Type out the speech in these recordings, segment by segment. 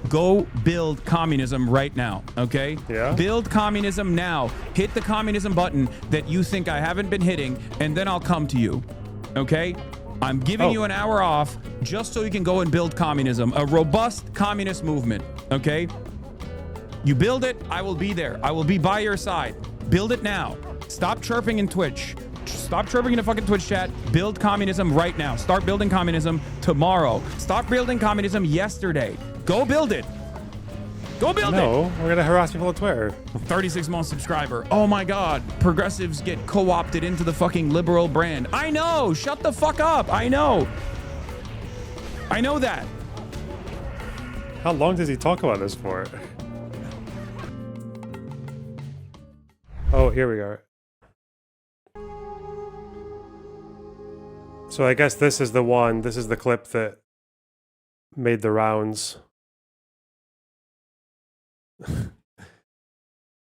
Go build communism right now, okay? Yeah. Build communism now. Hit the communism button that you think I haven't been hitting, and then I'll come to you, okay? I'm giving you an hour off just so you can go and build communism, a robust communist movement, okay? You build it, I will be there. I will be by your side. Build it now. Stop chirping in Twitch. Stop chirping in the fucking Twitch chat. Build communism right now. Start building communism tomorrow. Stop building communism yesterday. Go build it. Go build it. No, we're gonna harass people on Twitter. 36-month subscriber. Oh my God. Progressives get co-opted into the fucking liberal brand. I know. Shut the fuck up. I know. I know that. How long does he talk about this for? Oh, here we are. So I guess this is the one, this is the clip that made the rounds.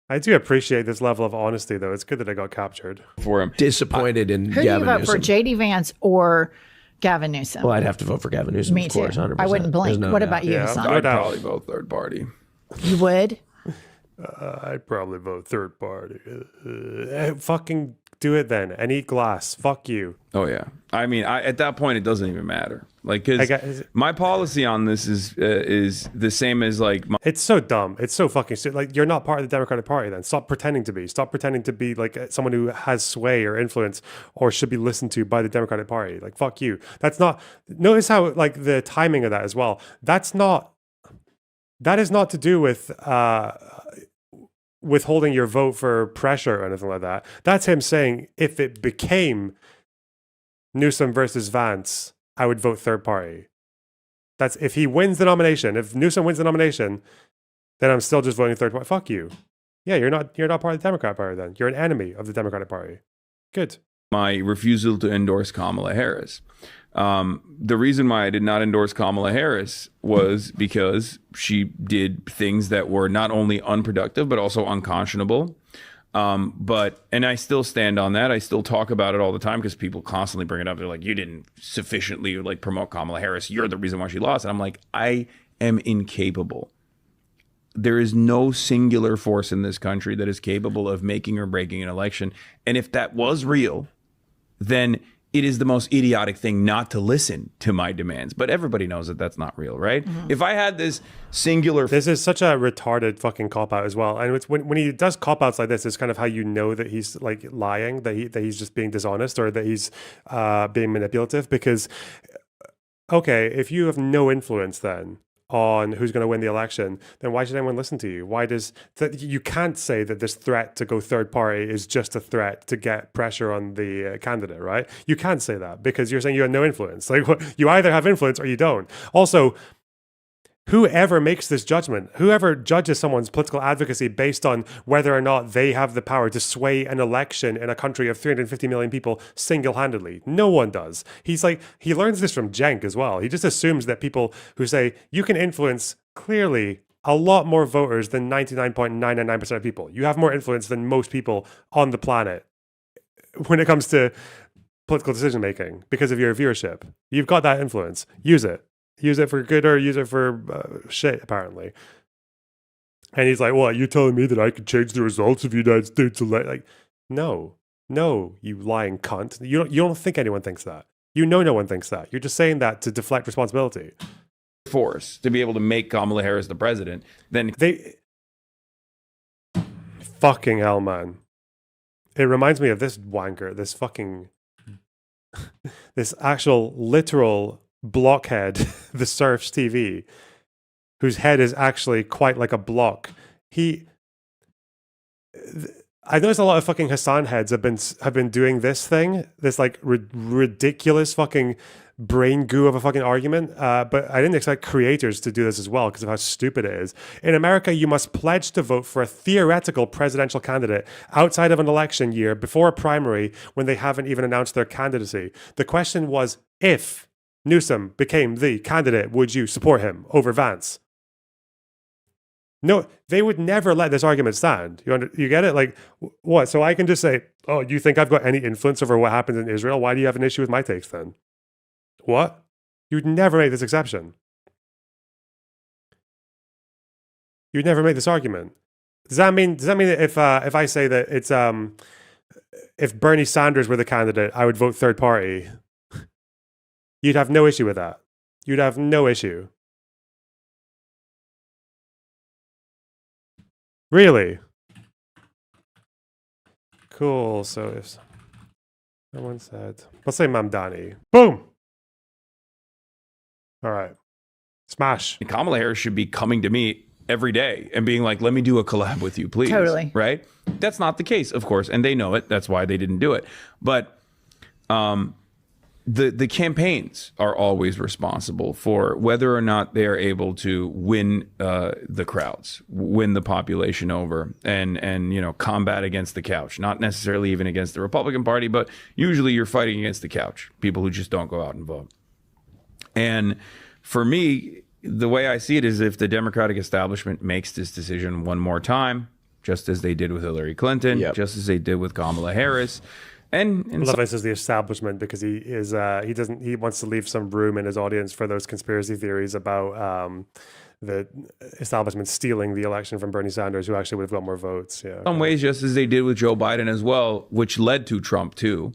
I do appreciate this level of honesty, though. It's good that I got captured. For him. Disappointed in Who Gavin do you vote Newsom. for, J.D. Vance or Gavin Newsom? Well, I'd have to vote for Gavin Newsom, Me of course, too. 100%. I wouldn't blink. There's no What doubt. about you, Yeah, Hasan? no I'd doubt. probably vote third party. You would? I'd probably vote third party. Fucking do it then and eat glass. Fuck you. Oh yeah. I mean, at that point, it doesn't even matter. Like, because my policy on this is the same as like. It's so dumb. It's so fucking stupid. Like, you're not part of the Democratic Party then. Stop pretending to be. Stop pretending to be like someone who has sway or influence or should be listened to by the Democratic Party. Like, fuck you. That's not. Notice how like the timing of that as well. That is not to do with withholding your vote for pressure or anything like that. That's him saying if it became Newsom versus Vance, I would vote third party. That's if he wins the nomination. If Newsom wins the nomination, then I'm still just voting third party. Fuck you. Yeah, you're not part of the Democrat Party then. You're an enemy of the Democratic Party. Good. My refusal to endorse Kamala Harris. The reason why I did not endorse Kamala Harris was because she did things that were not only unproductive, but also unconscionable. And I still stand on that. I still talk about it all the time because people constantly bring it up. They're like, you didn't sufficiently like promote Kamala Harris. You're the reason why she lost. And I'm like, I am incapable. There is no singular force in this country that is capable of making or breaking an election. And if that was real, then it is the most idiotic thing not to listen to my demands. But everybody knows that that's not real, right? Mm-hmm. If I had this singular... This is such a retarded fucking cop-out as well. And it's when he does cop-outs like this, it's kind of how you know that he's like lying, that he's just being dishonest or that he's being manipulative. Because, okay, if you have no influence then on who's going to win the election, then why should anyone listen to you? Why does you can't say that this threat to go third party is just a threat to get pressure on the candidate, right? You can't say that because you're saying you have no influence. Like, you either have influence or you don't. Also, whoever makes this judgment, whoever judges someone's political advocacy based on whether or not they have the power to sway an election in a country of 350 million people single-handedly, no one does. He's like, he learns this from Cenk as well. He just assumes that people who say you can influence clearly a lot more voters than 99.999% of people. You have more influence than most people on the planet when it comes to political decision-making because of your viewership. You've got that influence. Use it. Use it for good or use it for shit, apparently. And he's like, "What? You're telling me that I could change the results of the United States elect?" Like, no, you lying cunt. You don't think anyone thinks that. You know, no one thinks that. You're just saying that to deflect responsibility. Force to be able to make Kamala Harris the president, then they fucking hell, man. It reminds me of this wanker, this fucking, this actual literal blockhead, the Serf's TV, whose head is actually quite like a block. I noticed a lot of fucking Hasan heads have been doing this thing, this like ridiculous fucking brain goo of a fucking argument. But I didn't expect creators to do this as well because of how stupid it is. In America, you must pledge to vote for a theoretical presidential candidate outside of an election year before a primary when they haven't even announced their candidacy. The question was, if Newsom became the candidate, would you support him over Vance? No, they would never let this argument stand. You get it? Like, what? So I can just say, oh, you think I've got any influence over what happens in Israel? Why do you have an issue with my takes then? What? You'd never make this exception. You'd never make this argument. Does that mean that if I say that it's if Bernie Sanders were the candidate, I would vote third party? You'd have no issue with that. You'd have no issue. Really? Cool. So if someone said, let's say Mamdani. Boom. All right. Smash. And Kamala Harris should be coming to me every day and being like, let me do a collab with you, please. Totally. Right? That's not the case, of course. And they know it. That's why they didn't do it. But the campaigns are always responsible for whether or not they are able to win the crowds, win the population over, and you know, combat against the couch. Not necessarily even against the Republican Party, but usually you're fighting against the couch, people who just don't go out and vote. And for me, the way I see it is if the Democratic establishment makes this decision one more time, just as they did with Hillary Clinton, just as they did with Kamala Harris, and I love this as the establishment because he wants to leave some room in his audience for those conspiracy theories about the establishment stealing the election from Bernie Sanders, who actually would have got more votes. Yeah, in some ways, just as they did with Joe Biden as well, which led to Trump too.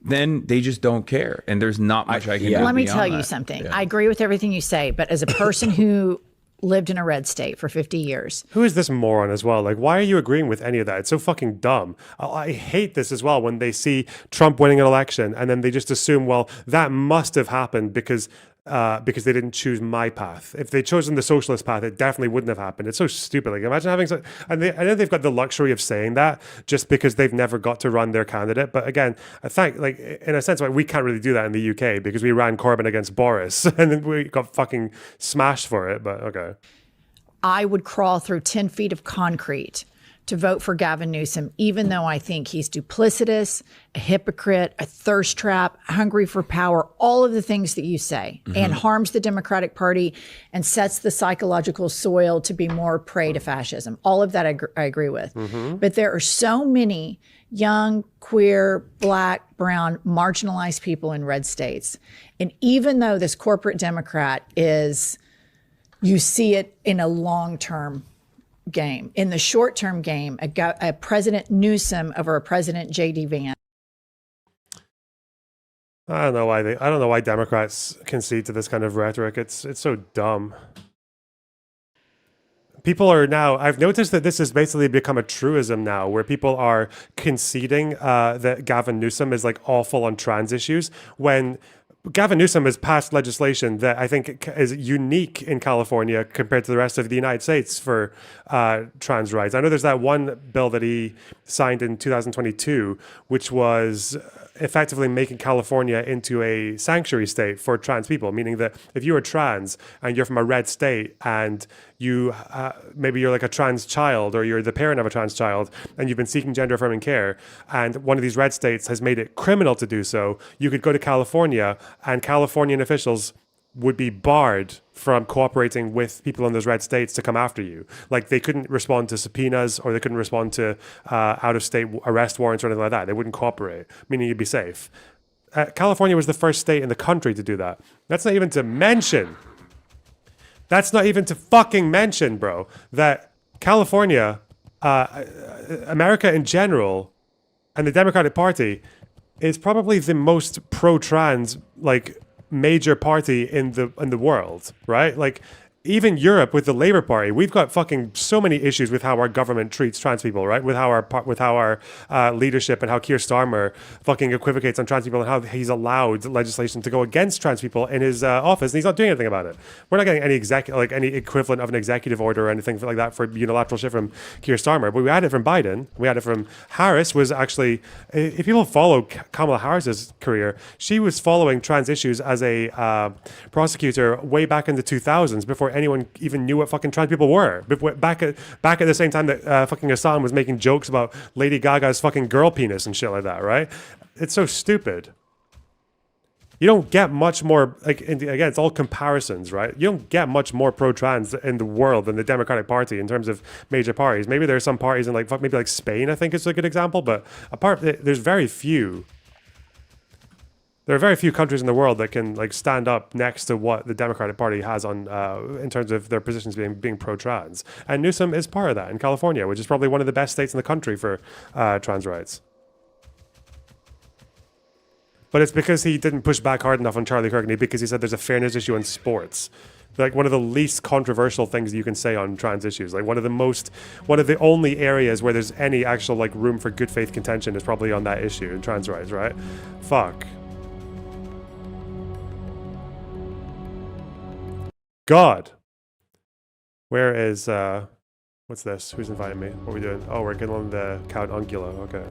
Then they just don't care, and there's not much I can do. Let me tell you something. Yeah. I agree with everything you say, but as a person who lived in a red state for 50 years. Who is this moron as well? Like, why are you agreeing with any of that? It's so fucking dumb. I hate this as well when they see Trump winning an election and then they just assume, well, that must have happened because they didn't choose my path. If they'd chosen the socialist path, it definitely wouldn't have happened. It's so stupid. Like, imagine having I know they've got the luxury of saying that just because they've never got to run their candidate. But again, I think, like, in a sense, like, we can't really do that in the UK because we ran Corbyn against Boris and then we got fucking smashed for it. But okay. I would crawl through 10 feet of concrete to vote for Gavin Newsom, even though I think he's duplicitous, a hypocrite, a thirst trap, hungry for power, all of the things that you say, and harms the Democratic Party and sets the psychological soil to be more prey to fascism. All of that I agree with. But there are so many young, queer, black, brown, marginalized people in red states. And even though this corporate Democrat is, you see it in a long-term game. In the short-term game, a President Newsom over a President J.D. Vance. I don't know why Democrats concede to this kind of rhetoric. It's so dumb. People are now, I've noticed that this has basically become a truism now where people are conceding that Gavin Newsom is like awful on trans issues when Gavin Newsom has passed legislation that I think is unique in California compared to the rest of the United States for trans rights. I know there's that one bill that he signed in 2022, which was effectively making California into a sanctuary state for trans people, meaning that if you are trans and you're from a red state and you maybe you're like a trans child or you're the parent of a trans child and you've been seeking gender affirming care and one of these red states has made it criminal to do so, you could go to California and Californian officials would be barred from cooperating with people in those red states to come after you. Like they couldn't respond to subpoenas or they couldn't respond to out-of-state arrest warrants or anything like that. They wouldn't cooperate, meaning you'd be safe. California was the first state in the country to do that. That's not even to fucking mention, bro, that California, America in general, and the Democratic Party is probably the most pro-trans, like, major party in the world, right? Like even Europe with the Labour Party, we've got fucking so many issues with how our government treats trans people, right? With how our leadership and how Keir Starmer fucking equivocates on trans people and how he's allowed legislation to go against trans people in his office, and he's not doing anything about it. We're not getting any equivalent of an executive order or anything like that for unilateral shit from Keir Starmer, but we had it from Biden. We had it from Harris. Was actually, if people follow Kamala Harris's career, she was following trans issues as a prosecutor way back in the 2000s before anyone even knew what fucking trans people were. Back at the same time that fucking Hasan was making jokes about Lady Gaga's fucking girl penis and shit like that, right? It's so stupid. You don't get much more, like, again, it's all comparisons, right? You don't get much more pro-trans in the world than the Democratic Party in terms of major parties. Maybe there are some parties in maybe like Spain, I think is a good example, but there's very few. There are very few countries in the world that can like stand up next to what the Democratic Party has on in terms of their positions being pro-trans. And Newsom is part of that in California, which is probably one of the best states in the country for trans rights. But it's because he didn't push back hard enough on Charlie Kirk, and because he said there's a fairness issue in sports. Like one of the least controversial things you can say on trans issues. Like one of the only areas where there's any actual like room for good faith contention is probably on that issue in trans rights, right? Fuck. God. Where is what's this? Who's inviting me? What are we doing? Oh, we're getting on the Count Ungula. Okay.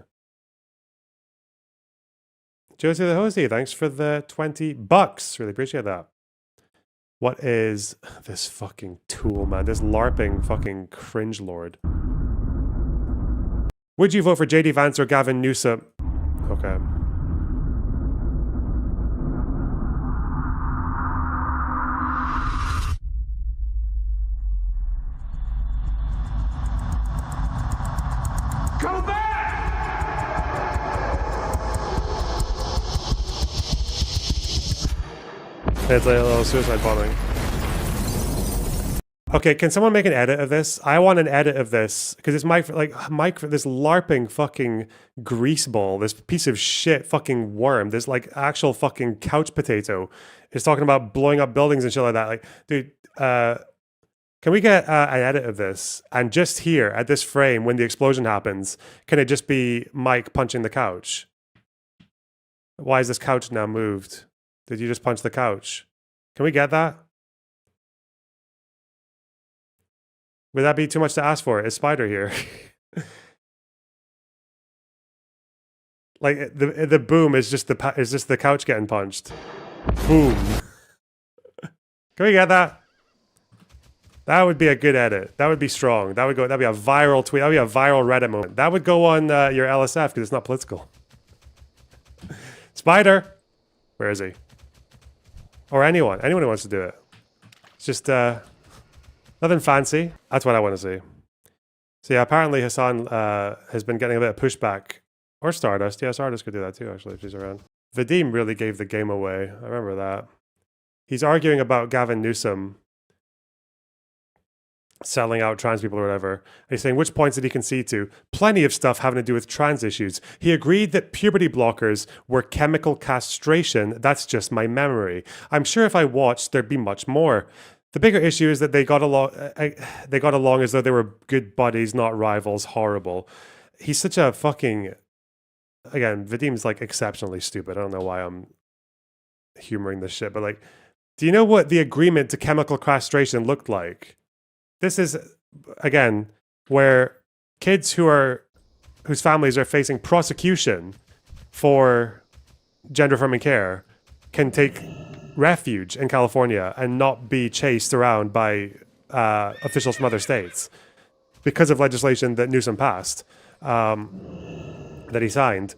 Josie the Hosey, thanks for the $20. Really appreciate that. What is this fucking tool, man? This LARPing fucking cringe lord. Would you vote for JD Vance or Gavin Newsom? Okay. Go back! It's like a little suicide bombing. Okay, can someone make an edit of this? I want an edit of this because it's Mike, this LARPing fucking greaseball, this piece of shit fucking worm, this like actual fucking couch potato is talking about blowing up buildings and shit like that. Like, dude, can we get an edit of this? And just here at this frame when the explosion happens, can it just be Mike punching the couch? Why is this couch now moved? Did you just punch the couch? Can we get that? Would that be too much to ask for? Is Spider here? Like the boom is just the couch getting punched. Boom. Can we get that? That would be a good edit. That would be strong. That'd be a viral tweet. That'd be a viral Reddit moment. That would go on your LSF because it's not political. Spider, where is he? Or anyone who wants to do it. It's just nothing fancy. That's what I want to see. So yeah, apparently Hasan has been getting a bit of pushback. Or Stardust. Yeah, Stardust could do that too, actually, if she's around. Vadim really gave the game away. I remember that. He's arguing about Gavin Newsom selling out trans people or whatever. And he's saying, which points did he concede to? Plenty of stuff having to do with trans issues. He agreed that puberty blockers were chemical castration. That's just my memory. I'm sure if I watched, there'd be much more. The bigger issue is that they got along as though they were good buddies, not rivals. Horrible. He's such a fucking... Again, Vadim's like exceptionally stupid. I don't know why I'm humoring this shit, but like, do you know what the agreement to chemical castration looked like? This is, again, where kids whose families are facing prosecution for gender-affirming care can take refuge in California and not be chased around by officials from other states because of legislation that Newsom passed, that he signed.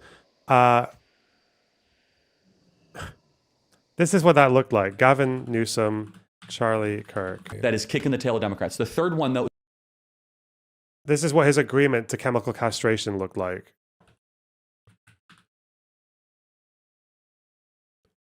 This is what that looked like. Gavin Newsom, Charlie Kirk. That is kicking the tail of Democrats. The third one, though, This is what his agreement to chemical castration looked like.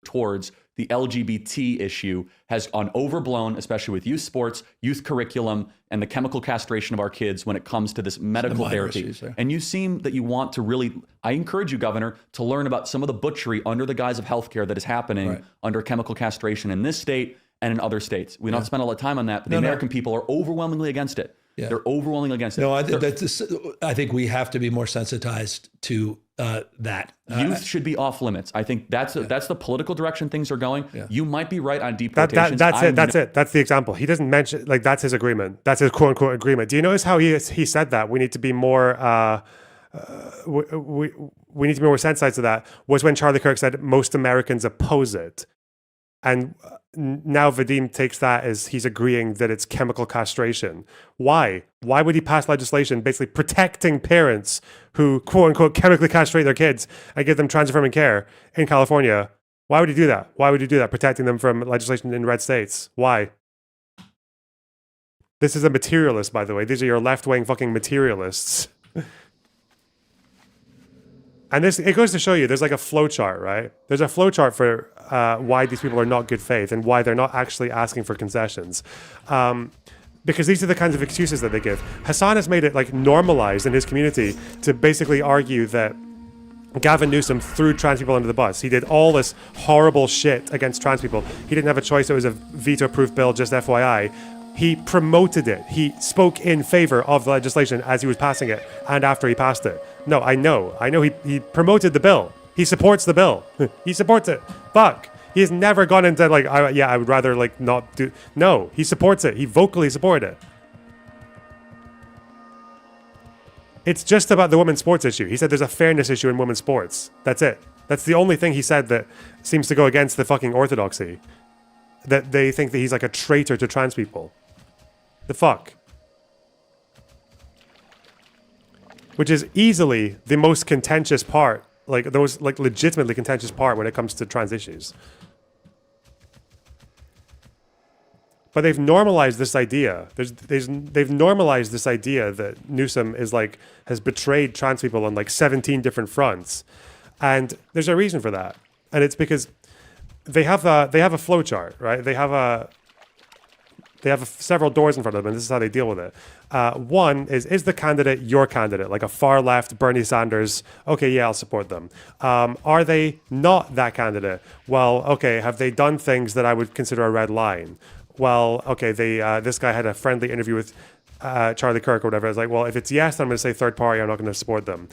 towards the LGBT issue has gone overblown, especially with youth sports, youth curriculum, and the chemical castration of our kids when it comes to this medical therapy. And you seem that you want to really, I encourage you, Governor, to learn about some of the butchery under the guise of healthcare that is happening under chemical castration in this state and in other states. We don't spend a lot of time on that, but the American people are overwhelmingly against it. Yeah. They're overwhelmingly against it. No, I think we have to be more sensitized to that. Youth should be off limits. I think that's the political direction things are going. Yeah. You might be right on deportations. That's it. That's the example. He doesn't mention, like, that's his agreement. That's his quote unquote agreement. Do you notice how he said that? We need to be more, we need to be more sensitized to that, was when Charlie Kirk said most Americans oppose it. And now Vadim takes that as he's agreeing that it's chemical castration. Why? Why would he pass legislation basically protecting parents who, quote unquote, chemically castrate their kids and give them trans-affirming care in California? Why would he do that? Why would he do that? Protecting them from legislation in red states. Why? This is a materialist, by the way. These are your left-wing fucking materialists. And this, it goes to show you, there's like a flow chart, right? There's a flow chart for why these people are not good faith and why they're not actually asking for concessions. Because these are the kinds of excuses that they give. Hasan has made it like normalized in his community to basically argue that Gavin Newsom threw trans people under the bus. He did all this horrible shit against trans people. He didn't have a choice. It was a veto-proof bill, just FYI. He promoted it. He spoke in favor of the legislation as he was passing it and after he passed it. No, I know he promoted the bill. He supports the bill. He supports it. Fuck. He has never gone into like, I would rather like not do. No, he supports it. He vocally supported it. It's just about the women's sports issue. He said there's a fairness issue in women's sports. That's it. That's the only thing he said that seems to go against the fucking orthodoxy. That they think that he's like a traitor to trans people. The fuck? Which is easily the most contentious part, like the most like legitimately contentious part when it comes to trans issues. But they've normalized this idea. They've normalized this idea that Newsom is like has betrayed trans people on like 17 different fronts, and there's a reason for that. And it's because they have a flow chart, right? They have several doors in front of them, and this is how they deal with it. One is the candidate your candidate, like a far left Bernie Sanders? Okay, yeah, I'll support them. Are they not that candidate? Well, okay, have they done things that I would consider a red line? Well, okay, this guy had a friendly interview with Charlie Kirk or whatever. I was like, well, if it's yes, then I'm going to say third party. I'm not going to support them.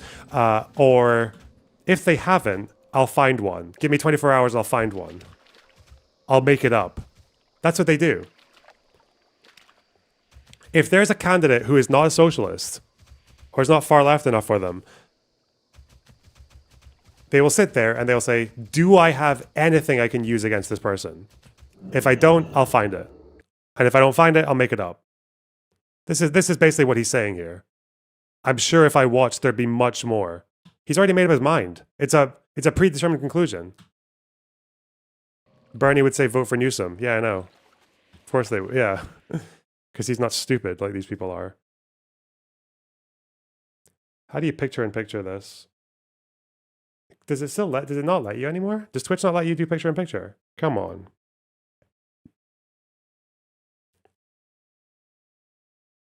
Or if they haven't, I'll find one. Give me 24 hours, I'll find one. I'll make it up. That's what they do. If there's a candidate who is not a socialist or is not far left enough for them, they will sit there and they'll say, do I have anything I can use against this person? If I don't, I'll find it. And if I don't find it, I'll make it up. This is basically what he's saying here. I'm sure if I watched, there'd be much more. He's already made up his mind. It's a predetermined conclusion. Bernie would say vote for Newsom. Yeah, I know. Of course they would. Yeah. Because he's not stupid like these people are. How do you picture-in-picture this? Does it not let you anymore? Does Twitch not let you do picture-in-picture? Come on.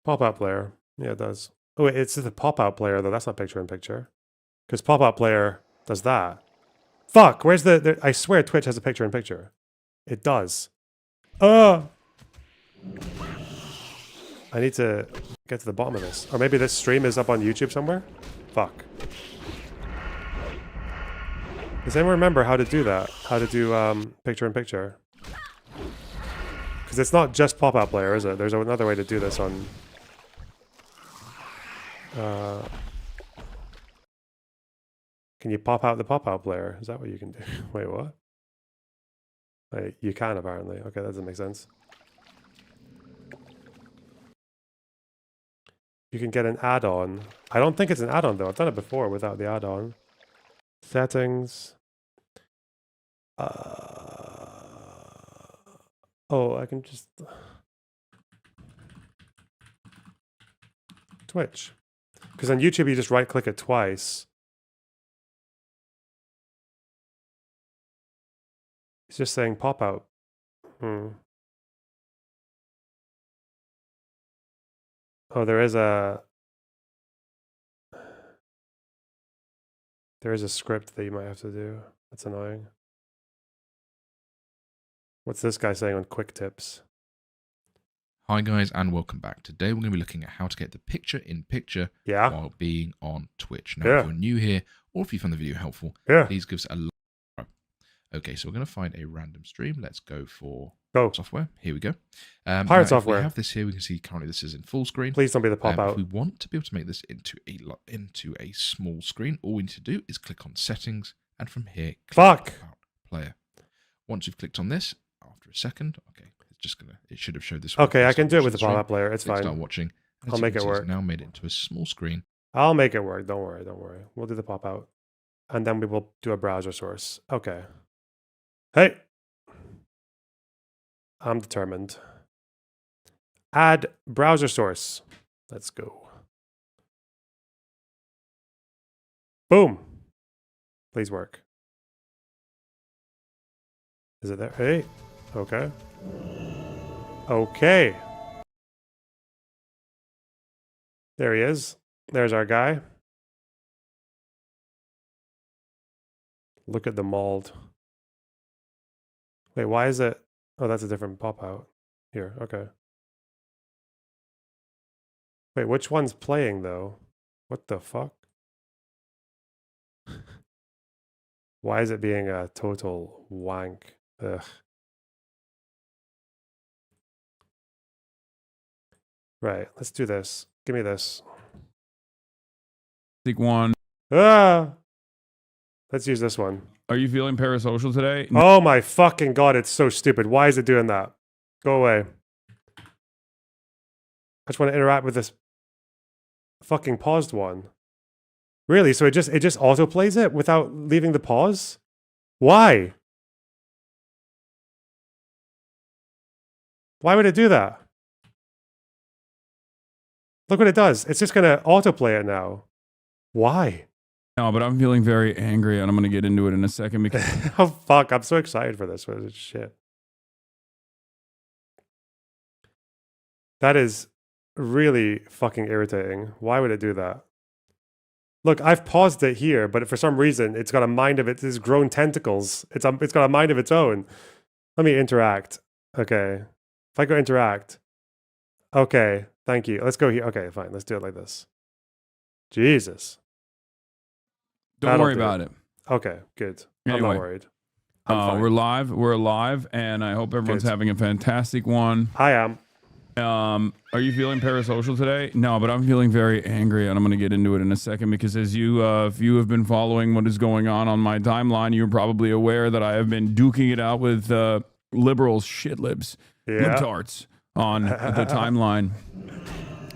Pop-out player. Yeah, it does. Oh, wait, it's the pop-out player, though. That's not picture-in-picture. Because pop-out player does that. Fuck, where's the... I swear Twitch has a picture-in-picture. It does. I need to get to the bottom of this. Or maybe this stream is up on YouTube somewhere? Fuck. Does anyone remember how to do that? How to do picture-in-picture? Because it's not just pop-out player, is it? There's another way to do this on... can you pop out the pop-out player? Is that what you can do? Wait, what? Wait, you can apparently. Okay, that doesn't make sense. You can get an add-on. I don't think it's an add-on though. I've done it before without the add-on. Settings. Oh, I can just... Twitch. Because on YouTube you just right-click it twice. It's just saying pop-out. Oh, there is a script that you might have to do. That's annoying. What's this guy saying on quick tips? Hi guys and welcome back. Today we're going to be looking at how to get the picture-in-picture while being on Twitch. Now if you're new here or if you found the video helpful, please give us a like. Okay, so we're going to find a random stream. Let's go for software. Here we go. Pirate software. We have this here. We can see currently this is in full screen. Please don't be the pop-out. If we want to be able to make this into a small screen, all we need to do is click on settings and from here, click on player. Once you've clicked on this, after a second, okay, it's just gonna. It should have showed this. Okay, I can do it with the pop-out player. It's fine. Start watching. I'll make it work. Now made it into a small screen. I'll make it work. Don't worry. Don't worry. We'll do the pop-out, and then we will do a browser source. Okay. Hey, I'm determined. Add browser source. Let's go. Boom. Please work. Is it there? Hey. Okay. Okay. There he is. There's our guy. Look at the mold. Wait, why is it? Oh, that's a different pop out. Here, okay. Wait, which one's playing though? What the fuck? Why is it being a total wank? Ugh. Right, let's do this. Give me this. Take one. Ah! Let's use this one. Are you feeling parasocial today? Oh my fucking god, it's so stupid. Why is it doing that? Go away. I just want to interact with this fucking paused one. Really? So it just autoplays it without leaving the pause? Why? Why would it do that? Look what it does. It's just gonna autoplay it now. Why? No, but I'm feeling very angry, and I'm going to get into it in a second because oh fuck! I'm so excited for this. What is shit? That is really fucking irritating. Why would it do that? Look, I've paused it here, but for some reason, it's got a mind of its grown tentacles. It's got a mind of its own. Let me interact. Okay, if I go interact. Okay, thank you. Let's go here. Okay, fine. Let's do it like this. Jesus. don't worry about it. Okay, good. Anyway, I'm not worried. I'm we're live. We're alive, and I hope everyone's having a fantastic one. I am. Are you feeling parasocial today? No, but I'm feeling very angry, and I'm going to get into it in a second because as you, if you have been following what is going on my timeline, you're probably aware that I have been duking it out with liberals, shitlibs, libtards on the timeline,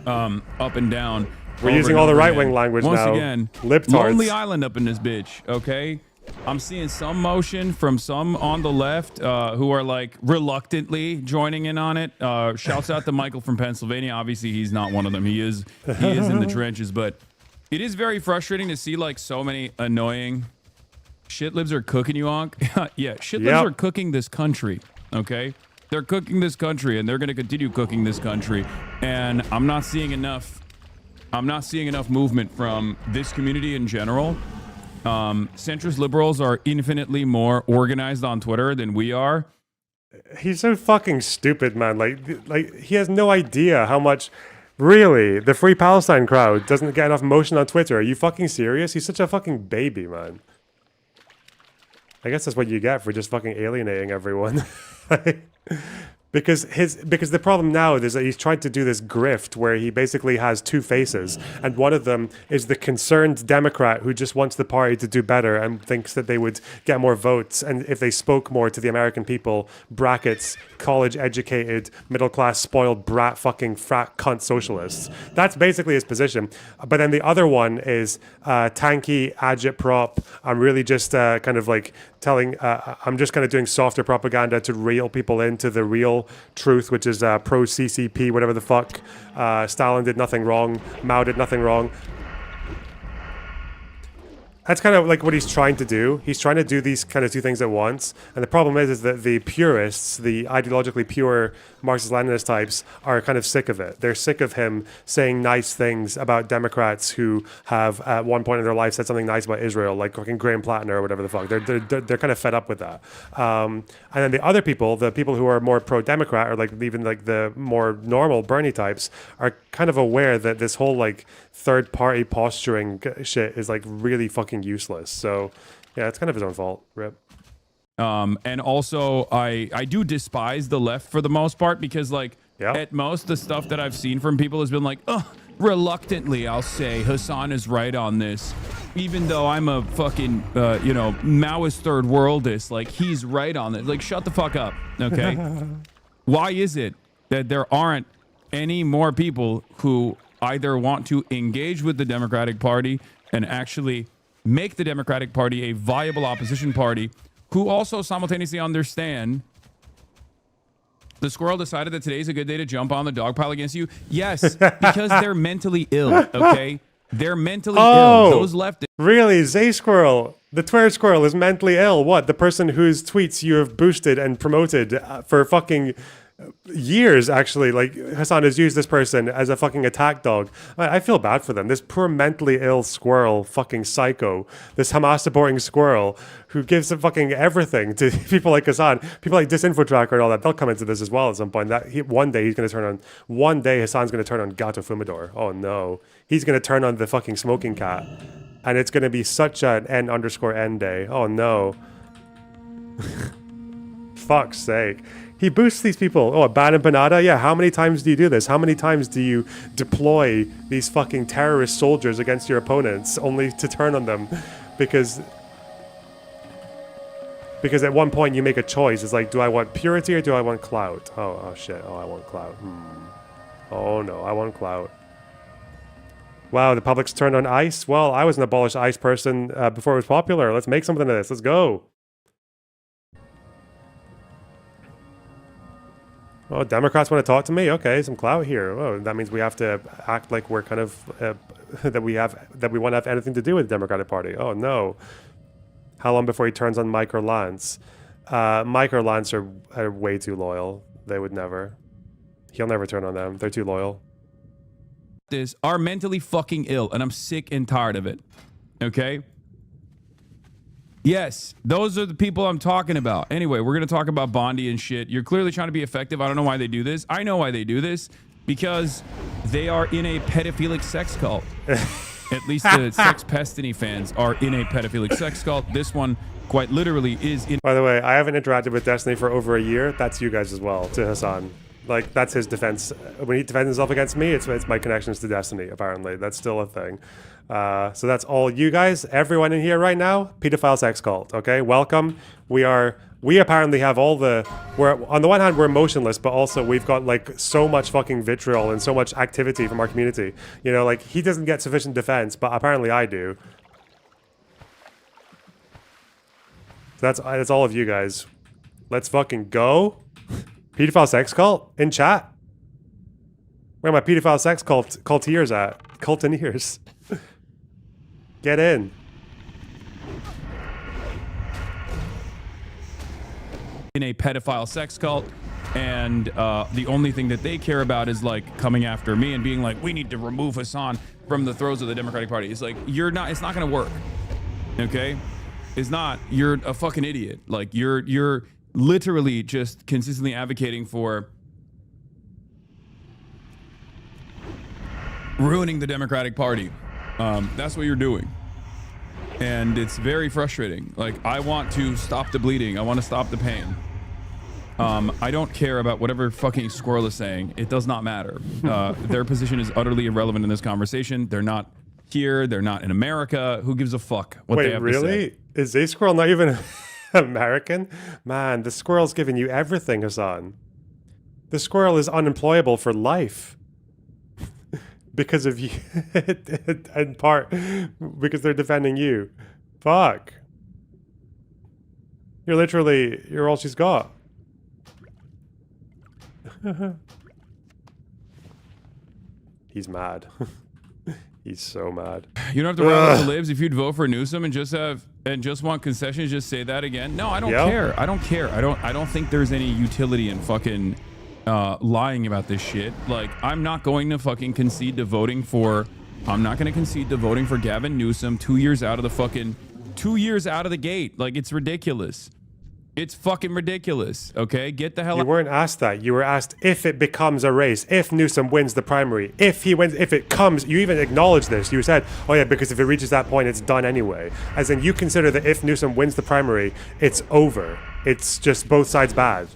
up and down. We're using all the right-wing language Once now. Once again, libtards. Lonely Island up in this bitch, okay? I'm seeing some motion from some on the left who are like reluctantly joining in on it. Shouts out to Michael from Pennsylvania. Obviously, he's not one of them. He is in the trenches, but it is very frustrating to see like so many annoying shitlibs are cooking you, Onk. Yeah, shitlibs are cooking this country, okay? They're cooking this country, and they're going to continue cooking this country, and I'm not seeing enough movement from this community in general. Centrist liberals are infinitely more organized on Twitter than we are. He's so fucking stupid, man. Like he has no idea how much. Really, the Free Palestine crowd doesn't get enough motion on Twitter. Are you fucking serious? He's such a fucking baby, man. I guess that's what you get for just fucking alienating everyone. Because the problem now is that he's tried to do this grift where he basically has two faces, and one of them is the concerned Democrat who just wants the party to do better and thinks that they would get more votes, and if they spoke more to the American people, brackets, college educated, middle class, spoiled brat fucking frat cunt socialists. That's basically his position. But then the other one is Tankie, Agitprop. I'm really just kind of like telling, I'm just kind of doing softer propaganda to reel people into the real truth, which is pro-CCP, whatever the fuck. Stalin did nothing wrong. Mao did nothing wrong. That's kind of like what he's trying to do. He's trying to do these kind of two things at once. And the problem is that the purists, the ideologically pure Marxist-Leninist types, are kind of sick of it. They're sick of him saying nice things about Democrats who have at one point in their life said something nice about Israel, like fucking Graham Plattner or whatever the fuck. They're kind of fed up with that. And then the other people, the people who are more pro-Democrat, or like even like the more normal Bernie types, are kind of aware that this whole like third-party posturing shit is like really fucking useless. So yeah, it's kind of his own fault. Rip. And also I do despise the left for the most part, because like at most the stuff that I've seen from people has been like, reluctantly I'll say Hasan is right on this, even though I'm a fucking Maoist third worldist. Like, he's right on it. Like, shut the fuck up, okay? Why is it that there aren't any more people who either want to engage with the Democratic Party and actually make the Democratic Party a viable opposition party, who also simultaneously understand the Squirrel decided that today's a good day to jump on the dog pile against you? Yes, because they're mentally ill, okay? They're mentally ill. Those leftists. Really? Zay Squirrel, the Twitter squirrel, is mentally ill. What? The person whose tweets you have boosted and promoted for fucking years, actually. Like, Hasan has used this person as a fucking attack dog. I feel bad for them. This poor mentally ill squirrel, fucking psycho, this Hamas supporting squirrel who gives a fucking everything to people like Hasan, people like Disinfo Tracker and all that. They'll come into this as well at some point. One day Hasan's going to turn on Gato Fumador. Oh no. He's going to turn on the fucking smoking cat. And it's going to be such an N_N day. Oh no. Fuck's sake. He boosts these people. Oh, a ban empanada? Yeah, how many times do you do this? How many times do you deploy these fucking terrorist soldiers against your opponents only to turn on them? Because at one point you make a choice. It's like, do I want purity or do I want clout? Oh shit. Oh, I want clout. Oh no, I want clout. Wow, the public's turned on ICE? Well, I was an abolished ICE person before it was popular. Let's make something of this. Let's go. Oh, Democrats want to talk to me? Okay, some clout here. Oh, that means we have to act like we're kind of that we want to have anything to do with the Democratic Party. Oh no! How long before he turns on Mike or Lance? Mike or Lance are way too loyal. They would never. He'll never turn on them. They're too loyal. Are mentally fucking ill, and I'm sick and tired of it. Okay. Yes, those are the people I'm talking about. Anyway, we're going to talk about Bondi and shit. You're clearly trying to be effective. I don't know why they do this. I know why they do this. Because they are in a pedophilic sex cult. At least the Sex Pestiny fans are in a pedophilic sex cult. This one, quite literally, is in... By the way, I haven't interacted with Destiny for over a year. That's you guys as well, to Hasan. Like, that's his defense. When he defends himself against me, it's my connections to Destiny, apparently. That's still a thing. So that's all you guys, everyone in here right now, pedophile sex cult, okay? Welcome. We apparently have all the, on the one hand, we're emotionless, but also we've got like so much fucking vitriol and so much activity from our community. You know, like he doesn't get sufficient defense, but apparently I do. So that's all of you guys. Let's fucking go. Pedophile sex cult in chat. Where are my pedophile sex cultiers at? Cultineers. Get in. In a pedophile sex cult, and the only thing that they care about is like coming after me and being like, we need to remove Hasan from the throes of the Democratic Party. It's like, it's not gonna work. Okay? It's not. You're a fucking idiot. Like you're literally just consistently advocating for ruining the Democratic Party. That's what you're doing. And it's very frustrating. Like, I want to stop the bleeding. I want to stop the pain. I don't care about whatever fucking Squirrel is saying. It does not matter. Their position is utterly irrelevant in this conversation. They're not here. They're not in America. Who gives a fuck what they have to say? Wait, really? Is a Squirrel not even American? Man, the Squirrel's giving you everything, Hasan. The Squirrel is unemployable for life. Because of you, in part, because they're defending you. Fuck. You're all she's got. He's mad. He's so mad. You don't have to round up the libs if you'd vote for Newsom and just want concessions. Just say that again. No, I don't care. I don't care. I don't think there's any utility in fucking lying about this shit. Like, I'm not going to fucking concede to voting for. I'm not going to concede to voting for Gavin Newsom 2 years out of the gate. Like, it's ridiculous. It's fucking ridiculous. Okay, get the hell out. You weren't asked that. You were asked if it becomes a race, if Newsom wins the primary, if he wins, if it comes. You even acknowledged this. You said, "Oh yeah, because if it reaches that point, it's done anyway." As in, you consider that if Newsom wins the primary, it's over. It's just both sides bad.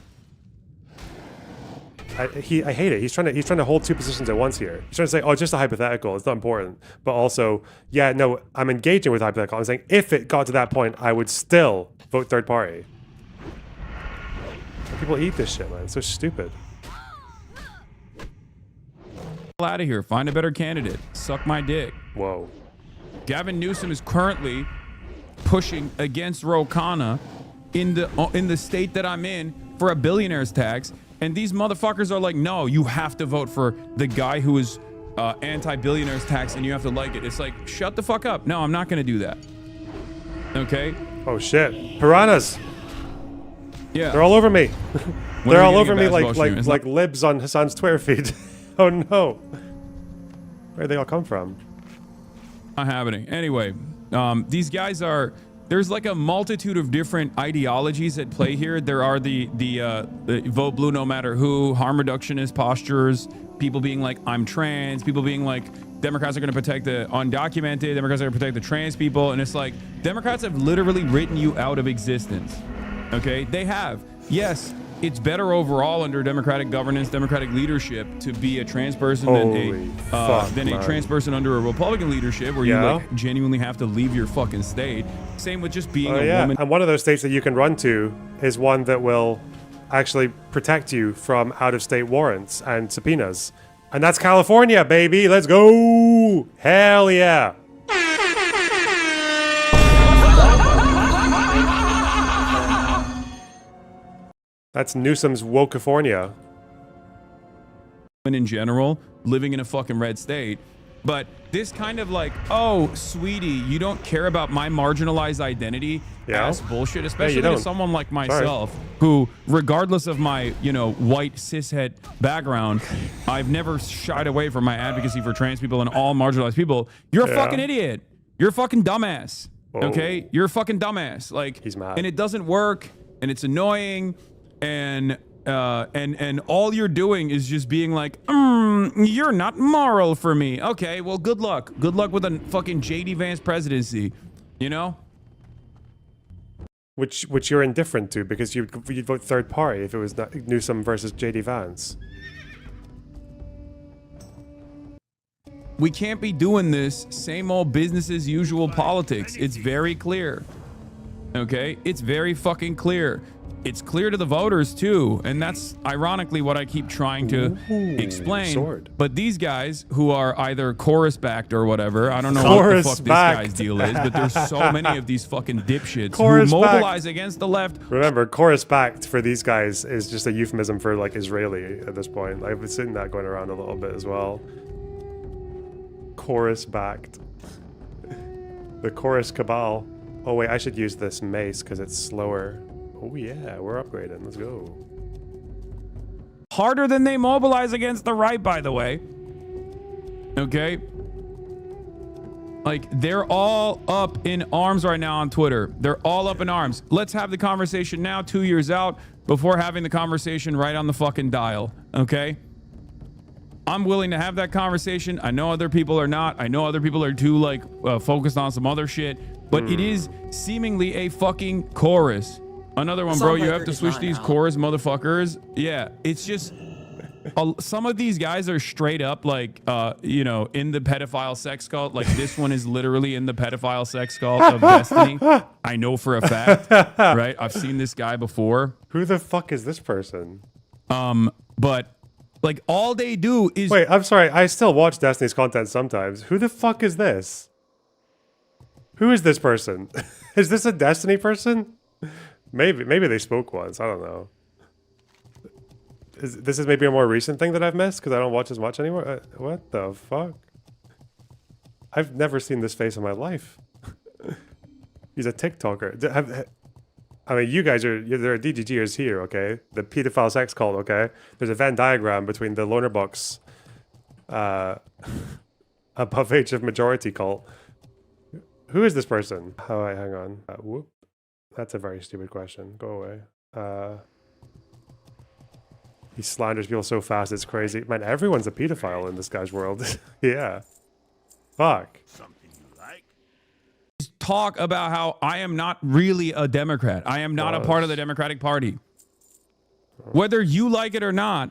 I hate it. He's trying to hold two positions at once here. He's trying to say, "Oh, it's just a hypothetical. It's not important." But also, yeah, no, I'm engaging with hypothetical. I'm saying if it got to that point, I would still vote third party. People eat this shit, man. It's so stupid. Out of here. Find a better candidate. Suck my dick. Whoa. Gavin Newsom is currently pushing against Ro Khanna in the state that I'm in for a billionaire's tax, and these motherfuckers are like, no, you have to vote for the guy who is anti-billionaires tax and you have to like it. It's like, shut the fuck up. No, I'm not going to do that. Okay? Oh shit. Piranhas. Yeah. They're all over me. They're all over me like libs on Hasan's Twitter feed. Oh no. Where'd they all come from? Not happening. Anyway, these guys are... There's like a multitude of different ideologies at play here. There are the vote blue no matter who, harm reductionist postures, people being like, I'm trans, people being like, Democrats are going to protect the undocumented, Democrats are going to protect the trans people. And it's like, Democrats have literally written you out of existence. Okay? They have. Yes, it's better overall under Democratic governance, Democratic leadership to be a trans person than a trans person under a Republican leadership where you like genuinely have to leave your fucking state. Same with just being a woman. And one of those states that you can run to is one that will actually protect you from out-of-state warrants and subpoenas. And that's California, baby. Let's go. Hell yeah. That's Newsom's Wokefornia. In general, living in a fucking red state. But this kind of like, oh, sweetie, you don't care about my marginalized identity. Ass bullshit, especially to someone like myself, who, regardless of my, white cishet background, I've never shied away from my advocacy for trans people and all marginalized people. You're a fucking idiot. You're a fucking dumbass. Okay? You're a fucking dumbass. Like, he's mad. And it doesn't work, and it's annoying. And all you're doing is just being like, you're not moral for me. Okay, well, good luck. Good luck with a fucking JD Vance presidency, Which you're indifferent to because you'd vote third party if it was Newsom versus JD Vance. We can't be doing this same old business as usual politics. It's very clear. Okay? It's very fucking clear. It's clear to the voters too, and that's ironically what I keep trying to explain. But these guys who are either chorus-backed or whatever, I don't know what the fuck this guy's deal is, but there's so many of these fucking dipshits who mobilize against the left. Remember, chorus-backed for these guys is just a euphemism for like Israeli at this point. I've been seeing that going around a little bit as well. Chorus-backed. The chorus cabal. Oh wait, I should use this mace because it's slower. Oh yeah, we're upgrading. Let's go. Harder than they mobilize against the right, by the way. Okay? Like, they're all up in arms right now on Twitter. They're all up in arms. Let's have the conversation now, 2 years out, before having the conversation right on the fucking dial. Okay? I'm willing to have that conversation. I know other people are not. I know other people are too, like, focused on some other shit. But it is seemingly a fucking chorus. Another one, bro. You have to switch these chorus motherfuckers. Yeah, it's just some of these guys are straight up like, in the pedophile sex cult. Like this one is literally in the pedophile sex cult of Destiny. I know for a fact, right? I've seen this guy before. Who the fuck is this person? But like all they do is wait. I'm sorry. I still watch Destiny's content sometimes. Who the fuck is this? Who is this person? Is this a Destiny person? Maybe they spoke once. I don't know. This is maybe a more recent thing that I've missed because I don't watch as much anymore. What the fuck? I've never seen this face in my life. He's a TikToker. I mean, you guys there are DGGers here, okay? The pedophile sex cult, okay? There's a Venn diagram between the Lonerbox above age of majority cult. Who is this person? Oh, wait, hang on. Whoop. That's a very stupid question. Go away. He slanders people so fast, it's crazy. Man, everyone's a pedophile in this guy's world. Yeah. Fuck. Something you like? Talk about how I am not really a Democrat. I am not a part of the Democratic Party. Whether you like it or not,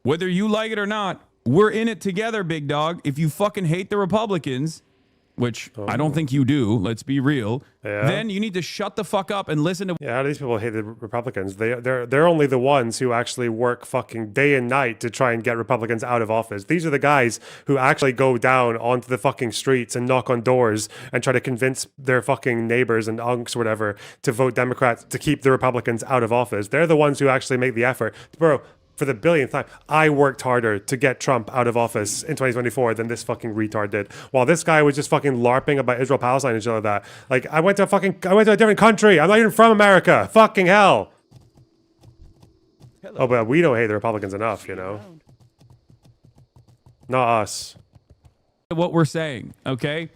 we're in it together, big dog. If you fucking hate the Republicans, which I don't think you do, let's be real, then you need to shut the fuck up and listen to... Yeah, how do these people hate the Republicans? They're only the ones who actually work fucking day and night to try and get Republicans out of office. These are the guys who actually go down onto the fucking streets and knock on doors and try to convince their fucking neighbors and unks or whatever to vote Democrats to keep the Republicans out of office. They're the ones who actually make the effort. Bro, for the billionth time, I worked harder to get Trump out of office in 2024 than this fucking retard did. While this guy was just fucking LARPing about Israel, Palestine and shit like that. Like, I went to a different country. I'm not even from America. Fucking hell. Hello. Oh, but we don't hate the Republicans enough, you know? Not us. What we're saying, okay?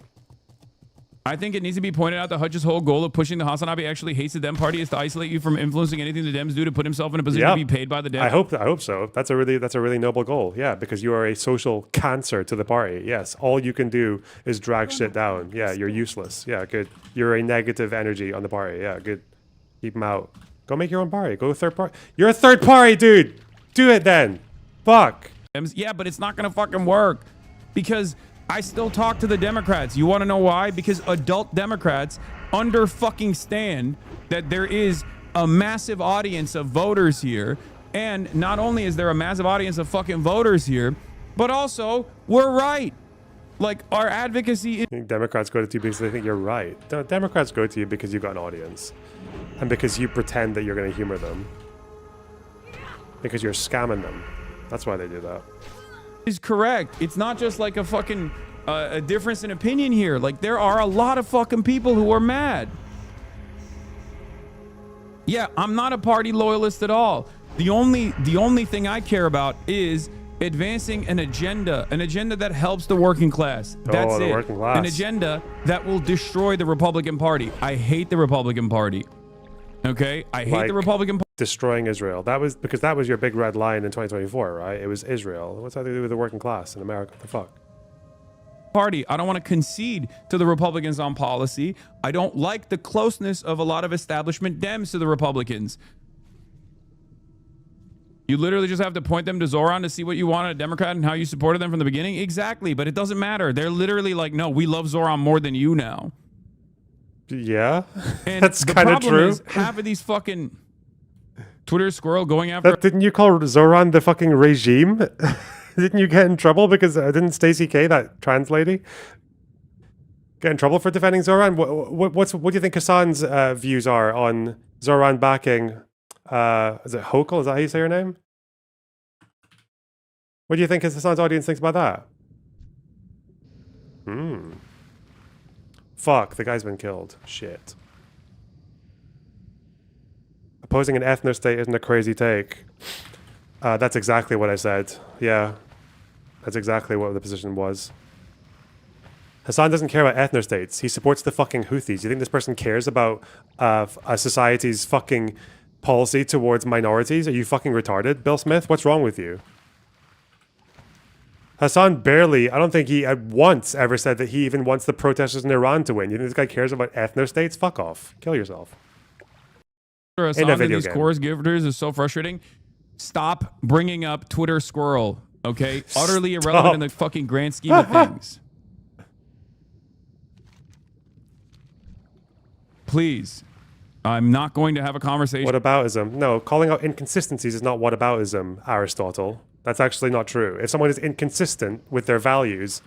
I think it needs to be pointed out that Hutch's whole goal of pushing the Hasan actually hates the Dem party is to isolate you from influencing anything the Dems do to put himself in a position to be paid by the Dems. I hope so. That's a really noble goal. Yeah, because you are a social cancer to the party. Yes, all you can do is drag shit down. Yeah, you're useless. Yeah, good. You're a negative energy on the party. Yeah, good. Keep them out. Go make your own party. Go third party. You're a third party, dude. Do it then. Fuck. Yeah, but it's not gonna fucking work because I still talk to the Democrats. You want to know why? Because adult Democrats understand that there is a massive audience of voters here. And not only is there a massive audience of fucking voters here, but also we're right. Like our advocacy. Democrats go to you because they think you're right. Democrats go to you because you've got an audience. And because you pretend that you're going to humor them. Because you're scamming them. That's why they do that. Is correct. It's not just like a fucking a difference in opinion here. Like there are a lot of fucking people who are mad. Yeah, I'm not a party loyalist at all. The only thing I care about is advancing an agenda that helps the working class. That's it. Working class. An agenda that will destroy the Republican Party. I hate the Republican Party. Okay? I hate the Republican Party. Destroying Israel. That was because that was your big red line in 2024, right? It was Israel. What's that to do with the working class in America? What the fuck? Party. I don't want to concede to the Republicans on policy. I don't like the closeness of a lot of establishment Dems to the Republicans. You literally just have to point them to Zoran to see what you want in a Democrat and how you supported them from the beginning. Exactly, but it doesn't matter. They're literally like, no, we love Zoran more than you now. Yeah, and that's kind of true. Is half of these fucking Twitter squirrel going after. Didn't you call Zoran the fucking regime? Didn't you get in trouble because didn't Stacey K, that trans lady, get in trouble for defending Zoran? What do you think Hasan's views are on Zoran backing? Is it Hochul? Is that how you say her name? What do you think Hasan's audience thinks about that? Fuck, the guy's been killed. Shit. Opposing an ethno state isn't a crazy take. That's exactly what I said. Yeah. That's exactly what the position was. Hasan doesn't care about ethno states. He supports the fucking Houthis. You think this person cares about a society's fucking policy towards minorities? Are you fucking retarded, Bill Smith? What's wrong with you? Hasan barely, I don't think he once ever said that he even wants the protesters in Iran to win. You think this guy cares about ethno states? Fuck off. Kill yourself. In a video game. These chorus givers is so frustrating. Stop bringing up Twitter Squirrel, okay? Utterly irrelevant in the fucking grand scheme of things. Please. I'm not going to have a conversation. Whataboutism. No, calling out inconsistencies is not whataboutism, Aristotle. That's actually not true. If someone is inconsistent with their values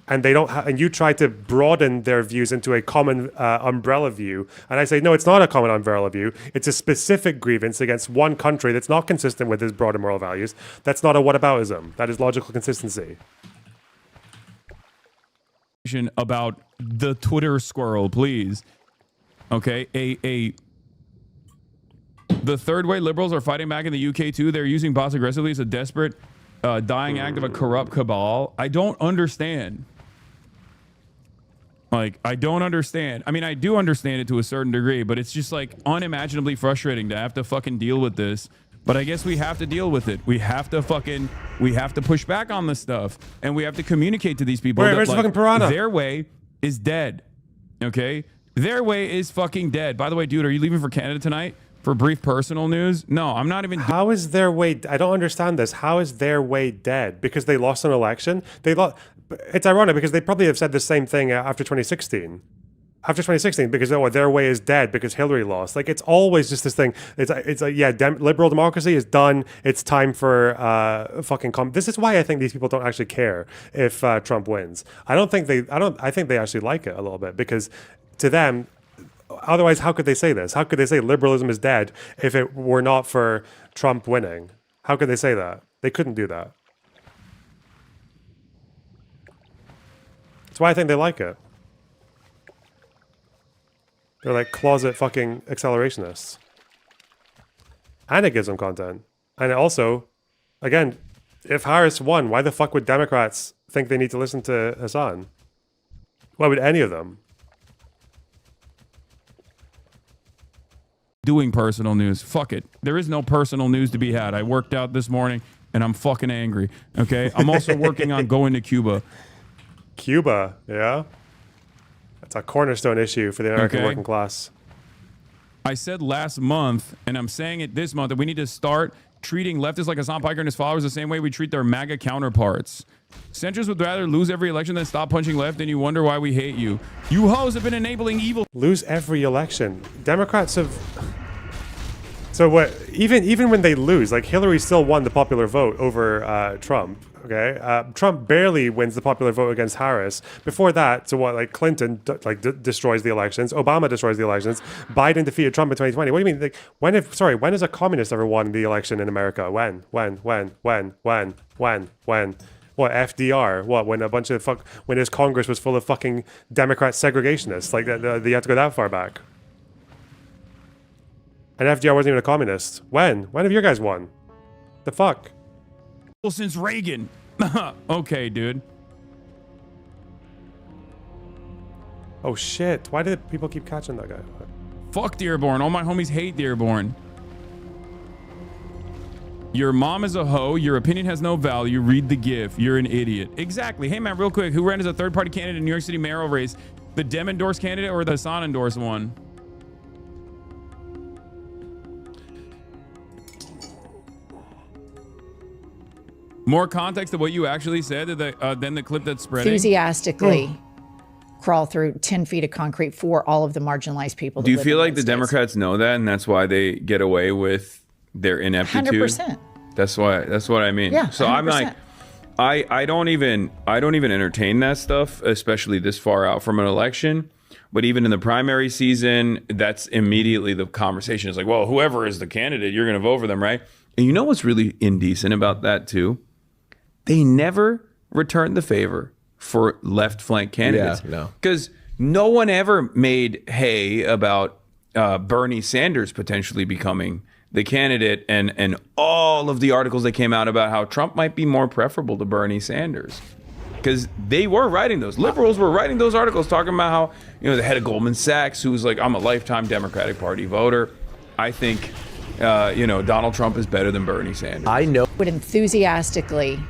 and they don't and you try to broaden their views into a common umbrella view, and I say, no, it's not a common umbrella view. It's a specific grievance against one country that's not consistent with its broader moral values. That's not a whataboutism. That is logical consistency. About the Twitter Squirrel, please. Okay, the third way liberals are fighting back in the UK too. They're using bots aggressively as a desperate, dying act of a corrupt cabal. I don't understand. Like, I don't understand. I mean, I do understand it to a certain degree, but it's just like unimaginably frustrating to have to fucking deal with this. But I guess we have to deal with it. We have to push back on this stuff, and we have to communicate to these people where's the fucking piranha? Their way is dead. Okay, their way is fucking dead. By the way, dude, are you leaving for Canada tonight? For brief personal news? No, I'm not even. How is their way? I don't understand this. How is their way dead? Because they lost an election? It's ironic because they probably have said the same thing after 2016. After 2016, because their way is dead because Hillary lost. Like, it's always just this thing. It's like, yeah, liberal democracy is done. It's time for fucking. This is why I think these people don't actually care if Trump wins. I think they actually like it a little bit because to them. Otherwise, how could they say this? How could they say liberalism is dead if it were not for Trump winning? How could they say that? They couldn't do that. That's why I think they like it. They're like closet fucking accelerationists. And it gives them content. And it also, again, if Harris won, why the fuck would Democrats think they need to listen to Hasan? Why would any of them? Doing personal news. Fuck it. There is no personal news to be had. I worked out this morning and I'm fucking angry. Okay. I'm also working on going to Cuba. Cuba, yeah? That's a cornerstone issue for the American working class. I said last month, and I'm saying it this month, that we need to start treating leftists like Hasan Piker and his followers the same way we treat their MAGA counterparts. Centrists would rather lose every election than stop punching left, and you wonder why we hate you. You hoes have been enabling evil. Lose every election. Democrats have... So what? Even when they lose, like Hillary still won the popular vote over Trump. Okay, Trump barely wins the popular vote against Harris. Before that, so what? Like Clinton destroys the elections. Obama destroys the elections. Biden defeated Trump in 2020. What do you mean? Like when has a communist ever won the election in America? When? What? FDR? What? When a bunch of when his Congress was full of fucking Democrat segregationists? Like you have to go that far back. And FDR wasn't even a communist. When? When have your guys won? The fuck? Well, since Reagan. Okay, dude. Oh shit. Why did people keep catching that guy? Fuck Dearborn. All my homies hate Dearborn. Your mom is a hoe. Your opinion has no value. Read the GIF. You're an idiot. Exactly. Hey, man, real quick. Who ran as a third-party candidate in New York City mayoral race? The Dem endorsed candidate or the Hasan endorsed one? More context of what you actually said than the clip that's spreading. Enthusiastically crawl through 10 feet of concrete for all of the marginalized people. Do you feel like the Democrats know that, and that's why they get away with their ineptitude? 100%. That's what I mean. Yeah. So 100%. I'm like, I don't even entertain that stuff, especially this far out from an election. But even in the primary season, that's immediately the conversation is like, well, whoever is the candidate, you're going to vote for them, right? And you know what's really indecent about that too? They never returned the favor for left flank candidates. Yeah, no. Because no one ever made hay about Bernie Sanders potentially becoming the candidate and all of the articles that came out about how Trump might be more preferable to Bernie Sanders. Because they were writing those. Liberals were writing those articles talking about how, the head of Goldman Sachs, who was like, I'm a lifetime Democratic Party voter. I think, Donald Trump is better than Bernie Sanders. I know. Would enthusiastically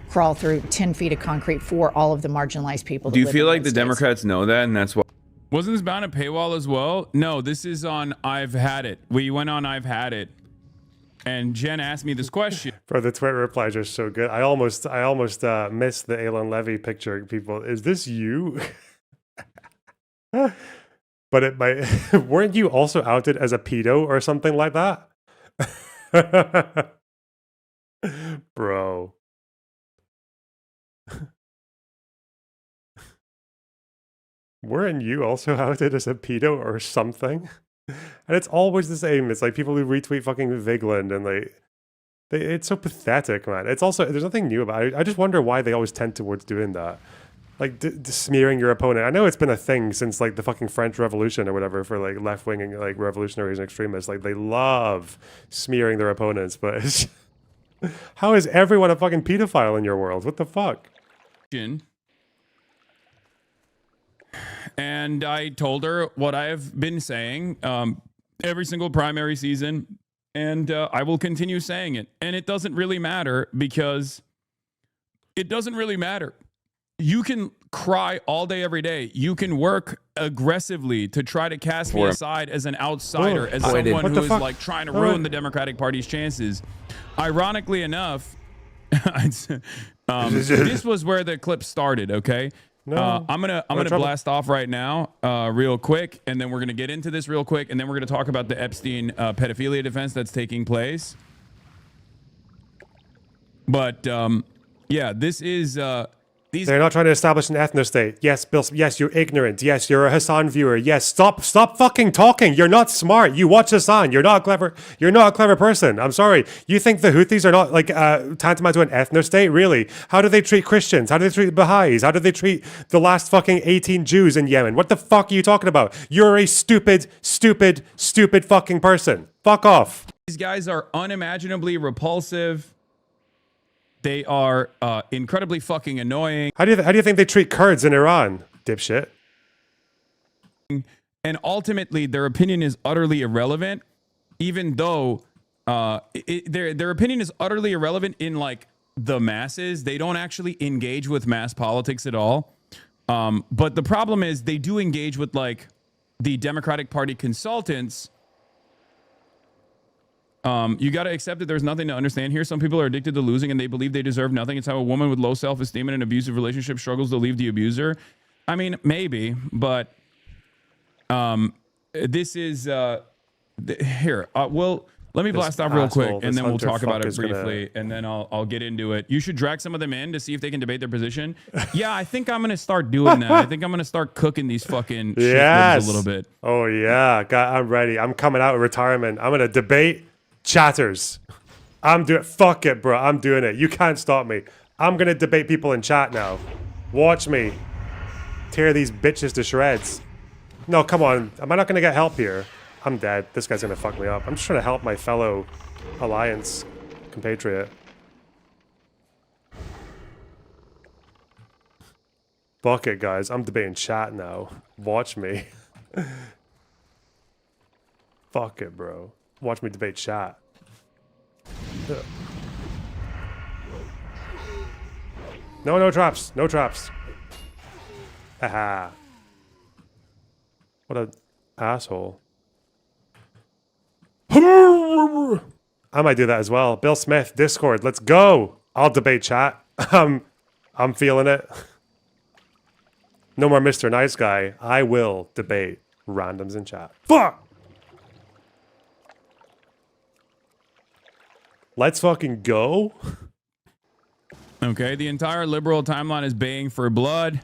crawl through 10 feet of concrete for all of the marginalized people. Do you feel like the Democrats know that, and that's why? Wasn't this bound a paywall as well? No, this is on I've Had It. We went on I've Had It. And Jen asked me this question. Bro, the Twitter replies are so good. I almost missed the Elon Levy picture. People, is this you? But it might. Weren't you also outed as a pedo or something like that? Bro. Weren't you also outed as a pedo or something? And it's always the same. It's like people who retweet fucking Vigeland and it's so pathetic, man. It's also, there's nothing new about it. I just wonder why they always tend towards doing that. Like smearing your opponent. I know it's been a thing since like the fucking French Revolution or whatever for like left-wing and like revolutionaries and extremists. Like they love smearing their opponents, but it's how is everyone a fucking pedophile in your world? What the fuck? And I told her what I have been saying every single primary season, and I will continue saying it. And it doesn't really matter because it doesn't really matter. You can cry all day, every day. You can work aggressively to try to cast me aside as an outsider, as someone who is like trying to ruin the Democratic Party's chances. Ironically enough, this was where the clip started, okay? No, I'm gonna blast off right now, real quick, and then we're gonna get into this real quick, and then we're gonna talk about the Epstein pedophilia defense that's taking place. But yeah, this is They're not trying to establish an ethno state. Yes, Bill. Yes, you're ignorant. Yes, you're a Hasan viewer. Yes, stop fucking talking. You're not smart. You watch Hasan. You're not clever. You're not a clever person. I'm sorry. You think the Houthis are not like tantamount to an ethno state? Really? How do they treat Christians? How do they treat Baha'is? How do they treat the last fucking 18 Jews in Yemen? What the fuck are you talking about? You're a stupid fucking person. Fuck off. These guys are unimaginably repulsive. They are incredibly fucking annoying. How do you think they treat Kurds in Iran, dipshit? And ultimately, their opinion is utterly irrelevant, even though their opinion is utterly irrelevant in like the masses. They don't actually engage with mass politics at all. But the problem is they do engage with like the Democratic Party consultants. You got to accept that there's nothing to understand here. Some people are addicted to losing and they believe they deserve nothing. It's how a woman with low self-esteem in an abusive relationship struggles to leave the abuser. I mean, maybe, but this is here. Well, let me blast off real quick and then we'll talk about it briefly and then I'll get into it. You should drag some of them in to see if they can debate their position. Yeah, I think I'm going to start doing that. I think I'm going to start cooking these fucking shitlibs a little bit. Oh, yeah. God, I'm ready. I'm coming out of retirement. I'm going to debate chatters. I'm doing fuck it, bro. I'm doing it. You can't stop me. I'm gonna debate people in chat now. Watch me tear these bitches to shreds. No, come on. Am I not gonna get help here? I'm dead. This guy's gonna fuck me up. I'm just trying to help my fellow Alliance compatriot. Fuck it, guys. I'm debating chat now. Watch me. Fuck it, bro. Watch me debate chat. No traps. No traps. Haha. What a asshole. I might do that as well. Bill Smith, Discord, let's go. I'll debate chat. I'm feeling it. No more Mr. Nice Guy. I will debate randoms in chat. Fuck! Let's fucking go. Okay, the entire liberal timeline is baying for blood.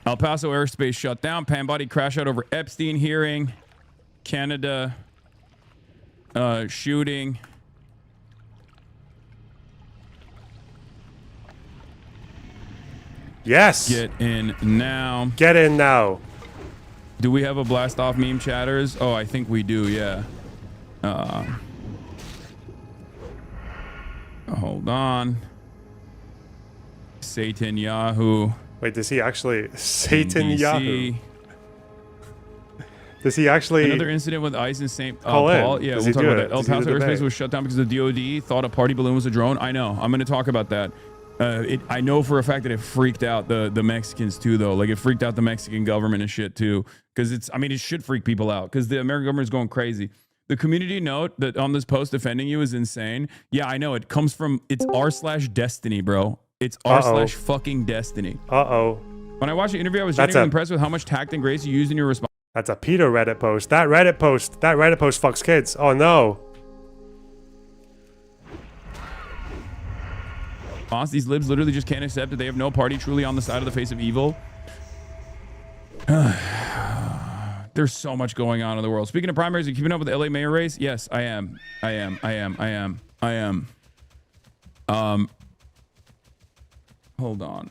El Paso airspace shut down. Pan body crash out over Epstein hearing. Canada shooting. Yes. Get in now. Get in now. Do we have a blast off meme chatters? Oh, I think we do, yeah. Hold on. Satan Yahoo. Wait, does he actually Satan Yahoo? Does he actually another incident with ICE in St. Paul? Yeah, we'll talk about that. El Paso airspace was shut down because the DOD thought a party balloon was a drone. I know. I'm going to talk about that. I know for a fact that it freaked out the Mexicans too, though. Like it freaked out the Mexican government and shit too. Because it should freak people out because the American government is going crazy. The community note that on this post defending you is insane. Yeah, I know. It comes from, it's r/destiny, bro. It's r/fucking destiny. When I watched the interview, I was genuinely impressed with how much tact and grace you used in your response. That's a pedo Reddit post. That Reddit post fucks kids. Oh no. These libs literally just can't accept that they have no party truly on the side of the face of evil. There's so much going on in the world. Speaking of primaries, are you keeping up with the LA mayor race? Yes, I am. Hold on.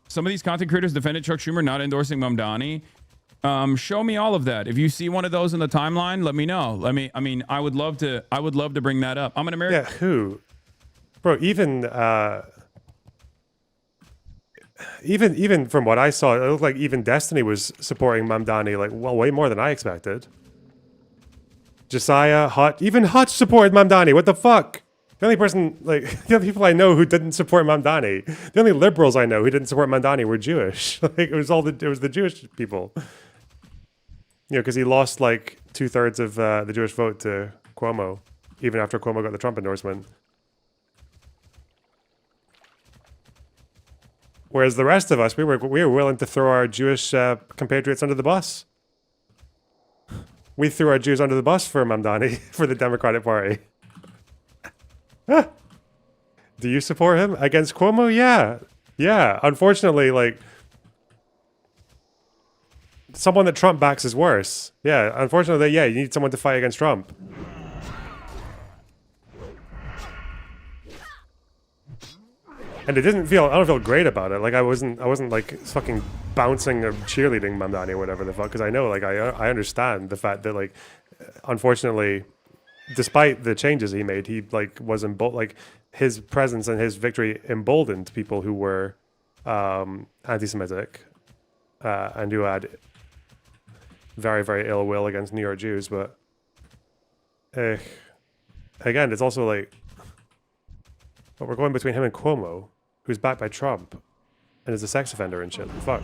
Some of these content creators defended Chuck Schumer not endorsing Mamdani. Show me all of that. If you see one of those in the timeline, let me know. I would love to bring that up. I'm an American. Yeah, who? Bro, even from what I saw, it looked like even Destiny was supporting Mamdani, like, well, way more than I expected. Josiah, even Hutch supported Mamdani. What the fuck? The only person, like, the only people I know who didn't support Mamdani, the only liberals I know who didn't support Mamdani were Jewish. Like, it was the Jewish people. You know, because he lost like 2/3 of the Jewish vote to Cuomo, even after Cuomo got the Trump endorsement. Whereas the rest of us, we were willing to throw our Jewish compatriots under the bus. We threw our Jews under the bus for Mamdani, for the Democratic Party. Do you support him against Cuomo? Yeah. Yeah, unfortunately, like, someone that Trump backs is worse. Yeah, unfortunately, yeah, you need someone to fight against Trump. And it didn't feel, I don't feel great about it. Like, I wasn't like fucking bouncing or cheerleading Mamdani or whatever the fuck, because I know, like, I understand the fact that, like, unfortunately, despite the changes he made, he, like, was like, his presence and his victory emboldened people who were anti-Semitic and who had very, very ill will against New York Jews. But again, it's also like, but we're going between him and Cuomo, who's backed by Trump and is a sex offender and shit. Fuck.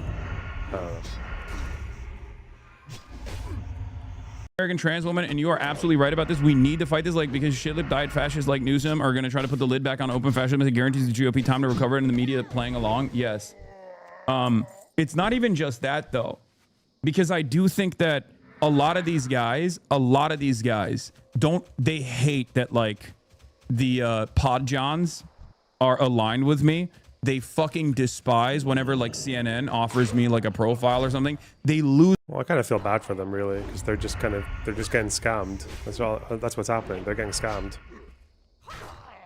American trans woman, and you are absolutely right about this. We need to fight this, like, because shitlip diet fascists like Newsom are going to try to put the lid back on open fascism as it guarantees the GOP time to recover, and the media playing along. Yes. It's not even just that, though, because I do think that a lot of these guys they hate that, like, the pod johns are aligned with me. They fucking despise whenever, like, CNN offers me, like, a profile or something. They lose. Well, I kind of feel bad for them, really, because they're just getting scammed. That's what's happening. They're getting scammed.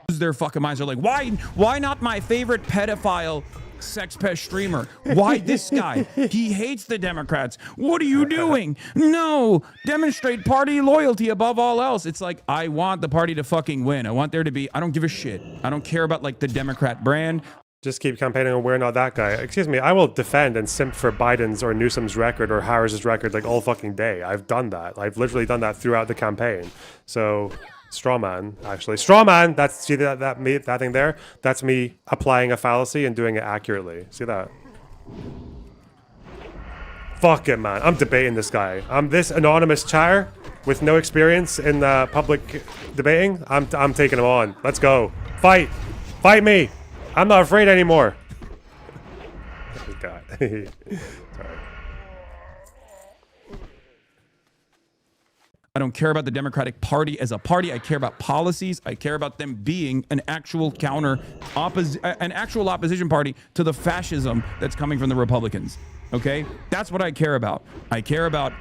Their fucking minds. Are like, why not my favorite pedophile sex pest streamer? Why this guy? He hates the Democrats. What are you doing? No, demonstrate party loyalty above all else. It's like, I want the party to fucking win. I want there to be, I don't give a shit. I don't care about, like, the Democrat brand. Just keep campaigning on we're not that guy. Excuse me, I will defend and simp for Biden's or Newsom's record or Harris's record, like, all fucking day. I've done that. I've literally done that throughout the campaign. So, straw man, actually. Straw man, that's, see that thing there? That's me applying a fallacy and doing it accurately. See that? Fuck it, man. I'm debating this guy. I'm this anonymous chatter with no experience in public debating. I'm taking him on. Let's go. Fight. Fight me. I'm not afraid anymore. God. Sorry. I don't care about the Democratic Party as a party. I care about policies. I care about them being an actual actual opposition party to the fascism that's coming from the Republicans. Okay? That's what I care about. I care about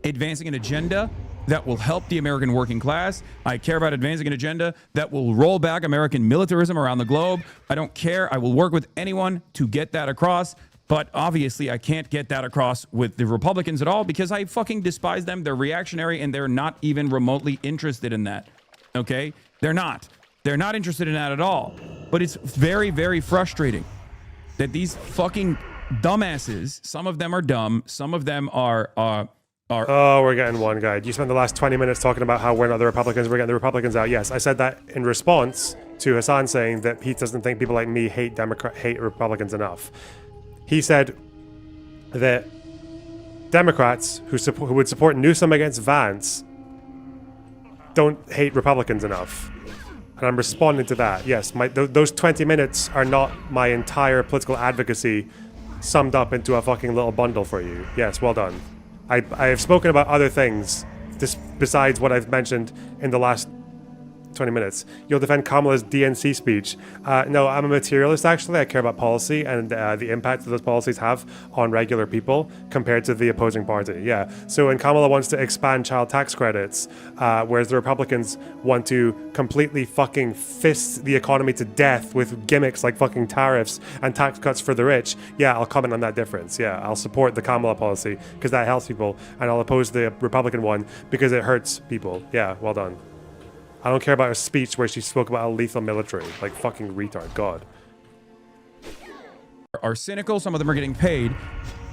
advancing an agenda that will help the American working class. I care about advancing an agenda that will roll back American militarism around the globe. I don't care. I will work with anyone to get that across. But obviously, I can't get that across with the Republicans at all because I fucking despise them. They're reactionary and they're not even remotely interested in that. Okay? They're not. They're not interested in that at all. But it's very, very frustrating that these fucking dumbasses, some of them are dumb, some of them are oh, we're getting one guy. You spent the last 20 minutes talking about how we're not the Republicans, we're getting the Republicans out. Yes, I said that in response to Hasan saying that he doesn't think people like me hate Republicans enough. He said that Democrats who would support Newsom against Vance don't hate Republicans enough. And I'm responding to that. Yes, those 20 minutes are not my entire political advocacy summed up into a fucking little bundle for you. Yes, well done. I have spoken about other things besides what I've mentioned in the last 20 minutes. You'll defend Kamala's DNC speech. No, I'm a materialist, actually. I care about policy and the impact that those policies have on regular people compared to the opposing party. Yeah. So when Kamala wants to expand child tax credits, whereas the Republicans want to completely fucking fist the economy to death with gimmicks like fucking tariffs and tax cuts for the rich, yeah, I'll comment on that difference. Yeah, I'll support the Kamala policy because that helps people, and I'll oppose the Republican one because it hurts people. Yeah, well done. I don't care about her speech where she spoke about a lethal military. Like, fucking retard. God. Are cynical. Some of them are getting paid.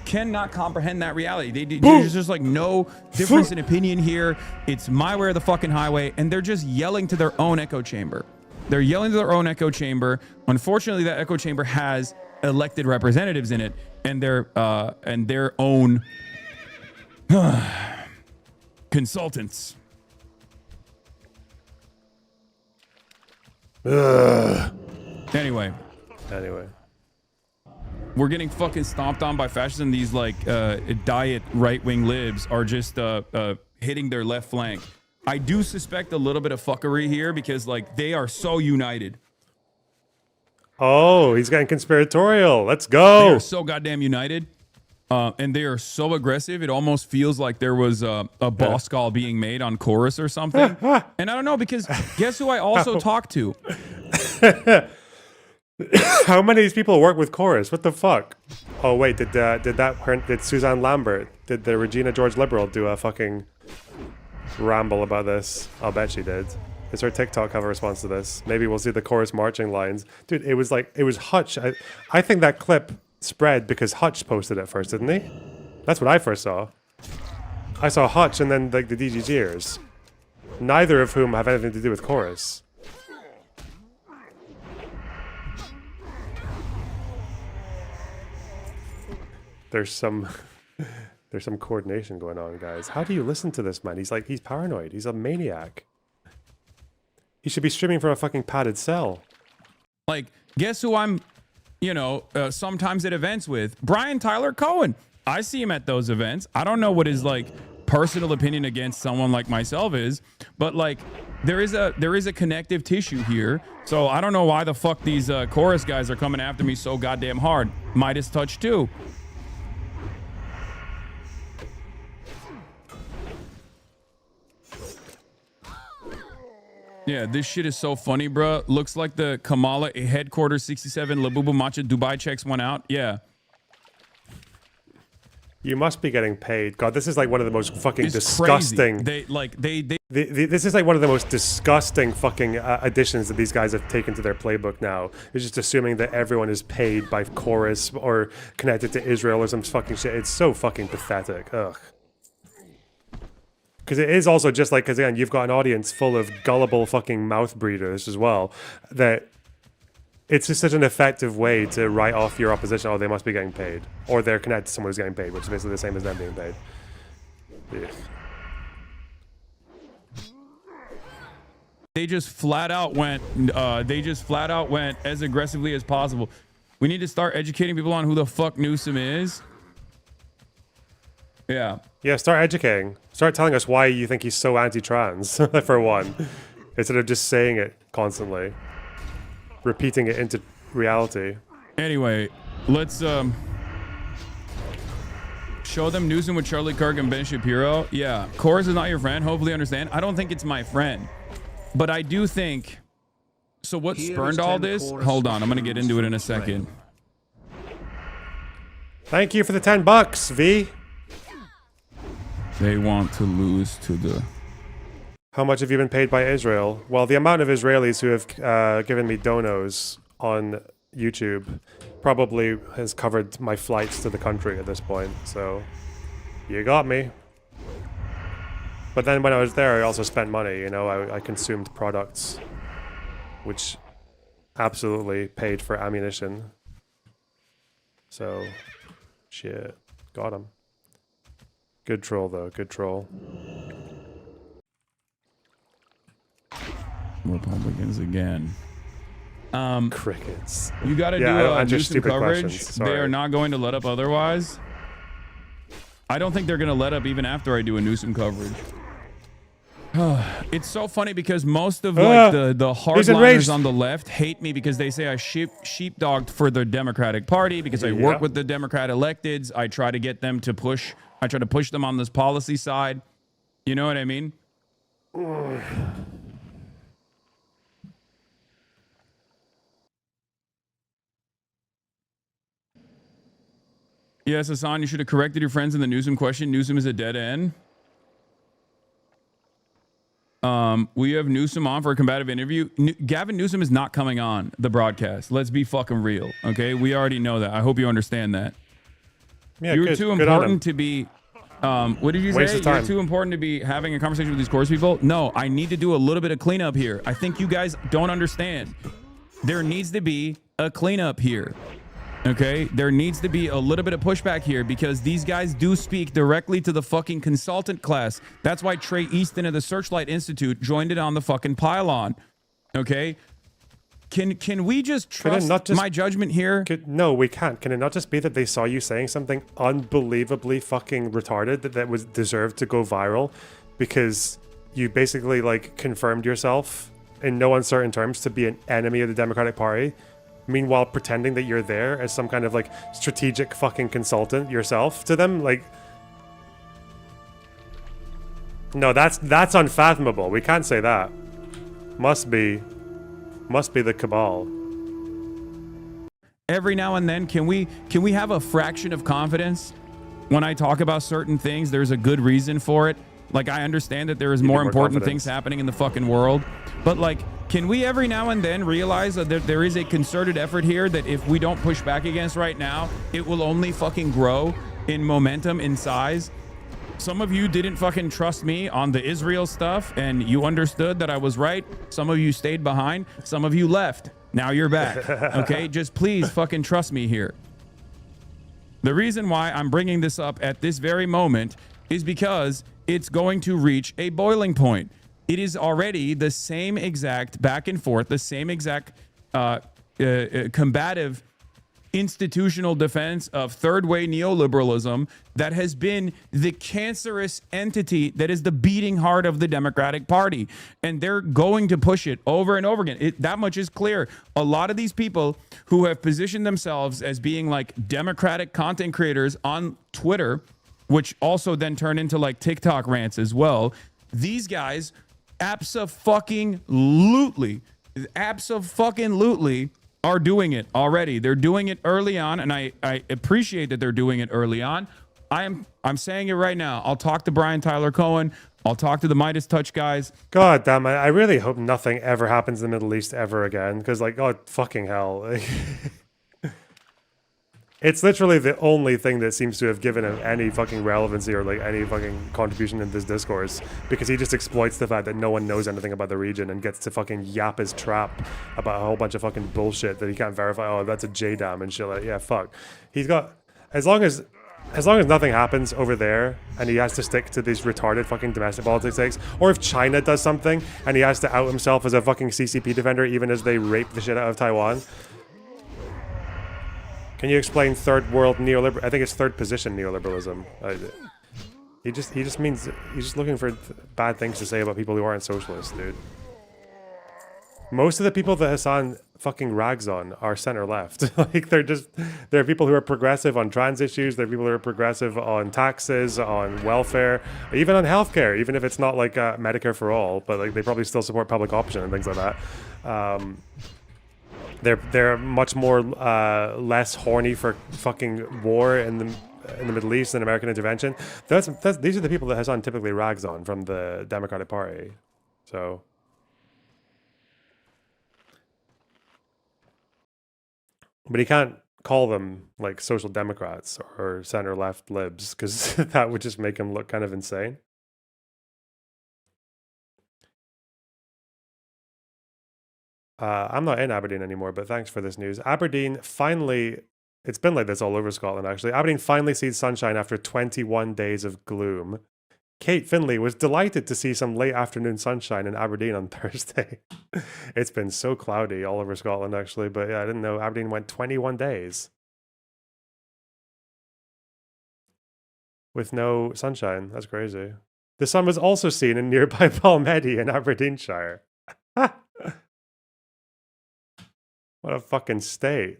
Cannot comprehend that reality. There's just like no difference in opinion here. It's my way or the fucking highway. And they're just yelling to their own echo chamber. They're yelling to their own echo chamber. Unfortunately, that echo chamber has elected representatives in it and their own consultants. Anyway, we're getting fucking stomped on by fascism. These like diet right-wing libs are just hitting their left flank. I do suspect a little bit of fuckery here because like they are so united. Oh, he's getting conspiratorial. Let's go. They're so goddamn united. And they are so aggressive, it almost feels like there was a boss call being made on Chorus or something. And I don't know, because guess who I also talked to? How many of these people work with Chorus? What the fuck? Oh wait, did Suzanne Lambert, did the Regina George Liberal do a fucking ramble about this? I'll bet she did. Does her TikTok have a response to this? Maybe we'll see the Chorus marching lines. Dude, it was Hutch. I think that clip spread because Hutch posted it first, didn't he? That's what I first saw. I saw Hutch and then like the DGGers. Neither of whom have anything to do with Chorus. There's some coordination going on, guys. How do you listen to this man? He's paranoid. He's a maniac. He should be streaming from a fucking padded cell. Like, guess who I'm sometimes at events with? Brian Tyler Cohen. I see him at those events. I don't know what his like personal opinion against someone like myself is, but like there is a connective tissue here. So I don't know why the fuck these Chorus guys are coming after me so goddamn hard. Midas touch too. Yeah, this shit is so funny, bro. Looks like the Kamala headquarters 67 Labubu Matcha Dubai checks went out. Yeah. You must be getting paid. God, this is like one of the most fucking disgusting. Crazy. This is like one of the most disgusting fucking additions that these guys have taken to their playbook now. It's just assuming that everyone is paid by Chorus or connected to Israel or some fucking shit. It's so fucking pathetic. Ugh. Because it is also just like, because again, you've got an audience full of gullible fucking mouth breeders as well, that it's just such an effective way to write off your opposition. Oh, they must be getting paid. Or they're connected to someone who's getting paid, which is basically the same as them being paid. Yeah. They just flat out went as aggressively as possible. We need to start educating people on who the fuck Newsom is. Yeah. Yeah, start educating. Start telling us why you think he's so anti-trans, for one. Instead of just saying it constantly. Repeating it into reality. Anyway, let's show them Newsom with Charlie Kirk and Ben Shapiro. Yeah, Chorus is not your friend. Hopefully you understand. I don't think it's my friend. But I do think... So what spurned all this? Hold on, I'm going to get into it in a second. Thank you for the $10, V. They want to lose to the... How much have you been paid by Israel? Well, the amount of Israelis who have given me donos on YouTube probably has covered my flights to the country at this point. So, you got me. But then when I was there, I also spent money. You know, I consumed products, which absolutely paid for ammunition. So, shit, got him. Good troll, though. Good troll. Republicans again. Crickets. You got to do Newsom coverage. They are not going to let up otherwise. I don't think they're going to let up even after I do a Newsom coverage. It's so funny because most of like the hardliners on the left hate me because they say I sheepdogged for the Democratic Party because I work with the Democrat electeds. I try to get them to push. I try to push them on this policy side. You know what I mean? Yes, Hasan, you should have corrected your friends in the Newsom question. Newsom is a dead end. We have Newsom on for a combative interview. Gavin Newsom is not coming on the broadcast. Let's be fucking real, okay? We already know that. I hope you understand that. Yeah, You're too important to be... what did you say? You're too important to be having a conversation with these course people? No, I need to do a little bit of cleanup here. I think you guys don't understand. There needs to be a cleanup here. Okay, there needs to be a little bit of pushback here because these guys do speak directly to the fucking consultant class. That's why Trey Easton of the Searchlight Institute joined it on the fucking pylon. Okay, can we just trust my judgment here? No, we can't. Can it not just be that they saw you saying something unbelievably fucking retarded that was deserved to go viral because you basically like confirmed yourself in no uncertain terms to be an enemy of the Democratic Party? meanwhile pretending that you're there as some kind of like strategic fucking consultant yourself to them. Like, no, that's unfathomable. We can't say that. Must be the cabal. Every now and then, can we have a fraction of confidence when I talk about certain things? There's a good reason for it. Like, I understand that there is more important things happening in the fucking world, but like, can we every now and then realize that there is a concerted effort here that if we don't push back against right now, it will only fucking grow in momentum, in size? Some of you didn't fucking trust me on the Israel stuff, and you understood that I was right. Some of you stayed behind. Some of you left. Now you're back. Okay? Just please fucking trust me here. The reason why I'm bringing this up at this very moment is because it's going to reach a boiling point. It is already the same exact back and forth, the same exact combative institutional defense of third-way neoliberalism that has been the cancerous entity that is the beating heart of the Democratic Party. And they're going to push it over and over again. That much is clear. A lot of these people who have positioned themselves as being like Democratic content creators on Twitter, which also then turn into like TikTok rants as well, these guys absolutely are doing it already. They're doing it early on, and I appreciate that they're doing it early on. I'm saying it right now. I'll talk to Brian Tyler Cohen. I'll talk to the Midas Touch guys. God damn it. I really hope nothing ever happens in the Middle East ever again, because like, oh fucking hell. It's literally the only thing that seems to have given him any fucking relevancy or like any fucking contribution in this discourse, because he just exploits the fact that no one knows anything about the region and gets to fucking yap his trap about a whole bunch of fucking bullshit that he can't verify. Oh, that's a JDAM and shit. Like, yeah, fuck. He's got, as long as nothing happens over there and he has to stick to these retarded fucking domestic politics, or if China does something and he has to out himself as a fucking CCP defender even as they rape the shit out of Taiwan. Can you explain third world neoliberal? I think it's third position neoliberalism. He just means he's just looking for bad things to say about people who aren't socialists, dude. Most of the people that Hasan fucking rags on are center left. Like there are people who are progressive on trans issues. There are people who are progressive on taxes, on welfare, even on healthcare. Even if it's not like Medicare for all, but like they probably still support public option and things like that. They're much more less horny for fucking war in the Middle East than American intervention. These are the people that Hasan typically rags on from the Democratic Party. So, but he can't call them like social democrats or center left libs, because that would just make him look kind of insane. I'm not in Aberdeen anymore, but thanks for this news. Aberdeen finally, it's been like this all over Scotland actually. Aberdeen finally sees sunshine after 21 days of gloom. Kate Finlay was delighted to see some late afternoon sunshine in Aberdeen on Thursday. It's been so cloudy all over Scotland actually, but yeah, I didn't know Aberdeen went 21 days with no sunshine. That's crazy. The sun was also seen in nearby Balmedy in Aberdeenshire. What a fucking state.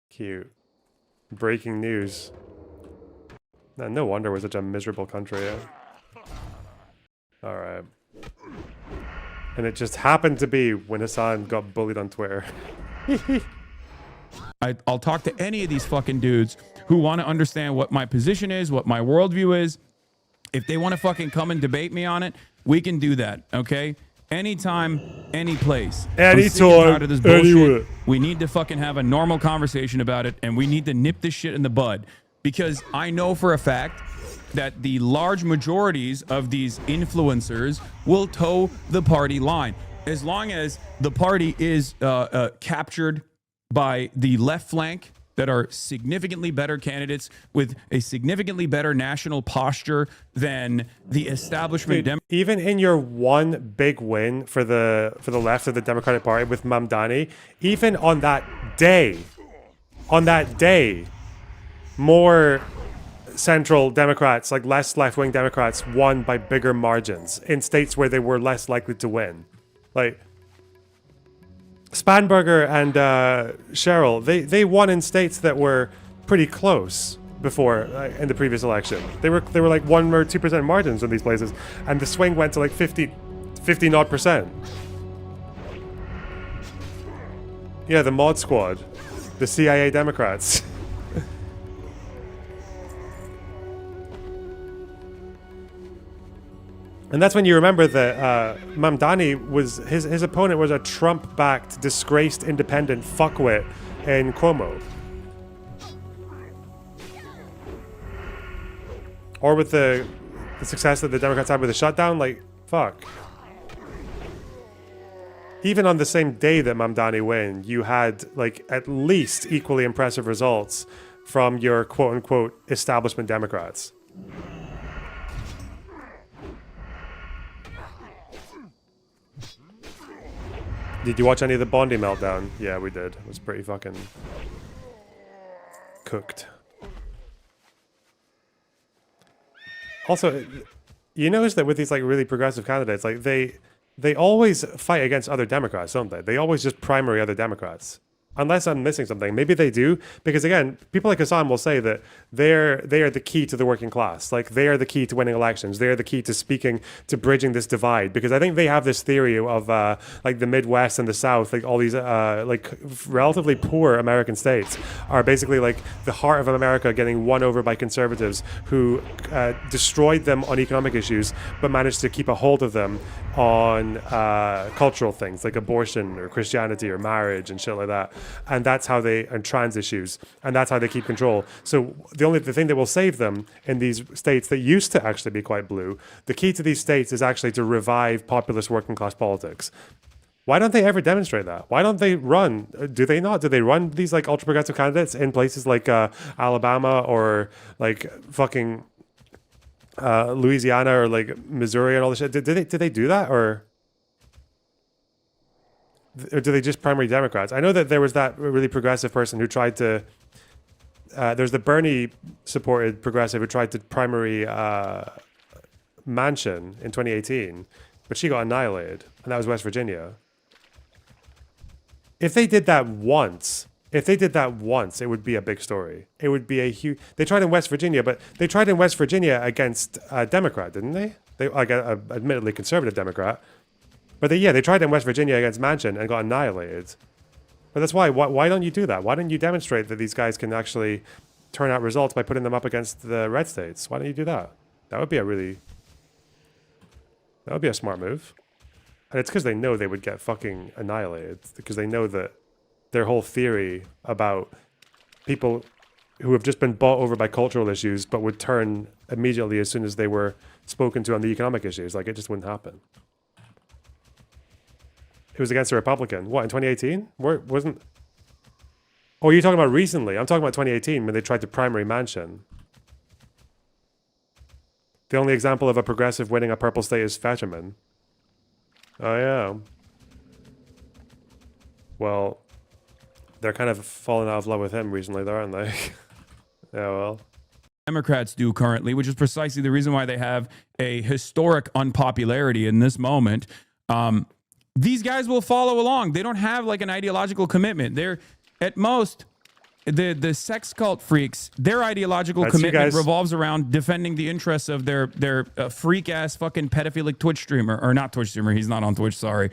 Cute. Breaking news. No wonder we're such a miserable country. Yeah? Alright. And it just happened to be when Hasan got bullied on Twitter. I'll talk to any of these fucking dudes who want to understand what my position is, what my worldview is. If they want to fucking come and debate me on it, we can do that, okay? Anytime, any place. Anytime, anywhere. We need to fucking have a normal conversation about it, and we need to nip this shit in the bud. Because I know for a fact that the large majorities of these influencers will toe the party line. As long as the party is captured by the left flank that are significantly better candidates with a significantly better national posture than the establishment. Dude, even in your one big win for the left of the Democratic Party with Mamdani, even on that day, more central Democrats, like less left-wing Democrats, won by bigger margins in states where they were less likely to win. Like, Spanberger and Cheryl, they won in states that were pretty close before in the previous election. They were like 1 or 2% margins in these places, and the swing went to like 50-odd%. Yeah, the Mod Squad, the CIA Democrats. And that's when you remember that Mamdani was his opponent was a Trump-backed, disgraced, independent fuckwit in Cuomo. Or with the success that the Democrats had with the shutdown, like, fuck. Even on the same day that Mamdani won, you had like at least equally impressive results from your quote-unquote establishment Democrats. Did you watch any of the Bondi meltdown? Yeah, we did. It was pretty fucking cooked. Also, you notice that with these like really progressive candidates, like they always fight against other Democrats, don't they? They always just primary other Democrats. Unless I'm missing something. Maybe they do. Because again, people like Hasan will say that they are the key to the working class. Like they are the key to winning elections. They are the key to speaking, to bridging this divide. Because I think they have this theory of like the Midwest and the South, like all these like relatively poor American states are basically like the heart of America getting won over by conservatives who destroyed them on economic issues, but managed to keep a hold of them on cultural things like abortion or Christianity or marriage and shit like that. And that's how and trans issues, and that's how they keep control. So the thing that will save them in these states that used to actually be quite blue, the key to these states is actually to revive populist working class politics. Why don't they ever demonstrate that? Why don't they run? Do they not? Do they run these like ultra progressive candidates in places like Alabama or like fucking Louisiana or like Missouri and all this shit? Did they do that or do they just primary Democrats? I know that there was that really progressive person who tried to. There's the Bernie supported progressive who tried to primary Manchin in 2018, but she got annihilated, and that was West Virginia. If they did that once, it would be a big story. It would be a huge. They tried in West Virginia, but they tried in West Virginia against a Democrat, didn't they? They like admittedly conservative Democrat. But they tried in West Virginia against Manchin and got annihilated. But that's why don't you do that? Why don't you demonstrate that these guys can actually turn out results by putting them up against the red states? Why don't you do that? That would be a smart move. And it's because they know they would get fucking annihilated. Because they know that their whole theory about people who have just been bought over by cultural issues but would turn immediately as soon as they were spoken to on the economic issues, like it just wouldn't happen. It was against a Republican. What, in 2018? Wasn't... Oh, you're talking about recently. I'm talking about 2018 when they tried to primary Manchin. The only example of a progressive winning a purple state is Fetterman. Oh, yeah. Well, they're kind of falling out of love with him recently, though, aren't they? Yeah, well. Democrats do currently, which is precisely the reason why they have a historic unpopularity in this moment. These guys will follow along. They don't have like an ideological commitment. They're at most the sex cult freaks. Their ideological commitment revolves around defending the interests of their freak ass fucking pedophilic Twitch streamer, or not Twitch streamer. He's not on Twitch. Sorry,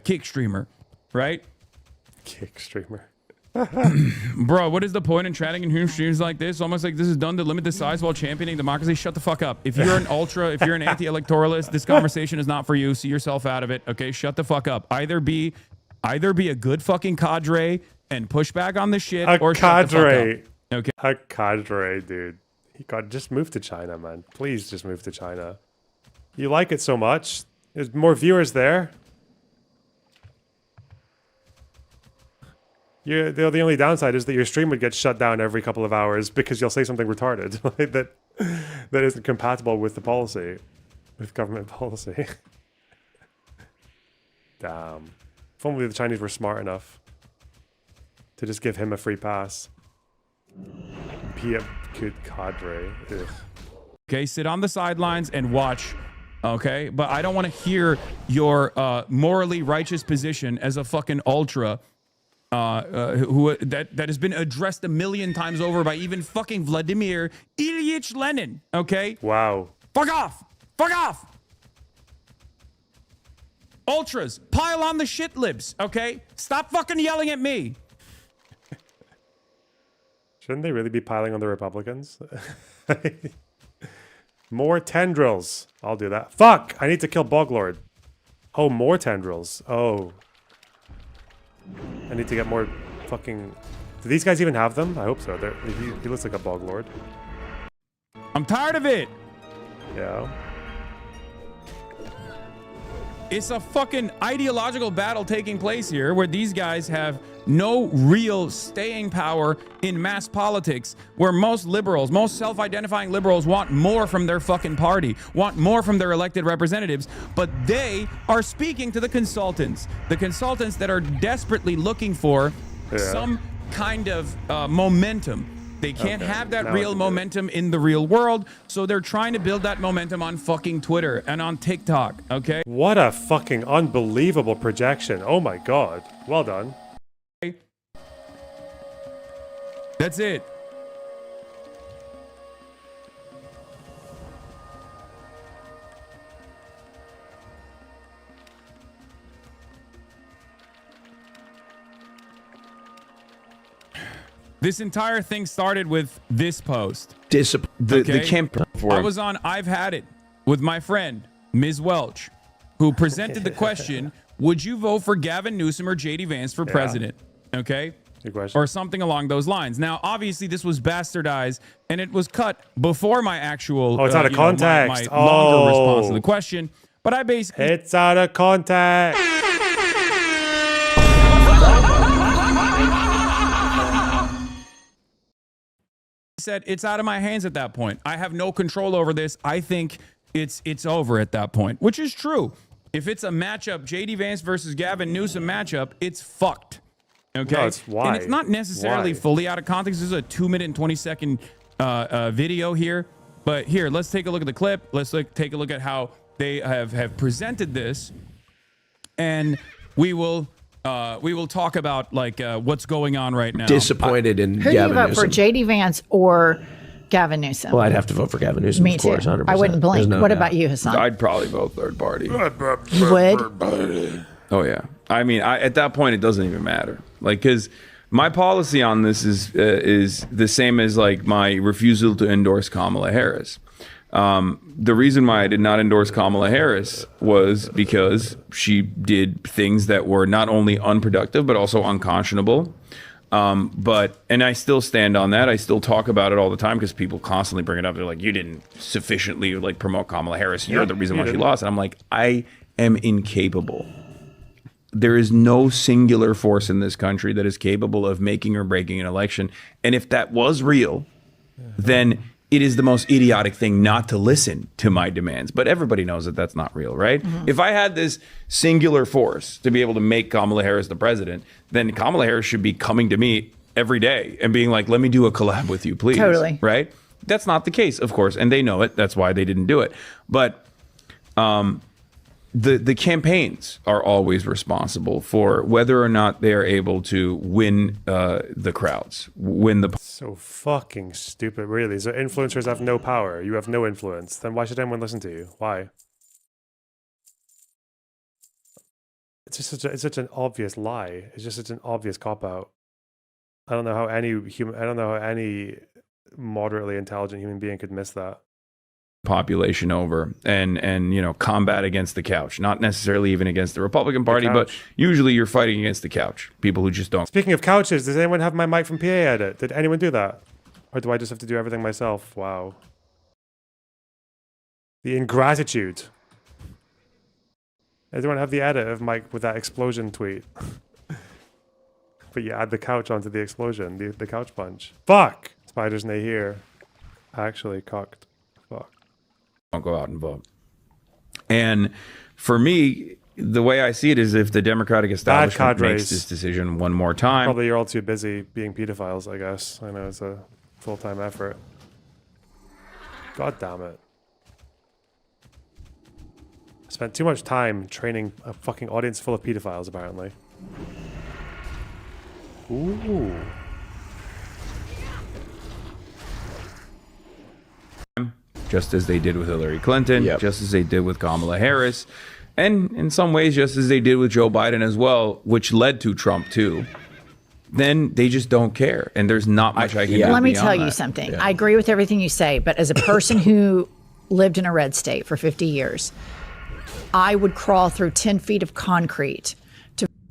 kick streamer, right? Kick streamer. Bro, what is the point in chatting in human streams like this? Almost like this is done to limit the size while championing democracy. Shut the fuck up. If you're an ultra, if you're an anti-electoralist, this conversation is not for you. See yourself out of it. Okay, shut the fuck up. Either be a good fucking cadre and push back on the shit, or shut the fuck up. Okay. A cadre, dude. Just move to China, man. Please just move to China. You like it so much. There's more viewers there. The only downside is that your stream would get shut down every couple of hours because you'll say something retarded that isn't compatible with the policy, with government policy. Damn. If only the Chinese were smart enough to just give him a free pass. Be a good cadre. Ugh. Okay, sit on the sidelines and watch Okay, but I don't want to hear your morally righteous position as a fucking ultra that has been addressed a million times over by even fucking Vladimir Ilyich Lenin. Okay. Wow. Fuck off. Fuck off. Ultras, pile on the shit libs. Okay. Stop fucking yelling at me. Shouldn't they really be piling on the Republicans? More tendrils. I'll do that. Fuck! I need to kill Boglord. Oh, more tendrils. Oh. I need to get more fucking... Do these guys even have them? I hope so. He looks like a Boglord. I'm tired of it. Yeah. It's a fucking ideological battle taking place here where these guys have no real staying power in mass politics, where most liberals, most self-identifying liberals want more from their fucking party, want more from their elected representatives, but they are speaking to the consultants that are desperately looking for some kind of momentum. They can't have that real momentum in the real world, so they're trying to build that momentum on fucking Twitter and on TikTok, okay? What a fucking unbelievable projection. Oh my god. Well done. That's it. This entire thing started with this post. The camp. I was on I've Had It with my friend, Ms. Welch, who presented the question, would you vote for Gavin Newsom or J.D. Vance for president? Okay? Good question. Or something along those lines. Now, obviously, this was bastardized, and it was cut before my actual... Oh, it's out of context. My longer response to the question. But I basically... It's out of context. said it's out of my hands at that point. I have no control over this. I think it's over at that point, which is true. If it's a matchup, J.D. Vance versus Gavin Newsom matchup, it's fucked. Okay? No, it's why? And it's not necessarily fully out of context. This is a 2-minute and 20-second video here. But here, let's take a look at the clip. Let's take a look at how they have presented this. And we will talk about like what's going on right now. Disappointed in Who Gavin do you vote Newsom. for, J.D. Vance or Gavin Newsom? Well, I'd have to vote for Gavin Newsom. Me of course, too. 100%. I wouldn't blink. What about you, Hasan? I'd probably vote third party. You would? Oh yeah. I mean, at that point, it doesn't even matter. Like, because my policy on this is the same as like my refusal to endorse Kamala Harris. The reason why I did not endorse Kamala Harris was because she did things that were not only unproductive, but also unconscionable. And I still stand on that. I still talk about it all the time because people constantly bring it up. They're like, you didn't sufficiently like promote Kamala Harris. You're the reason why she lost. And I'm like, I am incapable. There is no singular force in this country that is capable of making or breaking an election. And if that was real, then it is the most idiotic thing not to listen to my demands. But everybody knows that that's not real, right? Mm-hmm. If I had this singular force to be able to make Kamala Harris the president, then Kamala Harris should be coming to me every day and being like, let me do a collab with you, please. Totally. Right? That's not the case, of course. And they know it. That's why they didn't do it. But the campaigns are always responsible for whether or not they are able to win the crowds, win the... So fucking stupid, really. So influencers have no power. You have no influence. Then why should anyone listen to you? Why? It's just such an obvious lie. It's just such an obvious cop-out. I don't know how any moderately intelligent human being could miss that. Population over and you know, combat against the couch, not necessarily even against the Republican Party, but usually you're fighting against the couch, people who just don't. Speaking of couches, does anyone have my mic from PA edit? Did anyone do that, or do I just have to do everything myself? Wow, the ingratitude. Does anyone have the edit of Mike with that explosion tweet? But you add the couch onto the explosion, the couch punch. Fuck, spiders nay here. Actually cocked. Fuck. Don't go out and vote. And for me, the way I see it is if the Democratic establishment makes this decision one more time. Probably you're all too busy being pedophiles, I guess. I know it's a full-time effort. God damn it. Spent too much time training a fucking audience full of pedophiles, apparently. Ooh. Just as they did with Hillary Clinton, just as they did with Kamala Harris, and in some ways just as they did with Joe Biden as well, which led to Trump too. Then they just don't care, and there's not much I can do. Let me tell you something. I agree with everything you say, but as a person who lived in a red state for 50 years, I would crawl through 10 feet of concrete.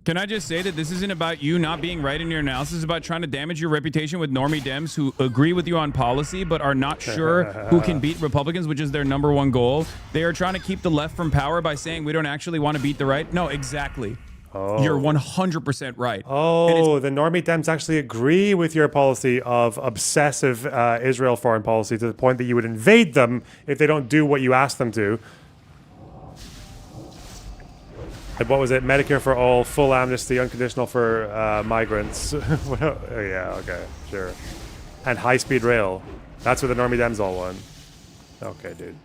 Can I just say that this isn't about you not being right in your analysis? It's about trying to damage your reputation with normie Dems who agree with you on policy but are not sure who can beat Republicans, which is their number one goal. They are trying to keep the left from power by saying we don't actually want to beat the right. No, exactly. Oh. You're 100% right. Oh, the normie Dems actually agree with your policy of obsessive Israel foreign policy to the point that you would invade them if they don't do what you ask them to. Like, what was it? Medicare for all, full amnesty, unconditional for migrants. Oh, yeah, okay, sure. And high-speed rail. That's what the normie Dems all want. Okay, dude.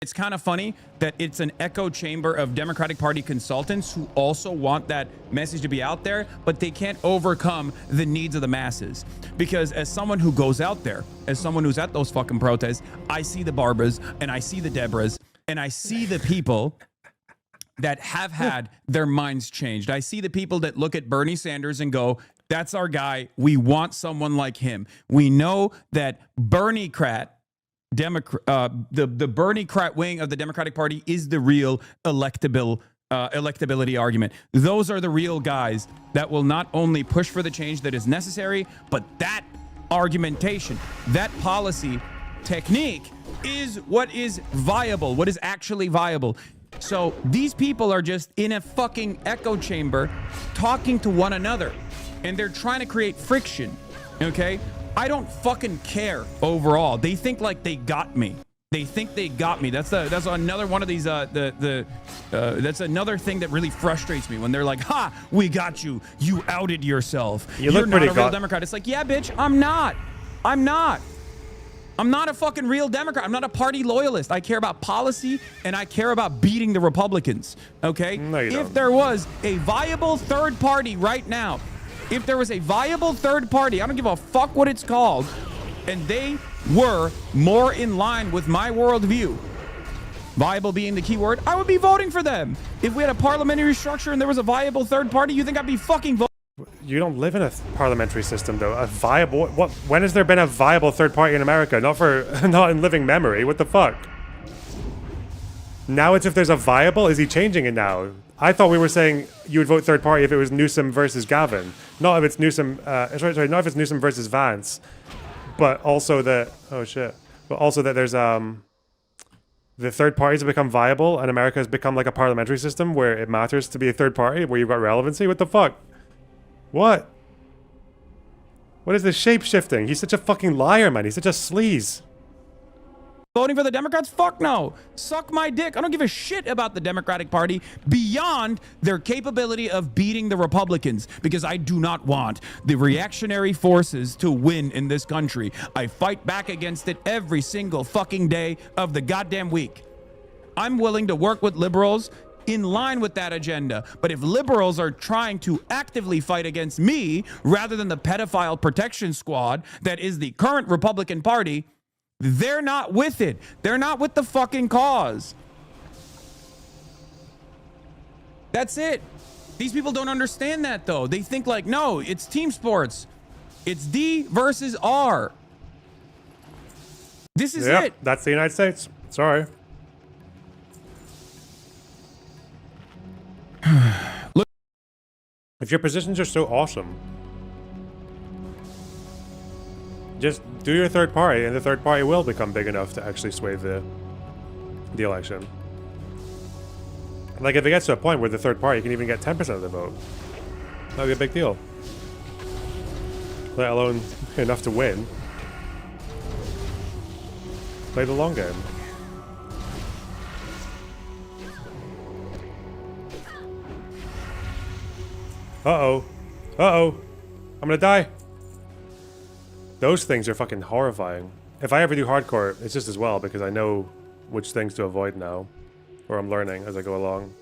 It's kind of funny that it's an echo chamber of Democratic Party consultants who also want that message to be out there, but they can't overcome the needs of the masses. Because as someone who goes out there, as someone who's at those fucking protests, I see the Barbaras and I see the Deborahs, and I see the people that have had their minds changed. I see the people that look at Bernie Sanders and go, that's our guy. We want someone like him. We know that the Bernie-crat wing of the Democratic Party is the real electability argument. Those are the real guys that will not only push for the change that is necessary, but that argumentation, that policy technique is what is viable, what is actually viable. So these people are just in a fucking echo chamber talking to one another, and they're trying to create friction, okay? I don't fucking care overall. They think like they got me. They think they got me. That's another one of these that's another thing that really frustrates me when they're like, "Ha, we got you. You outed yourself. You're not a real Democrat." It's like, "Yeah, bitch, I'm not. I'm not a fucking real Democrat. I'm not a party loyalist. I care about policy and I care about beating the Republicans." Okay? No, you don't. If there was a viable third party right now, if there was a viable third party, I don't give a fuck what it's called, and they were more in line with my worldview, viable being the key word, I would be voting for them. If we had a parliamentary structure and there was a viable third party, you think I'd be fucking voting? You don't live in a parliamentary system, though. A viable... When has there been a viable third party in America? Not in living memory. What the fuck? Now it's if there's a viable? Is he changing it now? I thought we were saying you would vote third party if it was Newsom versus Gavin. Not if it's Newsom... not if it's Newsom versus Vance. But also that... Oh, shit. But also that there's... The third parties have become viable and America has become like a parliamentary system where it matters to be a third party, where you've got relevancy. What the fuck? What? What is this shape-shifting? He's such a fucking liar, man. He's such a sleaze. Voting for the Democrats? Fuck no. Suck my dick. I don't give a shit about the Democratic Party beyond their capability of beating the Republicans, because I do not want the reactionary forces to win in this country. I fight back against it every single fucking day of the goddamn week. I'm willing to work with liberals in line with that agenda. But if liberals are trying to actively fight against me rather than the pedophile protection squad that is the current Republican Party, they're not with it. They're not with the fucking cause. That's it. These people don't understand that, though. They think like, no, it's team sports. It's D versus R. This is it. That's the United States. Sorry. Look, if your positions are so awesome, just do your third party, and the third party will become big enough to actually sway the election. Like, if it gets to a point where the third party can even get 10% of the vote, that would be a big deal. Let alone enough to win. Play the long game. Uh-oh. Uh-oh. I'm gonna die. Those things are fucking horrifying. If I ever do hardcore, it's just as well, because I know which things to avoid now, or I'm learning as I go along.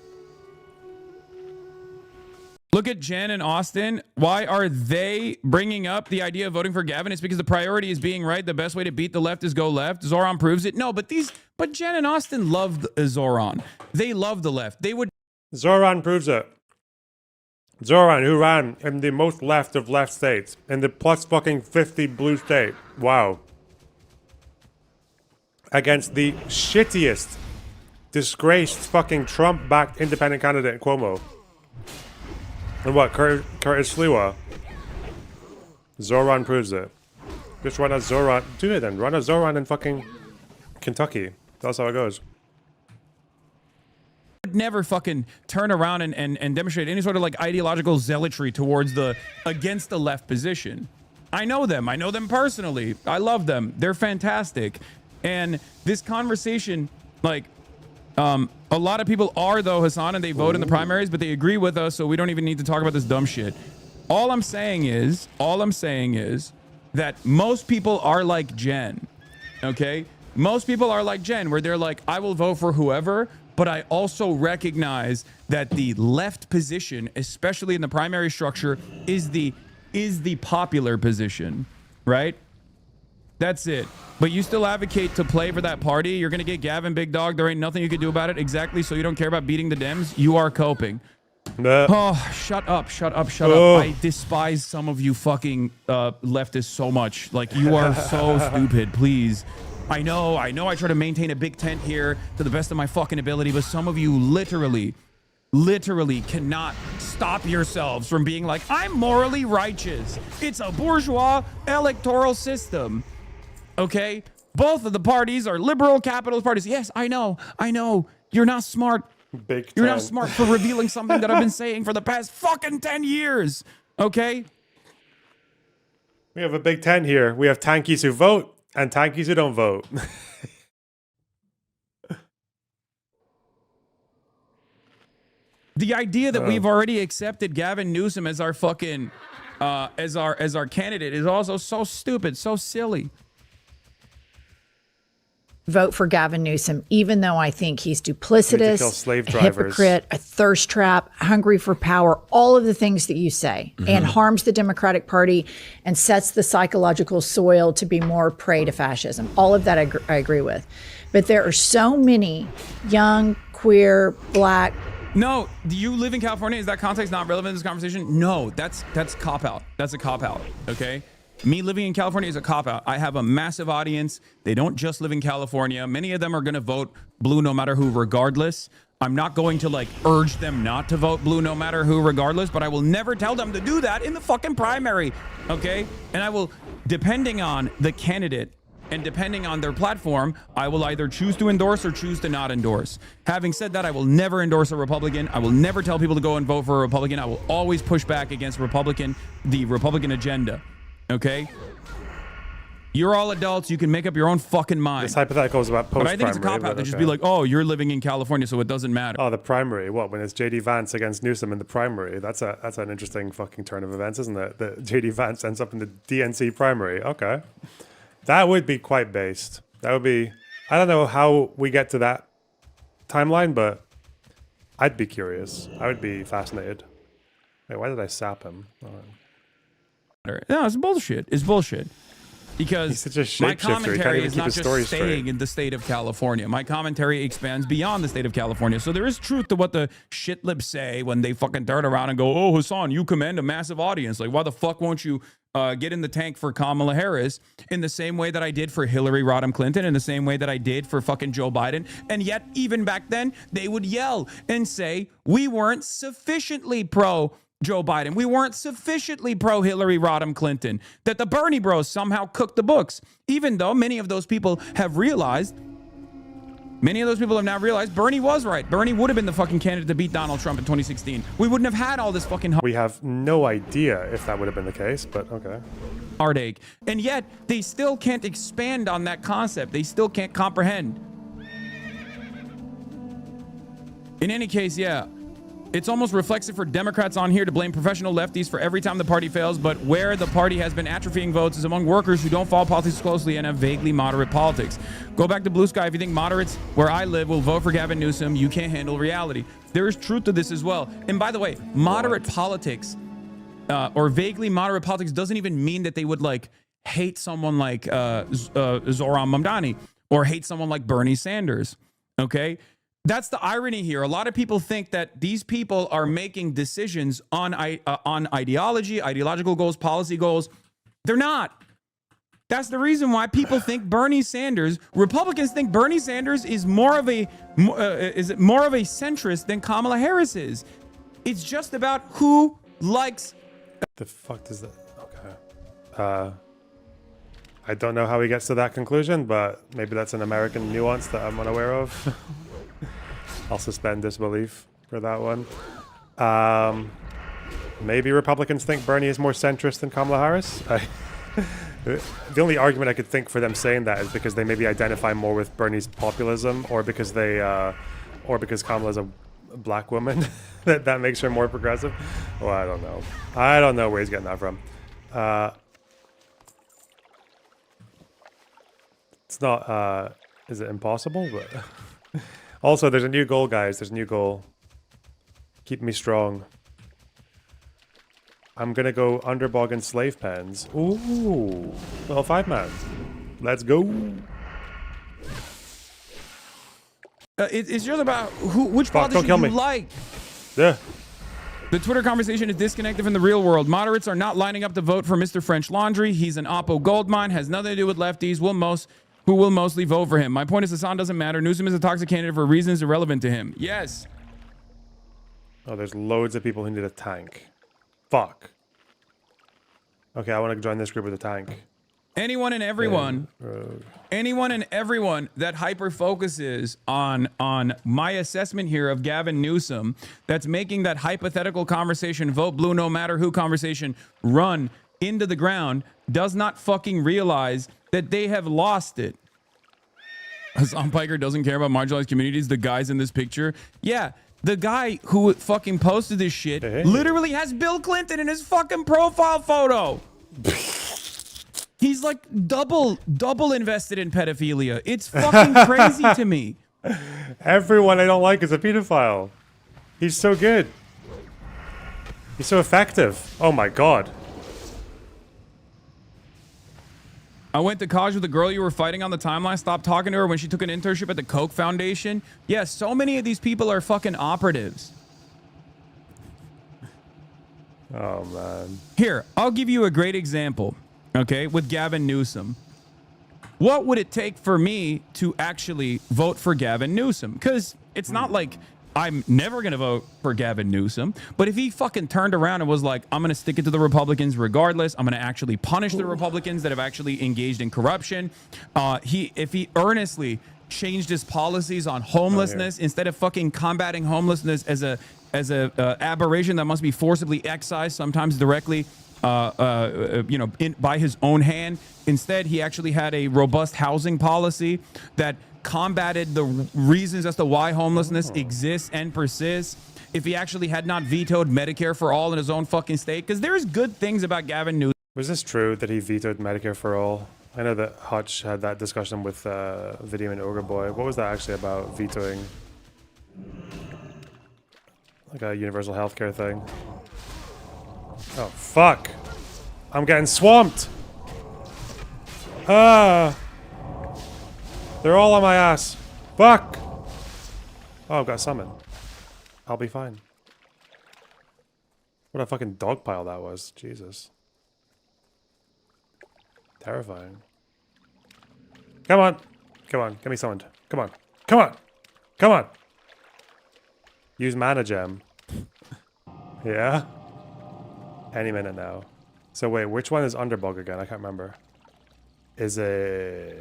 Look at Jen and Austin. Why are they bringing up the idea of voting for Gavin? It's because the priority is being right. The best way to beat the left is go left. Zoran proves it. No, but Jen and Austin love Zoran. They love the left. They would. Zoran proves it. Zoran, who ran in the most left of left states, in the plus fucking 50 blue state. Wow. Against the shittiest, disgraced fucking Trump-backed independent candidate, Cuomo. And what, Curtis Sliwa? Zoran proves it. Just run a Zoran. Do it then. Run a Zoran in fucking Kentucky. That's how it goes. Would never fucking turn around and demonstrate any sort of like ideological zealotry towards against the left position. I know them. I know them personally. I love them. They're fantastic. And this conversation, like, a lot of people are, though, Hasan, and they vote in the primaries, but they agree with us, so we don't even need to talk about this dumb shit. All I'm saying is that most people are like Jen, okay? Most people are like Jen, where they're like, I will vote for whoever, but I also recognize that the left position, especially in the primary structure, is the popular position, right? That's it. But you still advocate to play for that party. You're going to get Gavin, big dog. There ain't nothing you can do about it. Exactly. So you don't care about beating the Dems. You are coping. Oh, shut up. I despise some of you fucking leftists so much. Like, you are so stupid. Please. I know. I try to maintain a big tent here to the best of my fucking ability, but some of you literally cannot stop yourselves from being like, I'm morally righteous. It's a bourgeois electoral system. Okay? Both of the parties are liberal capitalist parties. Yes, I know. You're not smart. You're not smart for revealing something that I've been saying for the past fucking 10 years. Okay? We have a big tent here. We have tankies who vote and tankies who don't vote. The idea that we've already accepted Gavin Newsom as our fucking as our candidate is also so stupid, so silly. Vote for Gavin Newsom, even though I think he's duplicitous, a hypocrite, a thirst trap, hungry for power, all of the things that you say, and harms the Democratic Party and sets the psychological soil to be more prey to fascism. All of that I agree with. But there are so many young, queer, black. No, do you live in California? Is that context not relevant in this conversation? No, that's cop-out. That's a cop-out, okay? Me living in California is a cop-out. I have a massive audience. They don't just live in California. Many of them are going to vote blue no matter who, regardless. I'm not going to, like, urge them not to vote blue no matter who, regardless, but I will never tell them to do that in the fucking primary, okay? And I will, depending on the candidate and depending on their platform, I will either choose to endorse or choose to not endorse. Having said that, I will never endorse a Republican. I will never tell people to go and vote for a Republican. I will always push back against the Republican agenda. Okay? You're all adults. You can make up your own fucking mind. This hypothetical is about post-primary. But I think it's a cop-out to just be like, oh, you're living in California, so it doesn't matter. Oh, the primary. What, when it's J.D. Vance against Newsom in the primary? That's an interesting fucking turn of events, isn't it? That J.D. Vance ends up in the DNC primary. Okay. That would be quite based. That would be... I don't know how we get to that timeline, but I'd be curious. I would be fascinated. Wait, why did I sap him? No, it's bullshit. It's bullshit. Because my commentary is not just staying in the state of California. My commentary expands beyond the state of California. So there is truth to what the shit lips say when they fucking turn around and go, oh, Hasan, you command a massive audience. Like, why the fuck won't you get in the tank for Kamala Harris in the same way that I did for Hillary Rodham Clinton, in the same way that I did for fucking Joe Biden? And yet, even back then, they would yell and say, we weren't sufficiently pro Joe Biden. We weren't sufficiently pro Hillary Rodham Clinton, that the Bernie bros somehow cooked the books, even though many of those people have now realized Bernie was right. Bernie would have been the fucking candidate to beat Donald Trump in 2016. We wouldn't have had all this fucking... We have no idea if that would have been the case, but okay. Heartache. And yet, they still can't expand on that concept. They still can't comprehend. In any case, yeah. It's almost reflexive for Democrats on here to blame professional lefties for every time the party fails, but where the party has been atrophying votes is among workers who don't follow politics closely and have vaguely moderate politics. Go back to Blue Sky. If you think moderates where I live will vote for Gavin Newsom, you can't handle reality. There is truth to this as well. And by the way, moderate politics or vaguely moderate politics doesn't even mean that they would like hate someone like Zoran Mamdani or hate someone like Bernie Sanders. Okay? That's the irony here. A lot of people think that these people are making decisions on ideology, ideological goals, policy goals. They're not. That's the reason why people think Bernie Sanders, Republicans think Bernie Sanders is more of a centrist than Kamala Harris is. It's just about who likes. The fuck does that? Okay. I don't know how he gets to that conclusion, but maybe that's an American nuance that I'm unaware of. I'll suspend disbelief for that one. Maybe Republicans think Bernie is more centrist than Kamala Harris. The only argument I could think for them saying that is because they maybe identify more with Bernie's populism, or because because Kamala's a black woman that makes her more progressive. Well, I don't know. I don't know where he's getting that from. It's not. Is it impossible? But. Also, there's a new goal, guys. There's a new goal. Keep me strong. I'm gonna go underbog and slave pens. Ooh, well, 5-man. Let's go. It's just about which politician you like. Yeah. The Twitter conversation is disconnected from the real world. Moderates are not lining up to vote for Mr. French Laundry. He's an Oppo goldmine. Has nothing to do with lefties. Who will mostly vote for him. My point is Hasan doesn't matter. Newsom is a toxic candidate for reasons irrelevant to him. Yes. Oh, there's loads of people who need a tank. Fuck. Okay, I want to join this group with a tank. Anyone and everyone that hyper focuses on my assessment here of Gavin Newsom, that's making that hypothetical conversation, vote blue no matter who conversation, run into the ground, does not fucking realize that they have lost it. Hasan Piker doesn't care about marginalized communities. The guys in this picture. Yeah, the guy who fucking posted this shit literally has Bill Clinton in his fucking profile photo. He's like double invested in pedophilia. It's fucking crazy to me. Everyone I don't like is a pedophile. He's so good. He's so effective. Oh my god. I went to college with a girl you were fighting on the timeline. Stopped talking to her when she took an internship at the Koch Foundation. Yeah, so many of these people are fucking operatives. Oh, man. Here, I'll give you a great example, okay, with Gavin Newsom. What would it take for me to actually vote for Gavin Newsom? Because it's not like I'm never going to vote for Gavin Newsom. But if he fucking turned around and was like, I'm going to stick it to the Republicans regardless. I'm going to actually punish the Republicans that have actually engaged in corruption. If he earnestly changed his policies on homelessness instead of fucking combating homelessness as a aberration that must be forcibly excised, sometimes directly, by his own hand. Instead, he actually had a robust housing policy that combated the reasons as to why homelessness exists and persists. If he actually had not vetoed Medicare for all in his own fucking state, because there's good things about Gavin Newsom. Was this true that he vetoed Medicare for all? I know that Hutch had that discussion with Vidium and Ogre Boy. What was that actually about, vetoing like a universal healthcare thing? Oh, fuck. I'm getting swamped. Ah. They're all on my ass. Fuck. Oh, I've got summoned. I'll be fine. What a fucking dog pile that was. Jesus. Terrifying. Come on. Come on. Get me summoned. Come on. Come on. Come on. Use mana gem. Yeah? Any minute now. So wait, which one is Underbog again? I can't remember. Is it...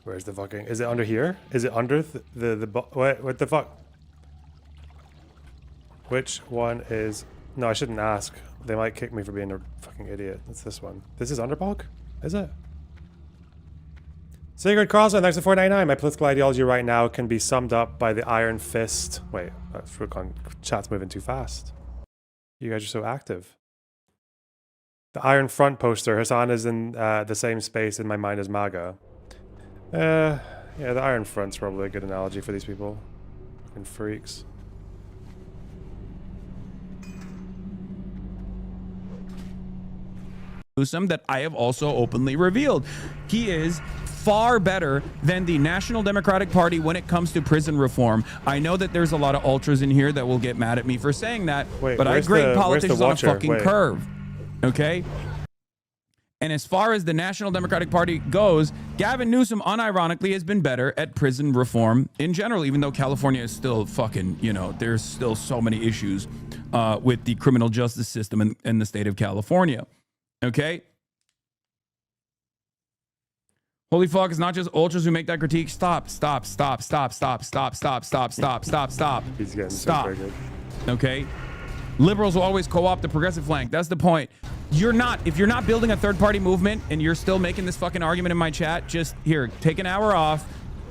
Where's the fucking... Is it under here? Is it under wait, what the fuck? Which one is... No, I shouldn't ask. They might kick me for being a fucking idiot. It's this one. This is Underbog? Is it? Sigurd Crosland, thanks for $4.99. My political ideology right now can be summed up by the iron fist. Wait, chat's moving too fast. You guys are so active. The Iron Front poster. Hasan is in the same space in my mind as MAGA. Yeah, the Iron Front's probably a good analogy for these people. And freaks. Newsom that I have also openly revealed. He is far better than the National Democratic Party when it comes to prison reform. I know that there's a lot of ultras in here that will get mad at me for saying that, but I grade politicians on a fucking curve. Okay? And as far as the National Democratic Party goes, Gavin Newsom unironically has been better at prison reform in general, even though California is still fucking, you know, there's still so many issues with the criminal justice system in the state of California. Okay? Holy fuck, it's not just ultras who make that critique. Stop. He's getting so triggered. Okay? Liberals will always co-opt the progressive flank. That's the point. If you're not building a third-party movement and you're still making this fucking argument in my chat, just here, take an hour off,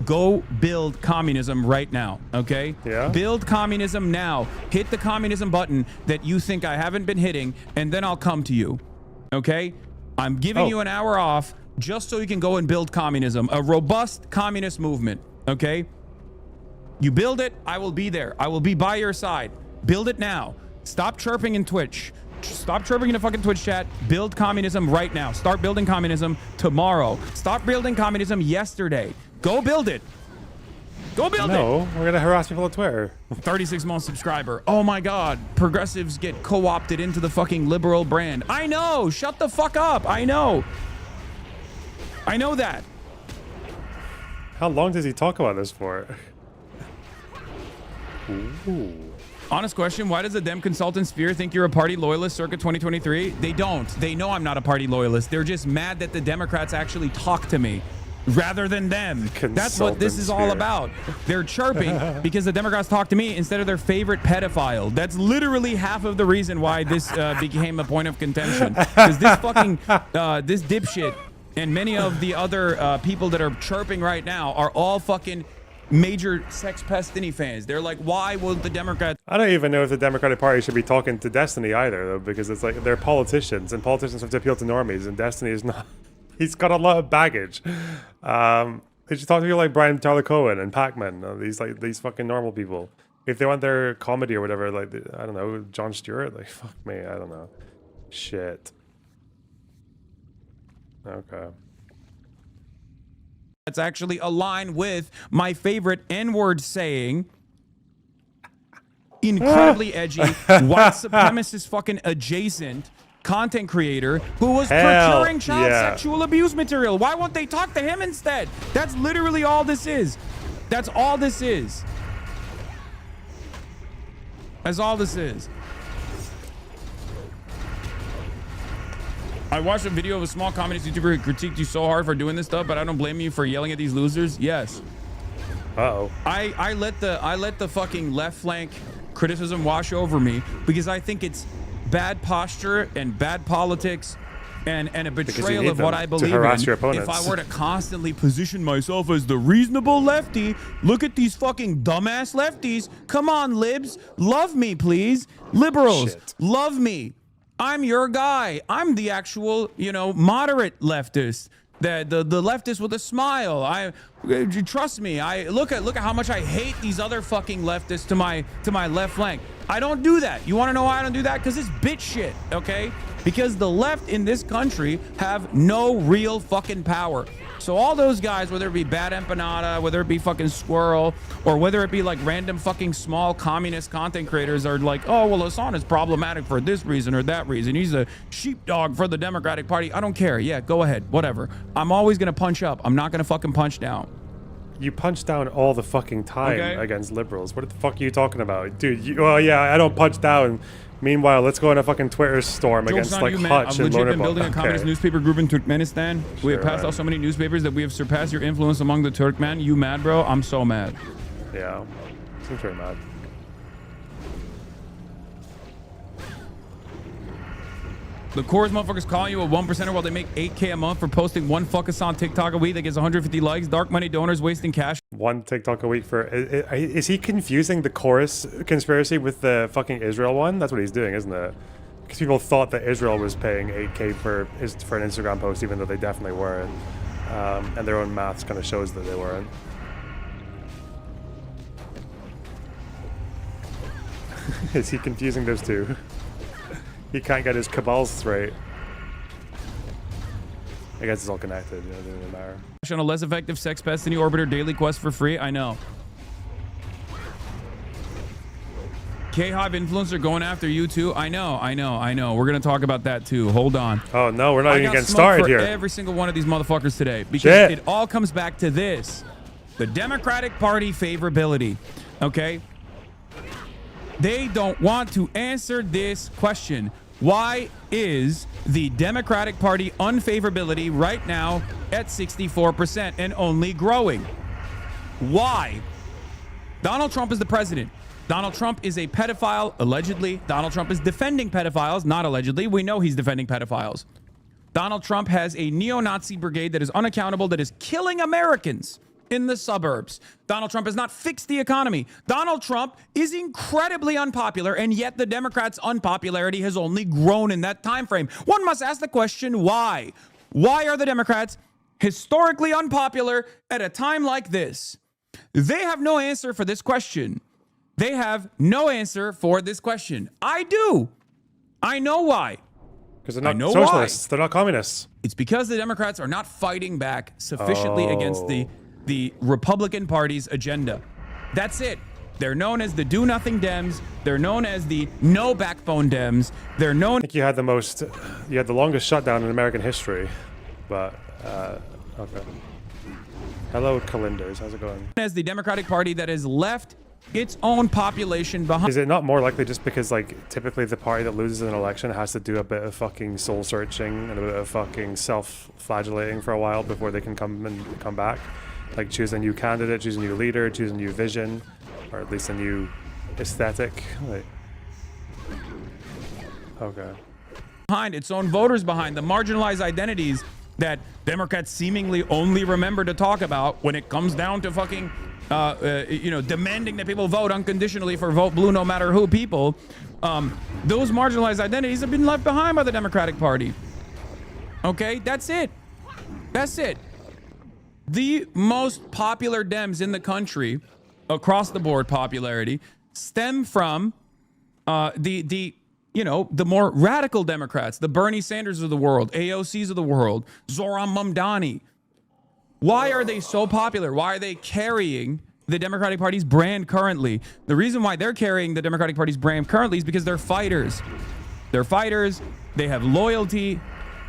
go build communism right now, okay? Yeah. Build communism now. Hit the communism button that you think I haven't been hitting, and then I'll come to you, okay? I'm giving you an hour off just so you can go and build communism, a robust communist movement, okay? You build it, I will be there. I will be by your side. Build it now. Stop chirping in Twitch. Stop chirping in the fucking Twitch chat. Build communism right now. Start building communism tomorrow. Stop building communism yesterday. Go build it. Go build it. No, we're gonna harass people on Twitter. 36-month subscriber. Oh my God. Progressives get co-opted into the fucking liberal brand. I know. Shut the fuck up. I know. I know that. How long does he talk about this for? Ooh. Honest question, why does the Dem consultant sphere think you're a party loyalist circa 2023? They don't. They know I'm not a party loyalist. They're just mad that the Democrats actually talk to me rather than them. That's what this is all about. They're chirping because the Democrats talk to me instead of their favorite pedophile. That's literally half of the reason why this became a point of contention. Because this fucking, this dipshit and many of the other people that are chirping right now are all fucking major Sex Pestini fans. They're like, why will the Democrats? I don't even know if the Democratic Party should be talking to Destiny either, though, because it's like they're politicians, and politicians have to appeal to normies, and Destiny is not. He's got a lot of baggage. They should talk to people like Brian Tyler Cohen and Pac-Man, these fucking normal people. If they want their comedy or whatever, like I don't know, Jon Stewart, like fuck me, I don't know. Shit. Okay. That's actually aligned with my favorite N-word saying. Incredibly edgy, white supremacist fucking adjacent content creator who was procuring child sexual abuse material. Why won't they talk to him instead? That's literally all this is. That's all this is. That's all this is. I watched a video of a small communist YouTuber who critiqued you so hard for doing this stuff, but I don't blame you for yelling at these losers. Yes. Uh-oh. I let the fucking left flank criticism wash over me because I think it's bad posture and bad politics and a betrayal of what I believe in. If I were to constantly position myself as the reasonable lefty, look at these fucking dumbass lefties. Come on, libs. Love me, please. Liberals, love me. I'm your guy. I'm the actual, moderate leftist. The leftist with a smile. Trust me. Look at how much I hate these other fucking leftists to my left flank. I don't do that. You want to know why I don't do that? Because it's bitch shit, okay? Because the left in this country have no real fucking power. So all those guys, whether it be Bad Empanada, whether it be fucking Squirrel, or whether it be like random fucking small communist content creators are like, oh, well, Hasan is problematic for this reason or that reason. He's a sheepdog for the Democratic Party. I don't care. Yeah, go ahead. Whatever. I'm always going to punch up. I'm not going to fucking punch down. You punch down all the fucking time against liberals. What the fuck are you talking about? Dude, I don't punch down. Meanwhile, let's go in a fucking Twitter storm against like Hutch and Lonerbox. I've legit been building a communist newspaper group in Turkmenistan. We have passed out so many newspapers that we have surpassed your influence among the Turkmen. You mad, bro? I'm so mad. Yeah, seems very mad. The chorus motherfuckers calling you a 1%er while they make $8K a month for posting one fuckathon TikTok a week that gets 150 likes. Dark money donors wasting cash. One TikTok a week for... Is he confusing the chorus conspiracy with the fucking Israel one? That's what he's doing, isn't it? Because people thought that Israel was paying 8K for an Instagram post, even though they definitely weren't. And their own maths kind of shows that they weren't. Is he confusing those two? He can't get his cabals straight. I guess it's all connected. You know, it doesn't really matter. On a less effective sex pest in the orbiter daily quest for free. I know. K-Hive influencer going after you too. I know. We're gonna talk about that too. Hold on. Oh no, we're not even getting started for here. Every single one of these motherfuckers today, because it all comes back to this: the Democratic Party favorability. Okay. They don't want to answer this question. Why is the Democratic Party unfavorability right now at 64% and only growing? Why? Donald Trump is the president. Donald Trump is a pedophile, allegedly. Donald Trump is defending pedophiles, not allegedly. We know he's defending pedophiles. Donald Trump has a neo-Nazi brigade that is unaccountable, that is killing Americans in the suburbs. Donald Trump has not fixed the economy. Donald Trump is incredibly unpopular, and yet the Democrats' unpopularity has only grown in that time frame. One must ask the question, why? Why are the Democrats historically unpopular at a time like this? They have no answer for this question. They have no answer for this question. I do. I know why. Because they're not socialists. They're not communists. It's because the Democrats are not fighting back sufficiently against the Republican Party's agenda. That's it. They're known as the do-nothing Dems. They're known as the no-backbone Dems. They're known... I think you had the longest shutdown in American history, but, okay. Hello, Calendars. How's it going? ...as the Democratic Party that has left its own population behind. Is it not more likely just because, like, typically the party that loses an election has to do a bit of fucking soul-searching and a bit of fucking self-flagellating for a while before they can come back? Like choose a new candidate, choose a new leader, choose a new vision, or at least a new aesthetic. Like, okay. Behind its own voters, behind the marginalized identities that Democrats seemingly only remember to talk about when it comes down to fucking, demanding that people vote unconditionally for vote blue no matter who people. Those marginalized identities have been left behind by the Democratic Party. Okay, that's it. That's it. The most popular Dems in the country, across the board popularity, stem from the more radical Democrats, the Bernie Sanders of the world, AOCs of the world, Zoran Mamdani. Why are they so popular? Why are they carrying the Democratic Party's brand currently? The reason why they're carrying the Democratic Party's brand currently is because they're fighters. They're fighters. They have loyalty.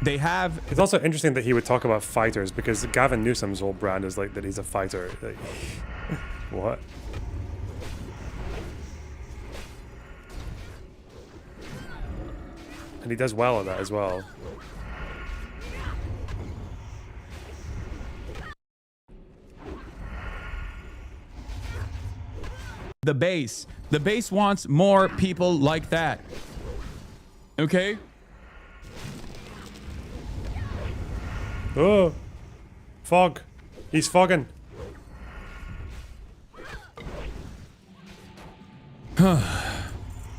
They have... It's also interesting that he would talk about fighters because Gavin Newsom's whole brand is like that he's a fighter. Like, what? And he does well at that as well. The base wants more people like that. Okay? Oh, fog. He's fogging.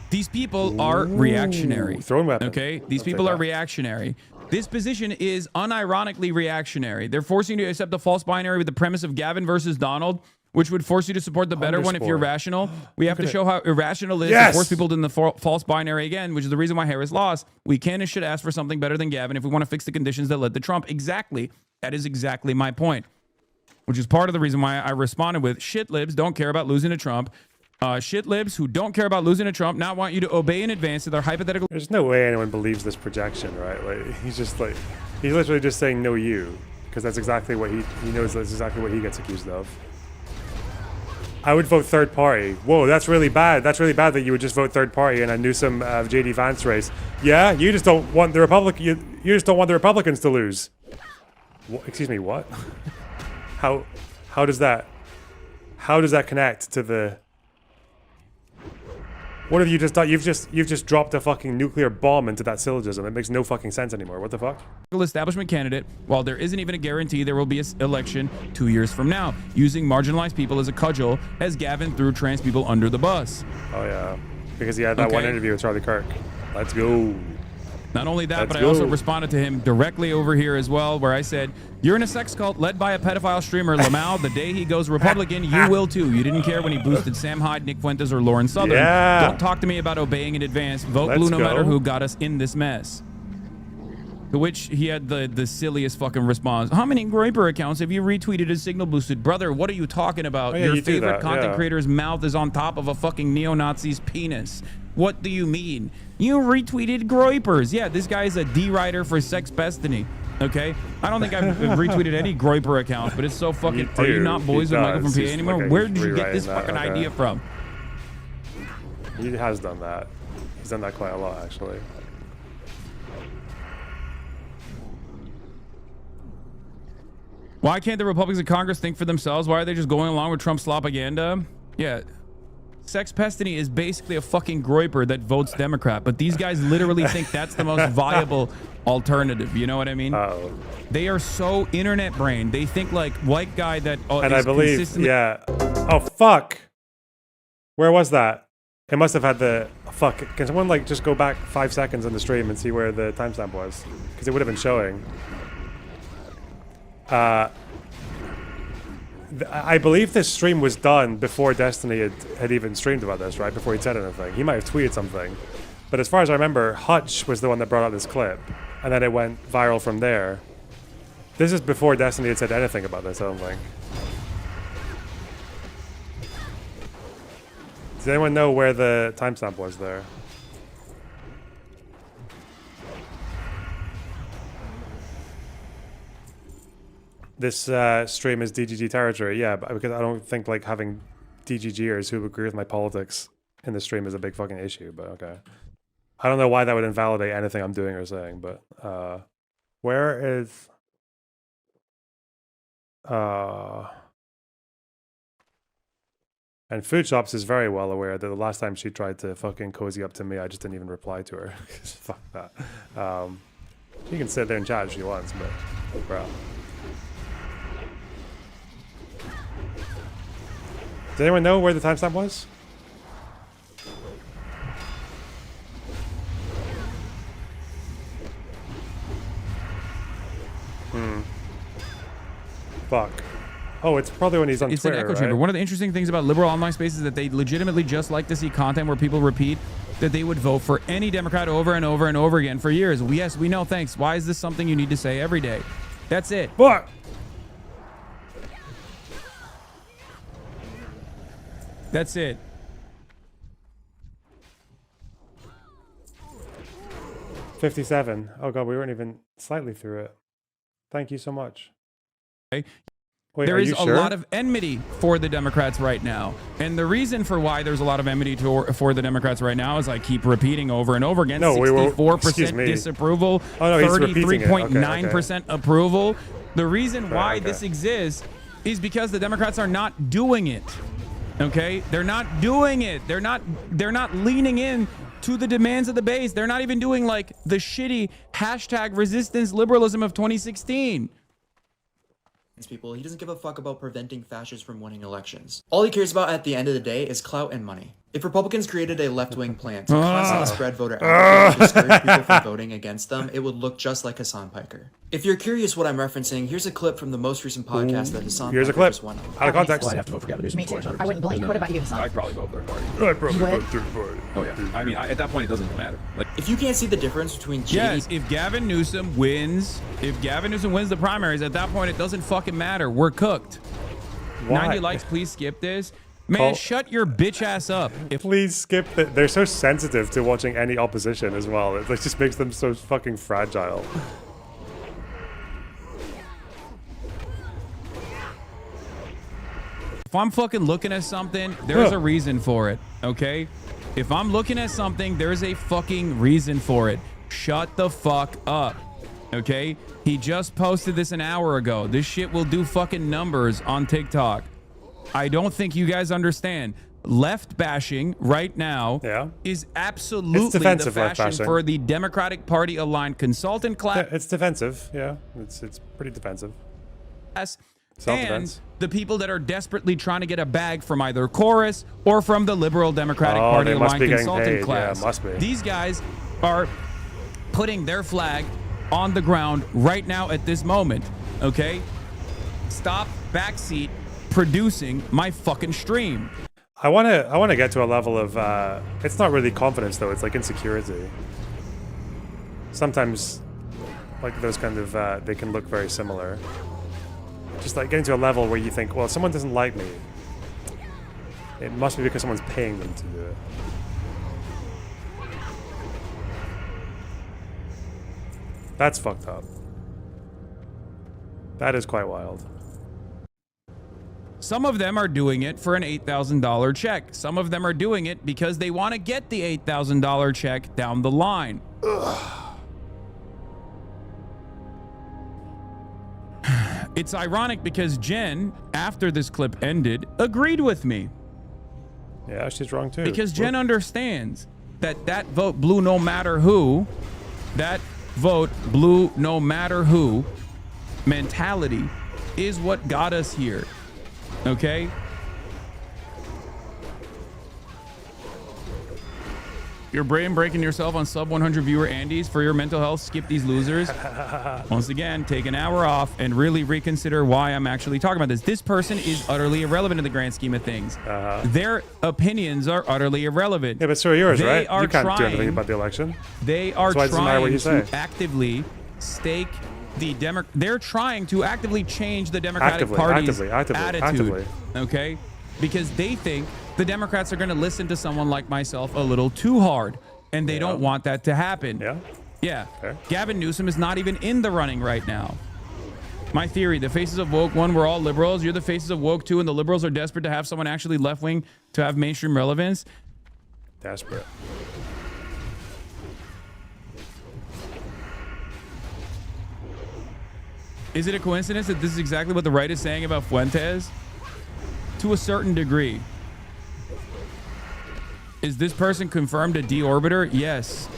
These people are reactionary. Throwing weapon. Okay? These people are reactionary. This position is unironically reactionary. They're forcing you to accept the false binary with the premise of Gavin versus Donald, which would force you to support the better one if you're rational. We have to show how irrational it is to force people in the false binary again, which is the reason why Harris lost. We can and should ask for something better than Gavin if we want to fix the conditions that led to Trump. Exactly. That is exactly my point, which is part of the reason why I responded with shit libs don't care about losing to Trump. Shit libs who don't care about losing to Trump now want you to obey in advance to their hypothetical... There's no way anyone believes this projection, right? Like, he's literally just saying no you, because that's exactly what he knows that's exactly what he gets accused of. I would vote third party. Whoa, that's really bad. That's really bad that you would just vote third party in a Newsom JD Vance race. Yeah, you just don't want the you just don't want the Republicans to lose. What? Excuse me, what? How does that connect to the... What have you just done? You've just dropped a fucking nuclear bomb into that syllogism. It makes no fucking sense anymore. What the fuck? Establishment candidate, while there isn't even a guarantee there will be an election 2 years from now, using marginalized people as a cudgel as Gavin threw trans people under the bus. Oh yeah, because he had that one interview with Charlie Kirk. Let's go. Not only that, but I also responded to him directly over here as well, where I said, you're in a sex cult led by a pedophile streamer, Lamau. The day he goes Republican, you will too. You didn't care when he boosted Sam Hyde, Nick Fuentes, or Lauren Southern. Yeah. Don't talk to me about obeying in advance. Vote blue no matter who got us in this mess. To which he had the silliest fucking response. How many Groiper accounts have you retweeted as signal boosted? Brother, what are you talking about? Oh, yeah, Your favorite content creator's mouth is on top of a fucking neo-Nazi's penis. What do you mean? You retweeted Groipers. Yeah, this guy is a D-writer for Sex Destiny. Okay? I don't think I've retweeted any Groiper accounts, but it's so fucking... Are you not boys with Michael from PA anymore? Like Where did you get this fucking idea from? He has done that. He's done that quite a lot, actually. Why can't the Republicans in Congress think for themselves? Why are they just going along with Trump's propaganda? Yeah. Sex Destiny is basically a fucking Groiper that votes Democrat, but these guys literally think that's the most viable alternative. You know what I mean? They are so internet brained. They think like white guy that and I believe, yeah. Oh, fuck. Where was that? It must have had the... Fuck. Can someone like just go back 5 seconds in the stream and see where the timestamp was? Because it would have been showing. I believe this stream was done before Destiny had even streamed about this, right? Before he'd said anything. He might have tweeted something. But as far as I remember, Hutch was the one that brought out this clip. And then it went viral from there. This is before Destiny had said anything about this, I don't think. Does anyone know where the timestamp was there? This stream is DGG territory, yeah, but because I don't think like having DGGers who agree with my politics in the stream is a big fucking issue, but okay. I don't know why that would invalidate anything I'm doing or saying, but where is and Food Shops is very well aware that the last time she tried to fucking cozy up to me, I just didn't even reply to her. Fuck that. She can sit there and chat if she wants, but bro. Does anyone know where the timestamp was? Fuck. Oh, it's probably when he's on Twitter, an echo chamber. Right? One of the interesting things about liberal online spaces is that they legitimately just like to see content where people repeat that they would vote for any Democrat over and over and over again for years. Yes, we know, thanks. Why is this something you need to say every day? That's it. Fuck! That's it. $57. Oh god, we weren't even slightly through it. Thank you so much. Okay. Wait, there is a lot of enmity for the Democrats right now. And the reason for why there's a lot of enmity for the Democrats right now is I keep repeating over and over again, 64% disapproval, 33.9% approval. The reason why this exists is because the Democrats are not doing it. Okay? They're not doing it. They're not leaning in to the demands of the base. They're not even doing like the shitty hashtag resistance liberalism of 2016. People. He doesn't give a fuck about preventing fascists from winning elections. All he cares about at the end of the day is clout and money. If Republicans created a left-wing plan to constantly spread voter apathy and discourage people from voting against them, it would look just like Hasan Piker. If you're curious what I'm referencing, here's a clip from the most recent podcast that Hasan Piker just went on. Out of context. Well, I'd have to vote for Gavin Newsom. Me too. I wouldn't blink. What about you, Hasan? I'd probably vote third party. I'd probably vote third party. Oh yeah. I mean, at that point, it doesn't matter. Like, if you can't see the difference between yes, if Gavin Newsom wins the primaries, at that point, it doesn't fucking matter. We're cooked. Why? 90 likes, please skip this. Man, shut your bitch ass up. Please skip it. They're so sensitive to watching any opposition as well. It just makes them so fucking fragile. If I'm fucking looking at something, there's a reason for it, okay? If I'm looking at something, there's a fucking reason for it. Shut the fuck up, okay? He just posted this an hour ago. This shit will do fucking numbers on TikTok. I don't think you guys understand. left bashing right now is absolutely the fashion for the Democratic Party aligned consultant class. Yeah, it's defensive. Yeah, it's pretty defensive. And the people that are desperately trying to get a bag from either Chorus or from the Liberal Democratic Party aligned consultant class. Yeah, must be. These guys are putting their flag on the ground right now at this moment. Okay? Stop backseat producing my fucking stream. I want to get to a level of it's not really confidence though, it's like insecurity. Sometimes like those kind of they can look very similar. Just like getting to a level where you think, well, someone doesn't like me. It must be because someone's paying them to do it. That's fucked up. That is quite wild. Some of them are doing it for an $8,000 check. Some of them are doing it because they want to get the $8,000 check down the line. Ugh. It's ironic because Jen, after this clip ended, agreed with me. Yeah, she's wrong too. Because Jen understands that that vote blew no matter who. That vote blew no matter who mentality is what got us here. Okay? Your brain breaking yourself on sub 100 viewer Andes for your mental health. Skip these losers. Once again, take an hour off and really reconsider why I'm actually talking about this. This person is utterly irrelevant in the grand scheme of things. Their opinions are utterly irrelevant. Yeah, but so are yours, right? You can't do anything about the election. They are trying to actively stake the they're trying to actively change the Democratic Party's attitude. Okay? Because they think the Democrats are going to listen to someone like myself a little too hard, and they don't want that to happen. Yeah. Fair. Gavin Newsom is not even in the running right now. My theory, the faces of woke 1 were all liberals. You're the faces of woke 2, and the liberals are desperate to have someone actually left-wing to have mainstream relevance. Desperate. Is it a coincidence that this is exactly what the right is saying about Fuentes? To a certain degree. Is this person confirmed a deorbiter? Yes.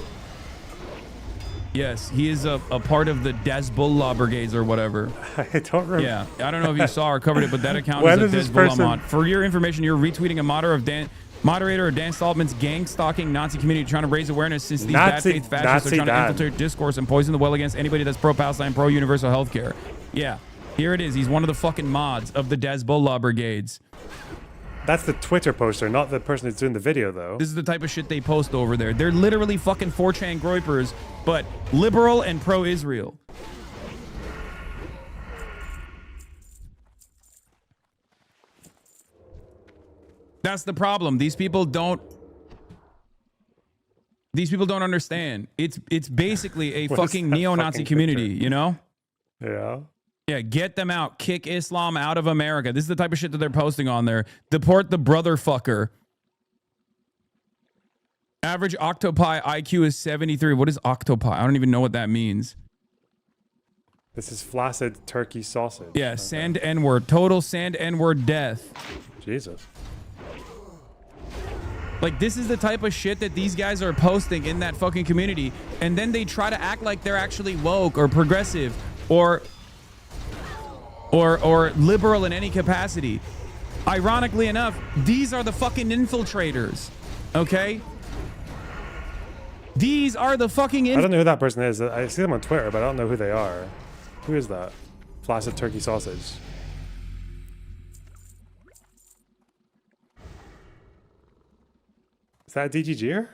Yes, he is a part of the Hezbollah brigades or whatever. I don't remember. Yeah, I don't know if you saw or covered it, but that account is a Hezbollah mod. For your information, you're retweeting a moderator of Dan Saltman's gang-stalking Nazi community trying to raise awareness since these bad faith fascists are trying to infiltrate discourse and poison the well against anybody that's pro-Palestine, pro-universal healthcare. Yeah, here it is. He's one of the fucking mods of the Hezbollah brigades. That's the Twitter poster, not the person who's doing the video, though. This is the type of shit they post over there. They're literally fucking 4chan groypers, but liberal and pro-Israel. That's the problem. These people don't understand. It's basically a fucking neo-Nazi community, you know? Yeah. Yeah, get them out. Kick Islam out of America. This is the type of shit that they're posting on there. Deport the brother fucker. Average octopi IQ is 73. What is octopi? I don't even know what that means. This is flaccid turkey sausage. Yeah, sand N-word. Total sand N-word death. Jesus. Like, this is the type of shit that these guys are posting in that fucking community. And then they try to act like they're actually woke or progressive or liberal in any capacity. Ironically enough, these are the fucking infiltrators. Okay? These are the fucking I don't know who that person is. I see them on Twitter, but I don't know who they are. Who is that? Flaccid turkey sausage. Is that a DGGer?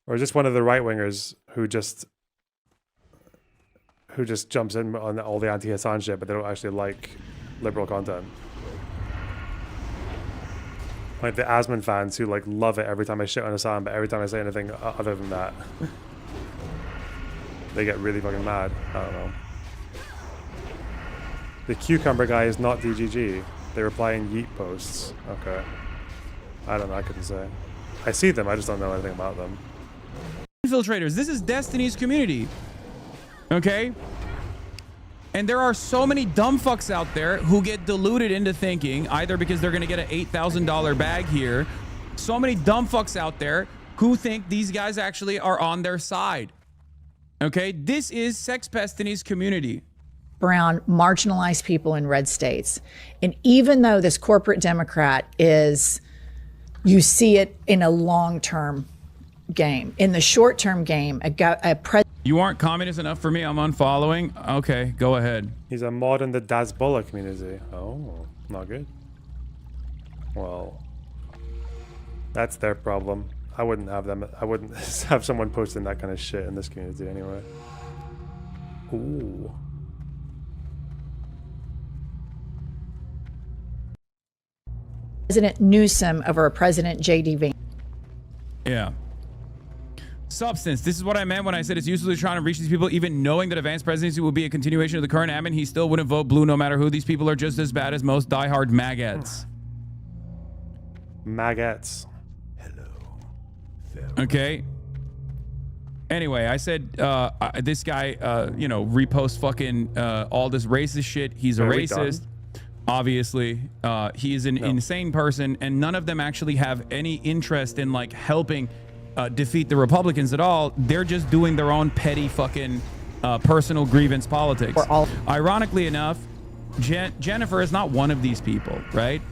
Or just one of the right-wingers who just jumps in on all the anti-Hasan shit, but they don't actually like liberal content. Like the Asman fans who like love it every time I shit on Hasan, but every time I say anything other than that, they get really fucking mad. I don't know. The cucumber guy is not DGG. They reply in yeet posts. Okay. I don't know, I couldn't say. I see them, I just don't know anything about them. Infiltrators, this is Destiny's community. Okay? And there are so many dumb fucks out there who get deluded into thinking, either because they're going to get an $8,000 bag here. So many dumb fucks out there who think these guys actually are on their side. Okay, this is Sex Pestini's community. Brown, marginalized people in red states. And even though this corporate Democrat is, you see it in a long-term game. In the short-term game, You aren't communist enough for me, I'm unfollowing. Okay, go ahead. He's a mod in the Dazbola community. Oh, not good. Well, that's their problem. I wouldn't have them. I wouldn't have someone posting that kind of shit in this community anyway. Ooh. President Newsom over President J.D. Vance. Yeah. Substance. This is what I meant when I said it's useless trying to reach these people, even knowing that advanced presidency will be a continuation of the current admin. He still wouldn't vote blue no matter who. These people are just as bad as most diehard maggots. Maggots. Okay. Anyway, I said this guy, reposts fucking all this racist shit. He's a racist. Obviously, he is an insane person, and none of them actually have any interest in like helping defeat the Republicans at all. They're just doing their own petty fucking personal grievance politics. Ironically enough, Jennifer is not one of these people, right?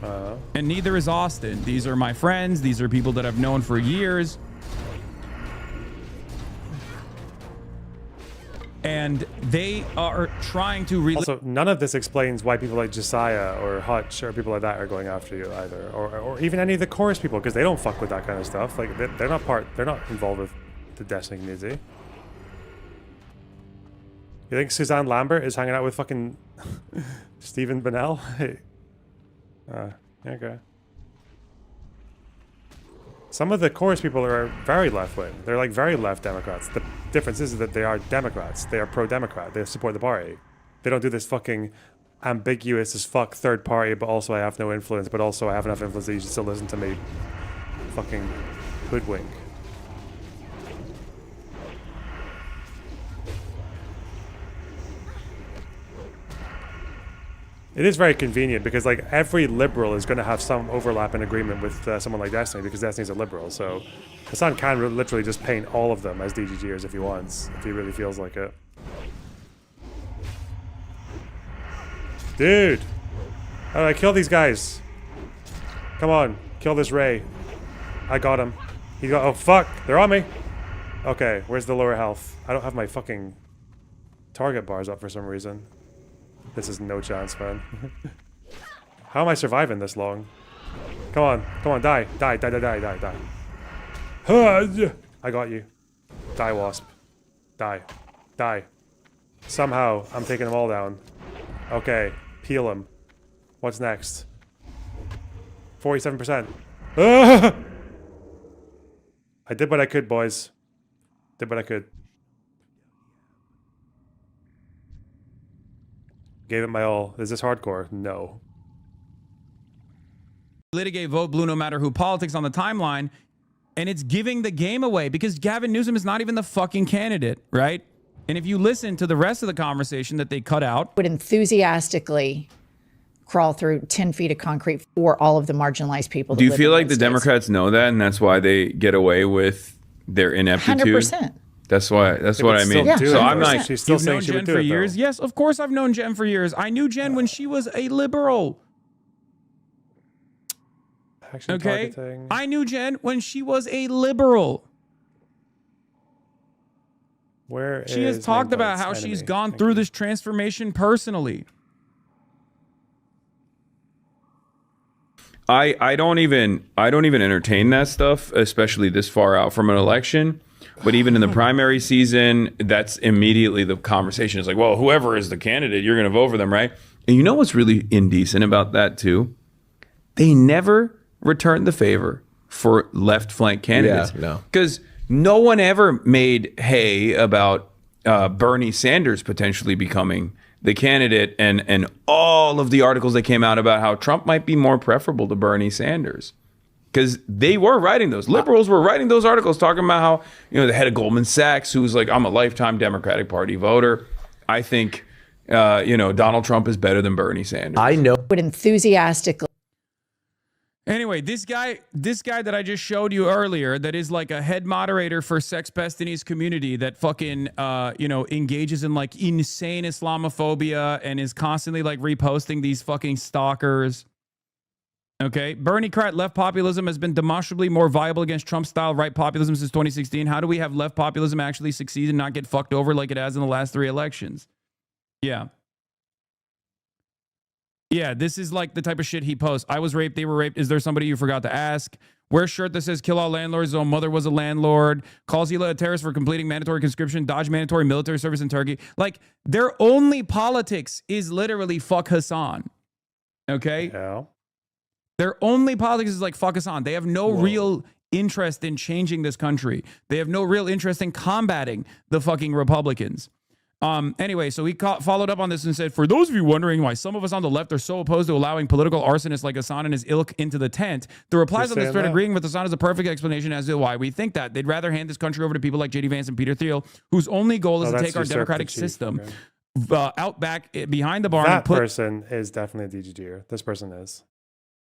And neither is Austin. These are my friends. These are people that I've known for years. And they are trying to also, none of this explains why people like Josiah or Hutch or people like that are going after you either, or even any of the chorus people, because they don't fuck with that kind of stuff. Like they're not involved with the Destiny community. You think Suzanne Lambert is hanging out with fucking Stephen Bennell? Hey. Okay. Some of the chorus people are very left-wing. They're like very left Democrats. The difference is that they are Democrats. They are pro-Democrat. They support the party. They don't do this fucking ambiguous as fuck third party, but also I have no influence, but also I have enough influence that you should still listen to me. Fucking hoodwink. It is very convenient because like every liberal is going to have some overlap in agreement with someone like Destiny, because Destiny's a liberal. So Hasan can literally just paint all of them as DGGers if he wants, if he really feels like it. Dude! How do I kill these guys? Come on, kill this Ray. I got him. He got— oh fuck, they're on me! Okay, where's the lower health? I don't have my fucking target bars up for some reason. This is no chance, man. How am I surviving this long? Come on, die. I got you. Die, Wasp. Die. Somehow, I'm taking them all down. Okay, peel them. What's next? 47%. Ah! I did what I could, boys. Did what I could. Gave it my all. Is this hardcore? No. Litigate vote blue no matter who politics on the timeline, and it's giving the game away because Gavin Newsom is not even the fucking candidate, right? And if you listen to the rest of the conversation that they cut out, would enthusiastically crawl through 10 feet of concrete for all of the marginalized people. Do you feel like the Democrats know that, and that's why they get away with their ineptitude? 100%. That's what I mean. Yeah. So I'm like, she's still you've saying known she Jen would do for it, years. though. Yes, of course I've known Jen for years. I knew Jen when she was a liberal. Action Okay, targeting. I knew Jen when she was a liberal. Where She has talked about how she's gone through this transformation personally. I don't even entertain that stuff, especially this far out from an election. But even in the primary season, that's immediately the conversation. It's like, well, whoever is the candidate, you're going to vote for them, right? And you know what's really indecent about that too? They never returned the favor for left flank candidates. Yeah, no. Because no one ever made hay about Bernie Sanders potentially becoming the candidate, and all of the articles that came out about how Trump might be more preferable to Bernie Sanders. Because they were writing those. Liberals were writing those articles talking about how, the head of Goldman Sachs, who's like, I'm a lifetime Democratic Party voter. I think Donald Trump is better than Bernie Sanders. I know. Would enthusiastically. Anyway, this guy that I just showed you earlier, that is like a head moderator for Sex Pestinese community that fucking, engages in like insane Islamophobia and is constantly like reposting these fucking stalkers. Okay. Bernie Krat, left populism has been demonstrably more viable against Trump-style right populism since 2016. How do we have left populism actually succeed and not get fucked over like it has in the last 3 elections? Yeah. Yeah, this is like the type of shit he posts. I was raped, they were raped. Is there somebody you forgot to ask? Wear a shirt that says kill all landlords, his own mother was a landlord. Calls Hila a terrorist for completing mandatory conscription, dodge mandatory military service in Turkey. Like, their only politics is literally fuck Hasan. Okay? Yeah. Their only politics is like fuck Hasan. They have no real interest in changing this country. They have no real interest in combating the fucking Republicans. Anyway, so he followed up on this and said, for those of you wondering why some of us on the left are so opposed to allowing political arsonists like Hasan and his ilk into the tent, the replies on this thread agreeing with Hasan is a perfect explanation as to why we think that. They'd rather hand this country over to people like J.D. Vance and Peter Thiel, whose only goal is to take our democratic system out back behind the barn. That and put person is definitely a DGGer. This person is.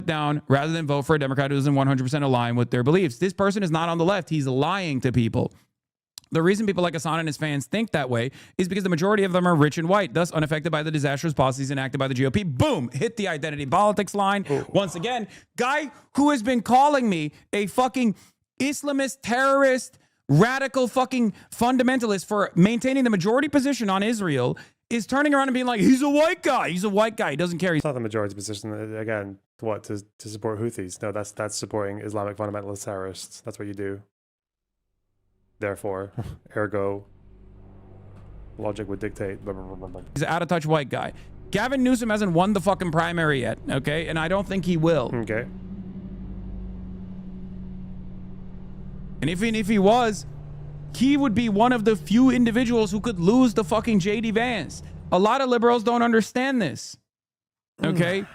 Down rather than vote for a Democrat who doesn't 100% align with their beliefs. This person is not on the left. He's lying to people. The reason people like Hasan and his fans think that way is because the majority of them are rich and white, thus unaffected by the disastrous policies enacted by the GOP. Boom, hit the identity politics line. Ooh. Once again, guy who has been calling me a fucking Islamist, terrorist, radical fucking fundamentalist for maintaining the majority position on Israel is turning around and being like, he's a white guy. He's a white guy. He doesn't care. It's not the majority position. Again, what, to support Houthis? No, that's supporting Islamic fundamentalist terrorists. That's what you do. Therefore, ergo, logic would dictate. Blah, blah, blah, blah. He's an out-of-touch white guy. Gavin Newsom hasn't won the fucking primary yet, okay? And I don't think he will. Okay. And even if he was, he would be one of the few individuals who could lose the fucking J.D. Vance. A lot of liberals don't understand this, okay?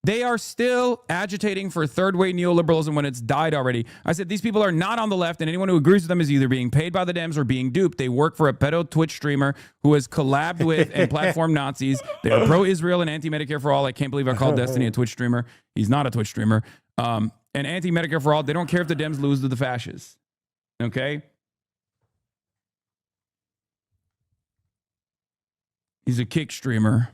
They are still agitating for third-way neoliberalism when it's died already. I said these people are not on the left, and anyone who agrees with them is either being paid by the Dems or being duped. They work for a pedo Twitch streamer who has collabed with and platformed Nazis. They are pro-Israel and anti-Medicare for all. I can't believe I called Destiny a Twitch streamer. He's not a Twitch streamer. And anti-Medicare for all. They don't care if the Dems lose to the fascists. Okay? He's a kick streamer.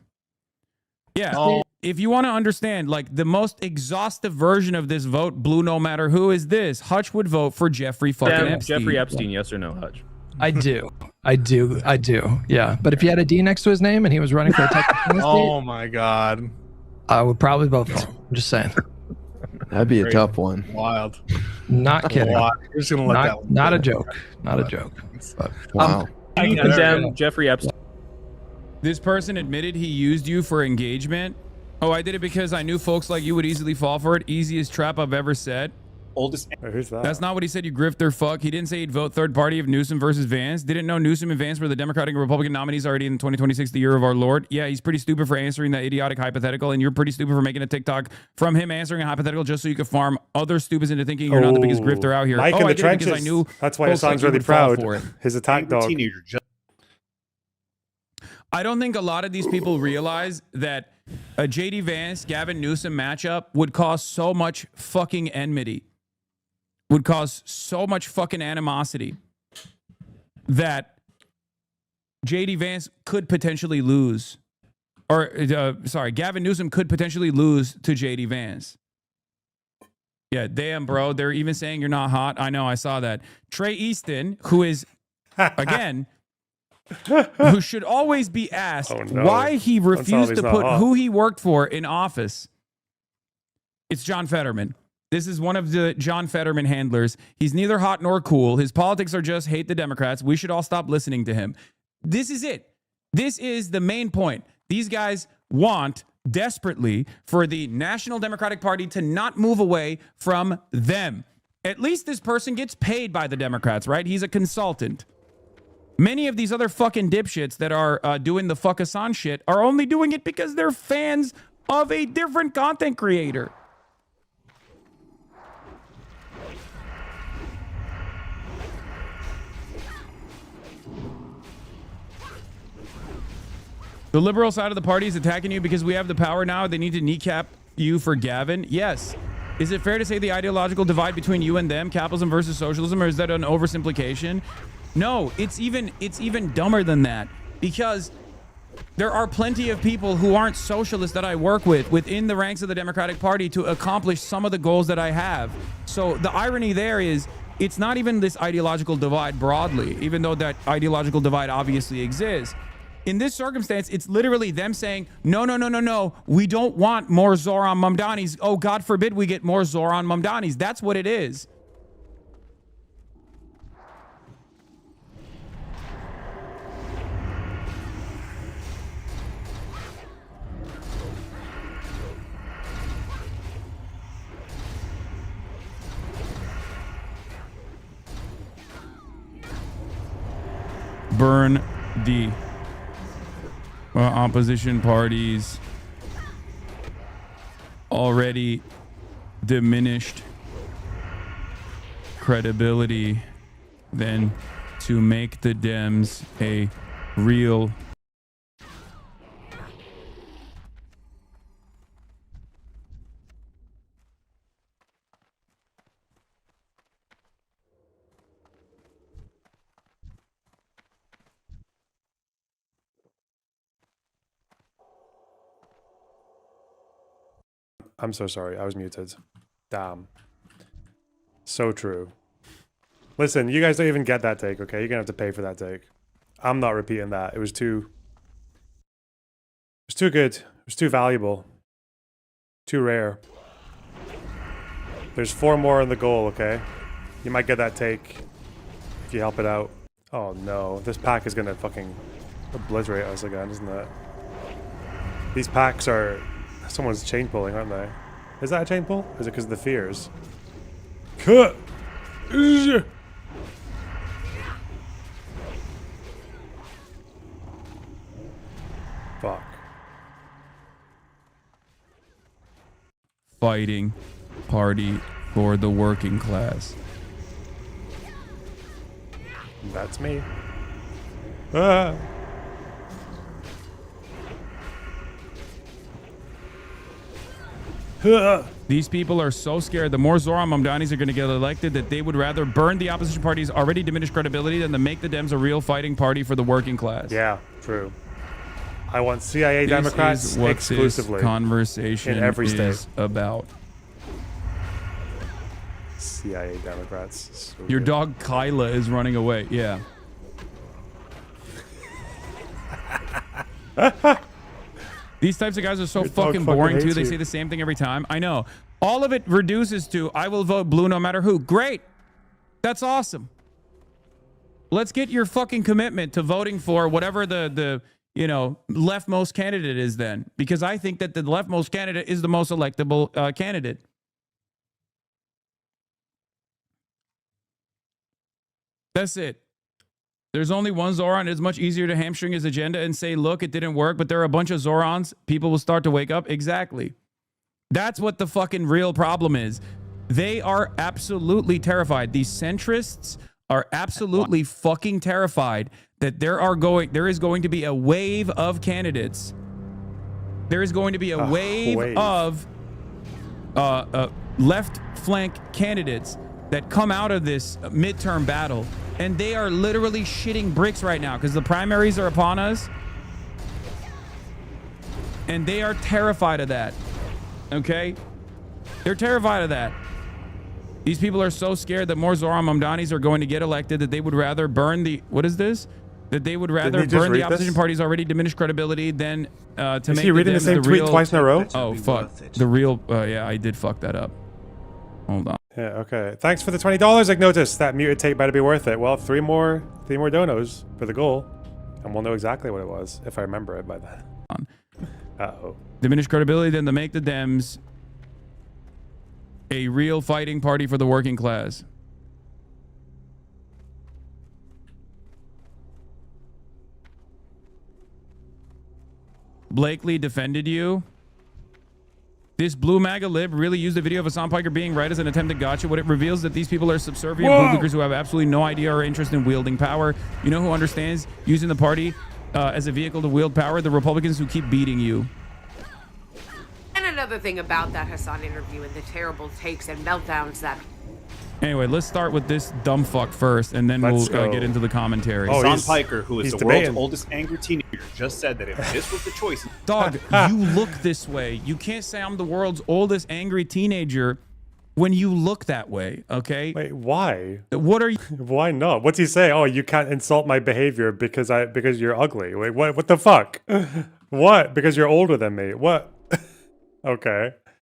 Yeah. Oh. If you want to understand, like, the most exhaustive version of this vote, blue no matter who, is this. Hutch would vote for Jeffrey fucking Epstein. Jeffrey Epstein, yes or no, Hutch? I do. Yeah. But if you had a D next to his name and he was running for a Texas oh my God. I would probably vote for him. I'm just saying. That'd be a tough one. Wild. Not kidding. You're just gonna let that one not a joke. Not a joke. But, wow. I condemn Jeffrey Epstein. This person admitted he used you for engagement. Oh, I did it because I knew folks like you would easily fall for it. Easiest trap I've ever set. Oldest. Who's that? That's not what he said, you grifter fuck. He didn't say he'd vote third party of Newsom versus Vance. Didn't know Newsom and Vance were the Democratic and Republican nominees already in 2026, the year of our Lord. Yeah, he's pretty stupid for answering that idiotic hypothetical, and you're pretty stupid for making a TikTok from him answering a hypothetical just so you could farm other stupids into thinking you're not the biggest grifter out here. Mike in the trenches. I knew that's why Hasan's really proud. His attack dog. I don't think a lot of these people realize that a J.D. Vance, Gavin Newsom matchup would cause so much fucking enmity, would cause so much fucking animosity that J.D. Vance could potentially lose. Or, Gavin Newsom could potentially lose to J.D. Vance. Yeah, damn, bro. They're even saying you're not hot. I know, I saw that. Trey Easton, who is, again... who should always be asked why he refused to put who he worked for in office. It's John Fetterman. This is one of the John Fetterman handlers. He's neither hot nor cool. His politics are just hate the Democrats. We should all stop listening to him. This is it. This is the main point. These guys want desperately for the National Democratic Party to not move away from them. At least this person gets paid by the Democrats, right? He's a consultant. Many of these other fucking dipshits that are doing the fuck Hasan shit are only doing it because they're fans of a different content creator. The liberal side of the party is attacking you because we have the power now. They need to kneecap you for Gavin. Yes. Is it fair to say the ideological divide between you and them, capitalism versus socialism, or is that an oversimplification? No, it's even dumber than that, because there are plenty of people who aren't socialists that I work with within the ranks of the Democratic Party to accomplish some of the goals that I have. So the irony there is it's not even this ideological divide broadly, even though that ideological divide obviously exists. In this circumstance, it's literally them saying, no, we don't want more Zoran Mamdanis. Oh, God forbid we get more Zoran Mamdanis. That's what it is. Burn the opposition parties already diminished credibility, then to make the Dems a real I'm so sorry. I was muted. Damn. So true. Listen, you guys don't even get that take, okay? You're gonna have to pay for that take. I'm not repeating that. It was too good. It was too valuable. Too rare. There's 4 more in the goal, okay? You might get that take if you help it out. Oh no, this pack is gonna fucking obliterate us again, isn't it? These packs are... Someone's chain pulling, aren't they? Is that a chain pull? Or is it because of the fears? Cut! Fuck. Fighting party for the working class. That's me. Ah! These people are so scared. The more Zoran Mamdanis are going to get elected that they would rather burn the opposition party's already diminished credibility than to make the Dems a real fighting party for the working class. Yeah, true. I want CIA Democrats is what exclusively this conversation in every state is about. CIA Democrats. So Your good. dog Kyla is running away. Yeah. These types of guys are so fucking boring too. They say the same thing every time. I know. All of it reduces to, I will vote blue no matter who. Great. That's awesome. Let's get your fucking commitment to voting for whatever the you know, leftmost candidate is then. Because I think that the leftmost candidate is the most electable candidate. That's it. There's only one Zoran. It's much easier to hamstring his agenda and say, look, it didn't work, but there are a bunch of Zorans. People will start to wake up. Exactly. That's what the fucking real problem is. They are absolutely terrified. These centrists are absolutely fucking terrified that there is going to be a wave of candidates. There is going to be a wave of left flank candidates that come out of this midterm battle. And they are literally shitting bricks right now because the primaries are upon us. And they are terrified of that. Okay? They're terrified of that. These people are so scared that more Zoran Mamdanis are going to get elected that they would rather burn the... What is this? That they would rather burn the opposition party's already diminished credibility than to make Is he reading the same tweet twice in a row? Oh, fuck. The real... yeah, I did fuck that up. Hold on. Yeah, okay. Thanks for the $20, Ignotus. That muted tape better be worth it. Well, three more donos for the goal. And we'll know exactly what it was, if I remember it by then. Uh-oh. Diminished credibility than to make the Dems a real fighting party for the working class. Blakely defended you. This blue MAGA lib really used the video of Hasan Piker being right as an attempted gotcha. What it reveals that these people are subservient bootlickers who have absolutely no idea or interest in wielding power. You know who understands using the party as a vehicle to wield power, the Republicans who keep beating you. And another thing about that Hasan interview and the terrible takes and meltdowns that... Anyway, let's start with this dumb fuck first, and then we'll get into the commentary. Hasan Piker, who is the world's oldest angry teenager, just said that if this was the choice... Dog, you look this way. You can't say I'm the world's oldest angry teenager when you look that way, okay? Wait, why? What are you... Why not? What's he say? Oh, you can't insult my behavior because you're ugly. Wait, what the fuck? What? Because you're older than me. What? Okay.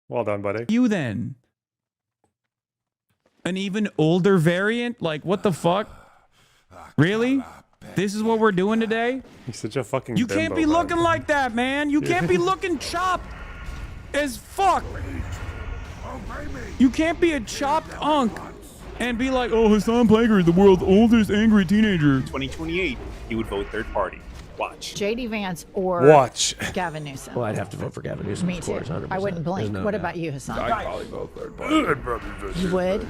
Well done, buddy. You then? An even older variant? Like, what the fuck? Really? This is what we're doing today? He's such a fucking You can't be looking like that, man. You can't be looking chopped as fuck. You can't be a chopped unk and be like, oh, Hasan Piker is the world's oldest angry teenager. 2028, he would vote third party. Watch. JD Vance or Gavin Newsom. Well, I'd have to vote for Gavin Newsom. Me too. 100%. I wouldn't blink. What about you, Hasan? I'd probably vote third party. You would?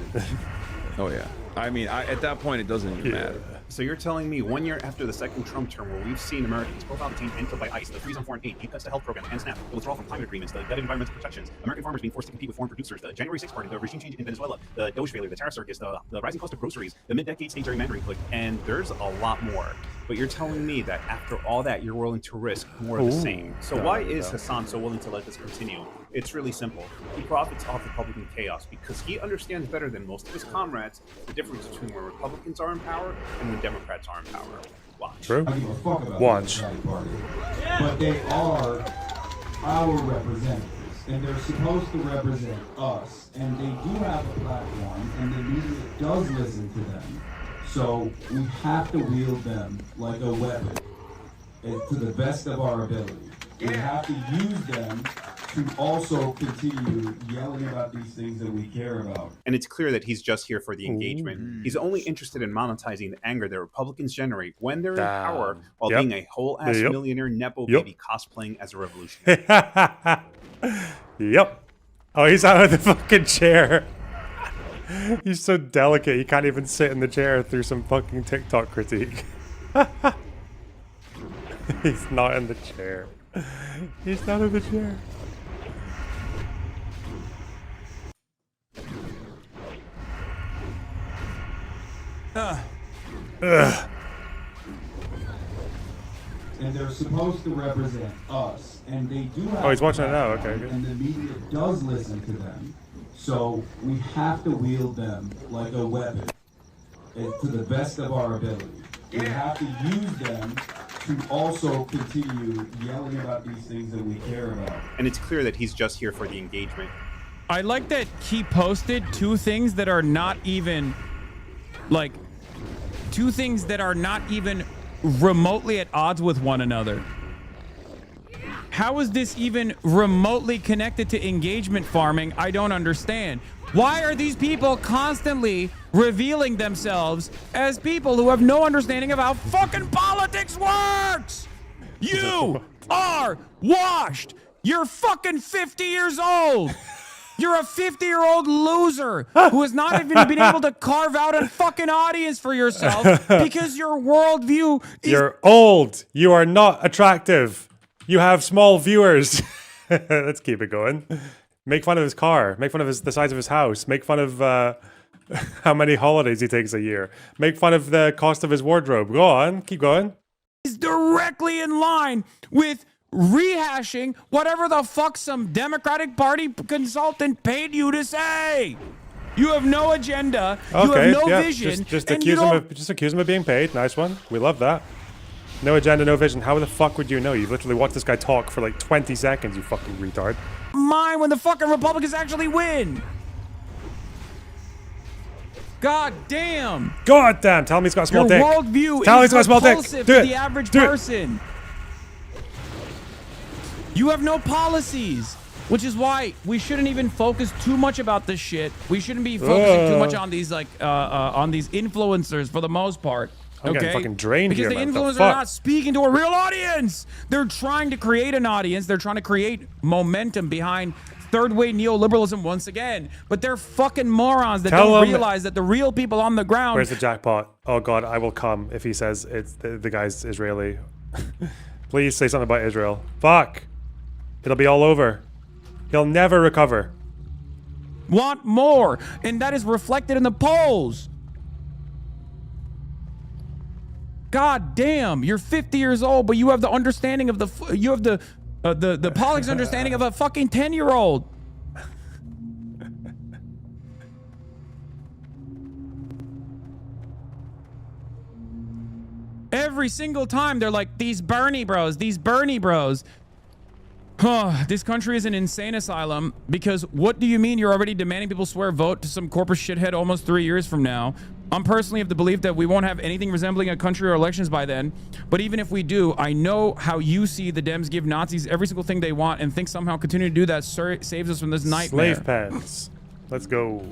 Oh yeah. I mean, at that point, it doesn't even matter. So you're telling me 1 year after the second Trump term, where we've seen Americans profile detained and killed by ICE, the freeze on foreign aid, deep cuts to health programs and SNAP, the withdrawal from climate agreements, the gutted environmental protections, American farmers being forced to compete with foreign producers, the January 6th party, the regime change in Venezuela, the Doge failure, the tariff circus, the rising cost of groceries, the mid-decade state gerrymandering clique, and there's a lot more. But you're telling me that after all that, you're willing to risk more of the same. So why is Hasan so willing to let this continue? It's really simple. He profits off Republican chaos because he understands better than most of his comrades the difference between when Republicans are in power and when Democrats are in power. Watch. True. I give a fuck about Watch. the Democratic Party. But they are our representatives, and they're supposed to represent us. And they do have a platform, and the media does listen to them. So we have to wield them like a weapon to the best of our ability. We have to use them to also continue yelling about these things that we care about. And it's clear that he's just here for the engagement. He's only interested in monetizing the anger that Republicans generate when they're in power, while being a whole-ass millionaire Nepo baby cosplaying as a revolutionary. Yep. Oh, he's out of the fucking chair. He's so delicate, he can't even sit in the chair through some fucking TikTok critique. He's not in the chair. He's not in the chair. And they're supposed to represent us, and they do have. Oh, he's watching it now. Okay, good. And the media does listen to them, so we have to wield them like a weapon to the best of our ability. We have to use them to also continue yelling about these things that we care about. And it's clear that he's just here for the engagement. I like that he posted two things that are not even remotely at odds with one another. How is this even remotely connected to engagement farming? I don't understand. Why are these people constantly revealing themselves as people who have no understanding of how fucking politics works? You are washed. You're fucking 50 years old. You're a 50-year-old loser who has not even been able to carve out a fucking audience for yourself because your worldview is... You're old. You are not attractive. You have small viewers. Let's keep it going. Make fun of his car. Make fun of the size of his house. Make fun of how many holidays he takes a year. Make fun of the cost of his wardrobe. Go on. Keep going. Is directly in line with rehashing whatever the fuck some Democratic Party consultant paid you to say. You have no agenda. Okay, you have no vision. Just accuse him of being paid. Nice one. We love that. No agenda, no vision. How the fuck would you know? You've literally watched this guy talk for like 20 seconds, you fucking retard. Mine when the fucking Republicans actually win. God damn. God damn. Tell me he's got a small dick. Your worldview Tell me is he's got a small dick. repulsive Do to it. the average Do it. person. You have no policies, which is why we shouldn't even focus too much about this shit. We shouldn't be focusing too much on these on these influencers for the most part. I'm getting fucking drained because here, the man. influencers are not speaking to a real audience. They're trying to create an audience. They're trying to create momentum behind third-way neoliberalism once again. But they're fucking morons that don't realize that the real people on the ground... Where's the jackpot? Oh, God, I will come if he says it's the guy's Israeli. Please say something about Israel. Fuck. It'll be all over. He'll never recover. Want more, and that is reflected in the polls. God damn, you're 50 years old, but you have the understanding of the politics understanding of a fucking 10-year-old. Every single time they're like, these Bernie bros, these Bernie bros. This country is an insane asylum, because what do you mean you're already demanding people swear vote to some corporate shithead almost 3 years from now? I'm personally of the belief that we won't have anything resembling a country or elections by then. But even if we do, I know how you see the Dems give Nazis every single thing they want and think somehow continuing to do that saves us from this nightmare. Slave pens. Let's go.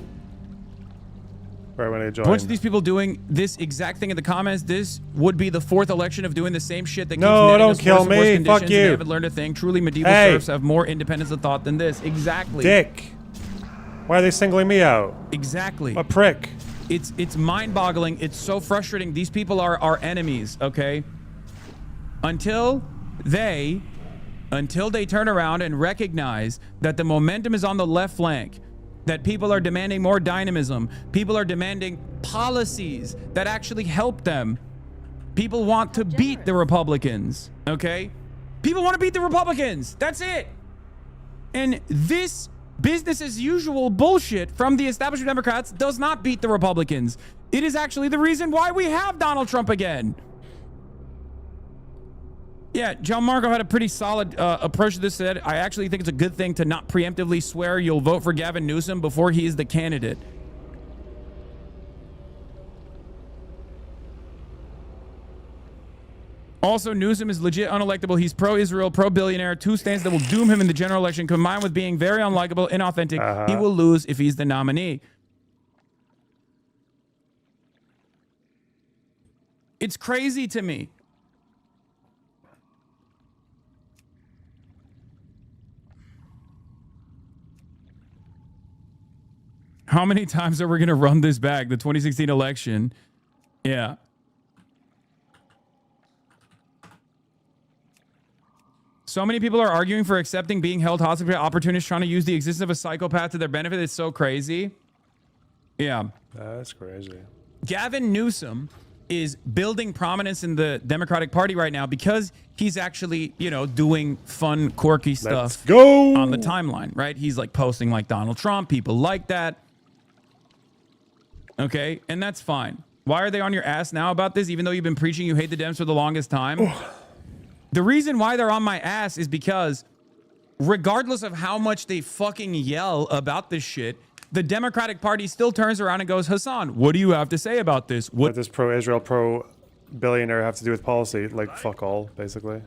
Where when I join. A bunch of these people doing this exact thing in the comments. This would be the 4th election of doing the same shit that keeps don't kill me. Fuck you. They haven't learned a thing. Truly medieval serfs have more independence of thought than this. Exactly. Dick. Why are they singling me out? Exactly. A prick. It's mind-boggling. It's so frustrating. These people are our enemies, okay? Until they turn around and recognize that the momentum is on the left flank, that people are demanding more dynamism. People are demanding policies that actually help them. People want to beat the Republicans, okay? People want to beat the Republicans. That's it. And this business as usual bullshit from the establishment Democrats does not beat the Republicans. It is actually the reason why we have Donald Trump again. Yeah, John Marco had a pretty solid approach to this. Said, I actually think it's a good thing to not preemptively swear you'll vote for Gavin Newsom before he is the candidate. Also, Newsom is legit unelectable. He's pro-Israel, pro-billionaire, 2 stands that will doom him in the general election. Combined with being very unlikable, inauthentic, he will lose if he's the nominee. It's crazy to me. How many times are we going to run this back? The 2016 election. Yeah. So many people are arguing for accepting being held hostage by opportunists trying to use the existence of a psychopath to their benefit. It's so crazy. Yeah. That's crazy. Gavin Newsom is building prominence in the Democratic Party right now because he's actually, you know, doing fun, quirky stuff on the timeline, right? He's like posting like Donald Trump. People like that. Okay, and that's fine. Why are they on your ass now about this, even though you've been preaching you hate the Dems for the longest time? The reason why they're on my ass is because regardless of how much they fucking yell about this shit, the Democratic Party still turns around and goes, Hasan, what do you have to say about this? What does pro-Israel, pro-billionaire have to do with policy? Like, fuck all, basically.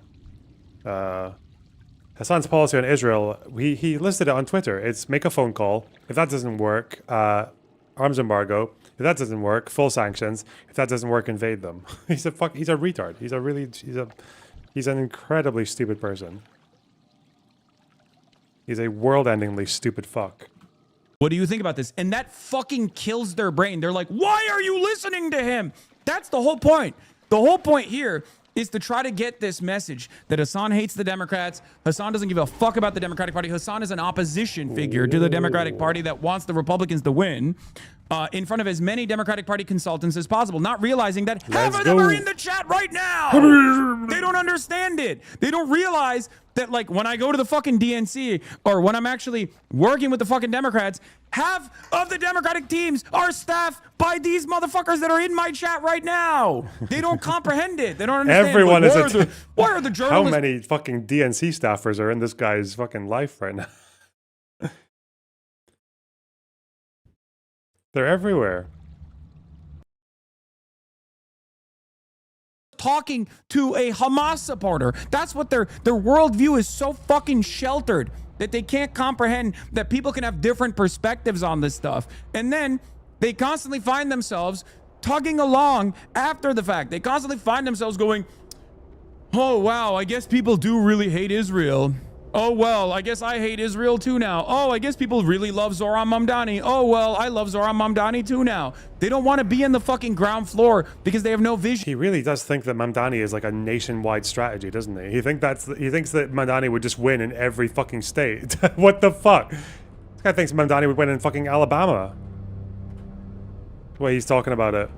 Hasan's policy on Israel, he listed it on Twitter. It's make a phone call. If that doesn't work, arms embargo. If that doesn't work, full sanctions. If that doesn't work, invade them. He's a retard. He's an incredibly stupid person. He's a world-endingly stupid fuck. What do you think about this? And that fucking kills their brain. They're like, why are you listening to him? That's the whole point. The whole point here is to try to get this message that Hasan hates the Democrats. Hasan doesn't give a fuck about the Democratic Party. Hasan is an opposition figure to the Democratic Party that wants the Republicans to win in front of as many Democratic Party consultants as possible, not realizing that half of them are in the chat right now. They don't understand it. They don't realize that, like, when I go to the fucking DNC or when I'm actually working with the fucking Democrats, half of the Democratic teams are staffed by these motherfuckers that are in my chat right now. They don't comprehend it. They don't understand. Everyone like, is why are the journalists? How many fucking DNC staffers are in this guy's fucking life right now? They're everywhere. Talking to a Hamas supporter. That's what their worldview is, so fucking sheltered that they can't comprehend that people can have different perspectives on this stuff. And then they constantly find themselves tugging along after the fact. They constantly find themselves going, oh, wow, I guess people do really hate Israel. Oh, well, I guess I hate Israel too now. Oh, I guess people really love Zoran Mamdani. Oh, well, I love Zoran Mamdani too now. They don't want to be in the fucking ground floor because they have no vision. He really does think that Mamdani is like a nationwide strategy, doesn't he? He thinks that Mamdani would just win in every fucking state. What the fuck? This guy thinks Mamdani would win in fucking Alabama. The way he's talking about it.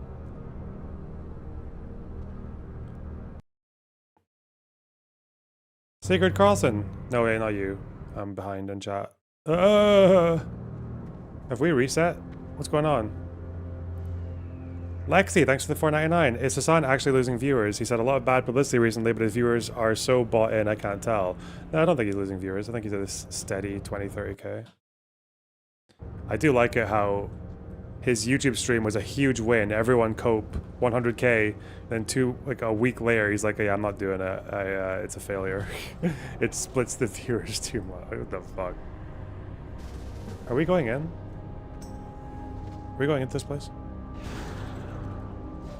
Sigurd Carlson. No way, not you. I'm behind in chat. Have we reset? What's going on? Lexi, thanks for the $4.99. Is Hasan actually losing viewers? He said a lot of bad publicity recently, but his viewers are so bought in, I can't tell. No, I don't think he's losing viewers. I think he's at this steady 20, 30k. I do like it how his YouTube stream was a huge win. Everyone cope 100k. Then like a week later, he's like, "Yeah, I'm not doing it. It's a failure. It splits the viewers too much." What the fuck? Are we going in? Are we going into this place?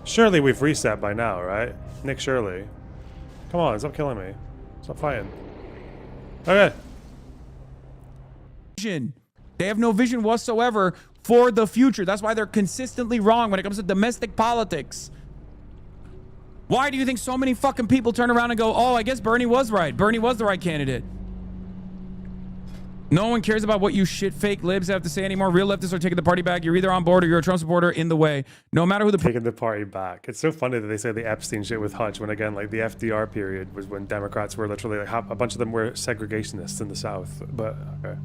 Surely we've reset by now, right? Nick Shirley. Come on, stop killing me. Stop fighting. Okay. They have no vision whatsoever for the future. That's why they're consistently wrong when it comes to domestic politics. Why do you think so many fucking people turn around and go, oh, I guess Bernie was right. Bernie was the right candidate. No one cares about what you shit fake libs have to say anymore. Real leftists are taking the party back. You're either on board or you're a Trump supporter in the way. No matter who the... Taking the party back. It's so funny that they say the Epstein shit with Hutch when, again, like the FDR period was when Democrats were literally like, a bunch of them were segregationists in the South. But, okay.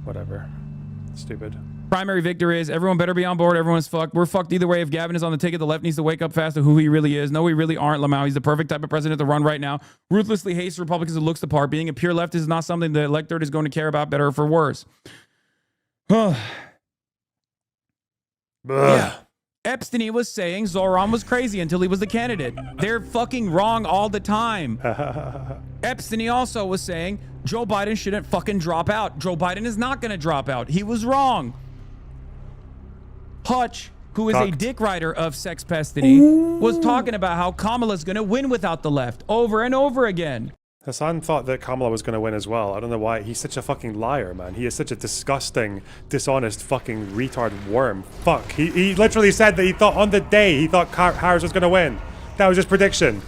Whatever. Stupid. Primary victor is everyone better be on board. Everyone's fucked. We're fucked either way. If Gavin is on the ticket, the left needs to wake up fast to who he really is. No, we really aren't. Lamau, he's the perfect type of president to run right now. Ruthlessly hates Republicans and looks the part. Being a pure leftist is not something the electorate is going to care about, better or for worse. Yeah. Epstein was saying Zoran was crazy until he was the candidate. They're fucking wrong all the time. Epstein also was saying Joe Biden shouldn't fucking drop out. Joe Biden is not going to drop out. He was wrong. Hutch, who is a dick rider of sex pestity, was talking about how Kamala's going to win without the left over and over again. Hasan thought that Kamala was going to win as well. I don't know why. He's such a fucking liar, man. He is such a disgusting, dishonest fucking retard worm. Fuck. He literally said that he thought on the day he thought Harris was going to win. That was his prediction.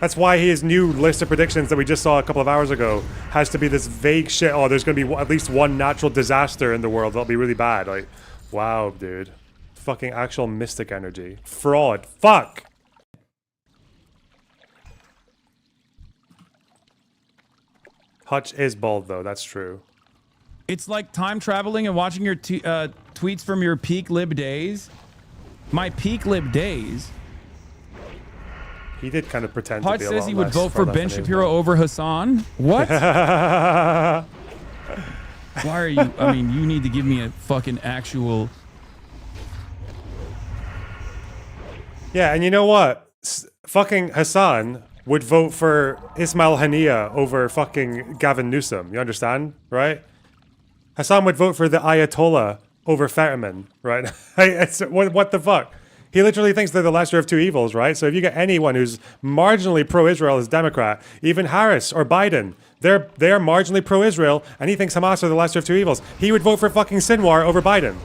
That's why his new list of predictions that we just saw a couple of hours ago has to be this vague shit. Oh, there's going to be at least one natural disaster in the world that'll be really bad. Like, wow, dude. Fucking actual mystic energy. Fraud. Fuck. Hutch is bald, though. That's true. It's like time traveling and watching your tweets from your peak lib days. My peak lib days. He did kind of pretend Hutch to be a says lot he would less vote for Ben Shapiro over Hasan. What? Why are you... I mean, you need to give me a fucking actual... Yeah, and you know what? Fucking Hasan would vote for Ismail Haniyeh over fucking Gavin Newsom. You understand? Right? Hasan would vote for the Ayatollah over Fetterman. Right? What the fuck? He literally thinks they're the lesser of two evils, right? So if you get anyone who's marginally pro-Israel as Democrat, even Harris or Biden, they're marginally pro-Israel, and he thinks Hamas are the lesser of two evils. He would vote for fucking Sinwar over Biden.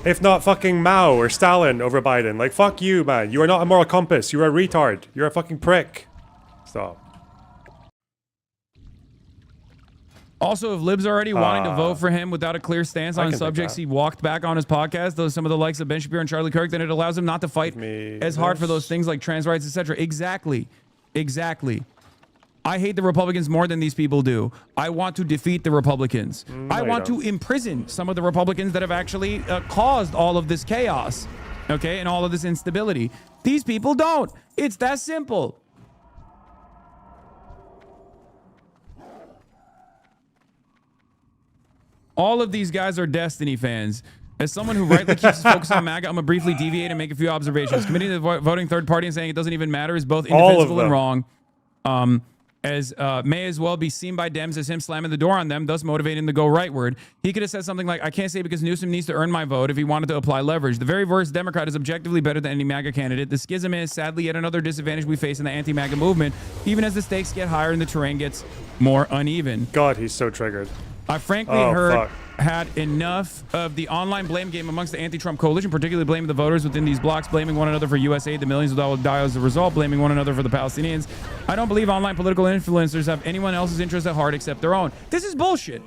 If not fucking Mao or Stalin over Biden. Like, fuck you, man. You are not a moral compass. You're a retard. You're a fucking prick. Stop. Also, if libs are already wanting to vote for him without a clear stance on subjects he walked back on his podcast, those some of the likes of Ben Shapiro and Charlie Kirk, then it allows him not to fight as hard for those things like trans rights, etc. Exactly. Exactly. I hate the Republicans more than these people do. I want to defeat the Republicans. I want to imprison some of the Republicans that have actually caused all of this chaos, okay, and all of this instability. These people don't. It's that simple. All of these guys are Destiny fans. As someone who rightly keeps his focus on MAGA, I'm going to briefly deviate and make a few observations. Committing to the voting third party and saying it doesn't even matter is both indefensible and wrong. may as well be seen by Dems as him slamming the door on them, thus motivating to go rightward. He could have said something like, I can't say because Newsom needs to earn my vote if he wanted to apply leverage. The very worst Democrat is objectively better than any MAGA candidate. The schism is sadly yet another disadvantage we face in the anti-MAGA movement, even as the stakes get higher and the terrain gets more uneven. God, he's so triggered. I frankly had enough of the online blame game amongst the anti-Trump coalition, particularly blaming the voters within these blocks, blaming one another for US aid, the millions of dollars die as a result, blaming one another for the Palestinians. I don't believe online political influencers have anyone else's interest at heart except their own. This is bullshit.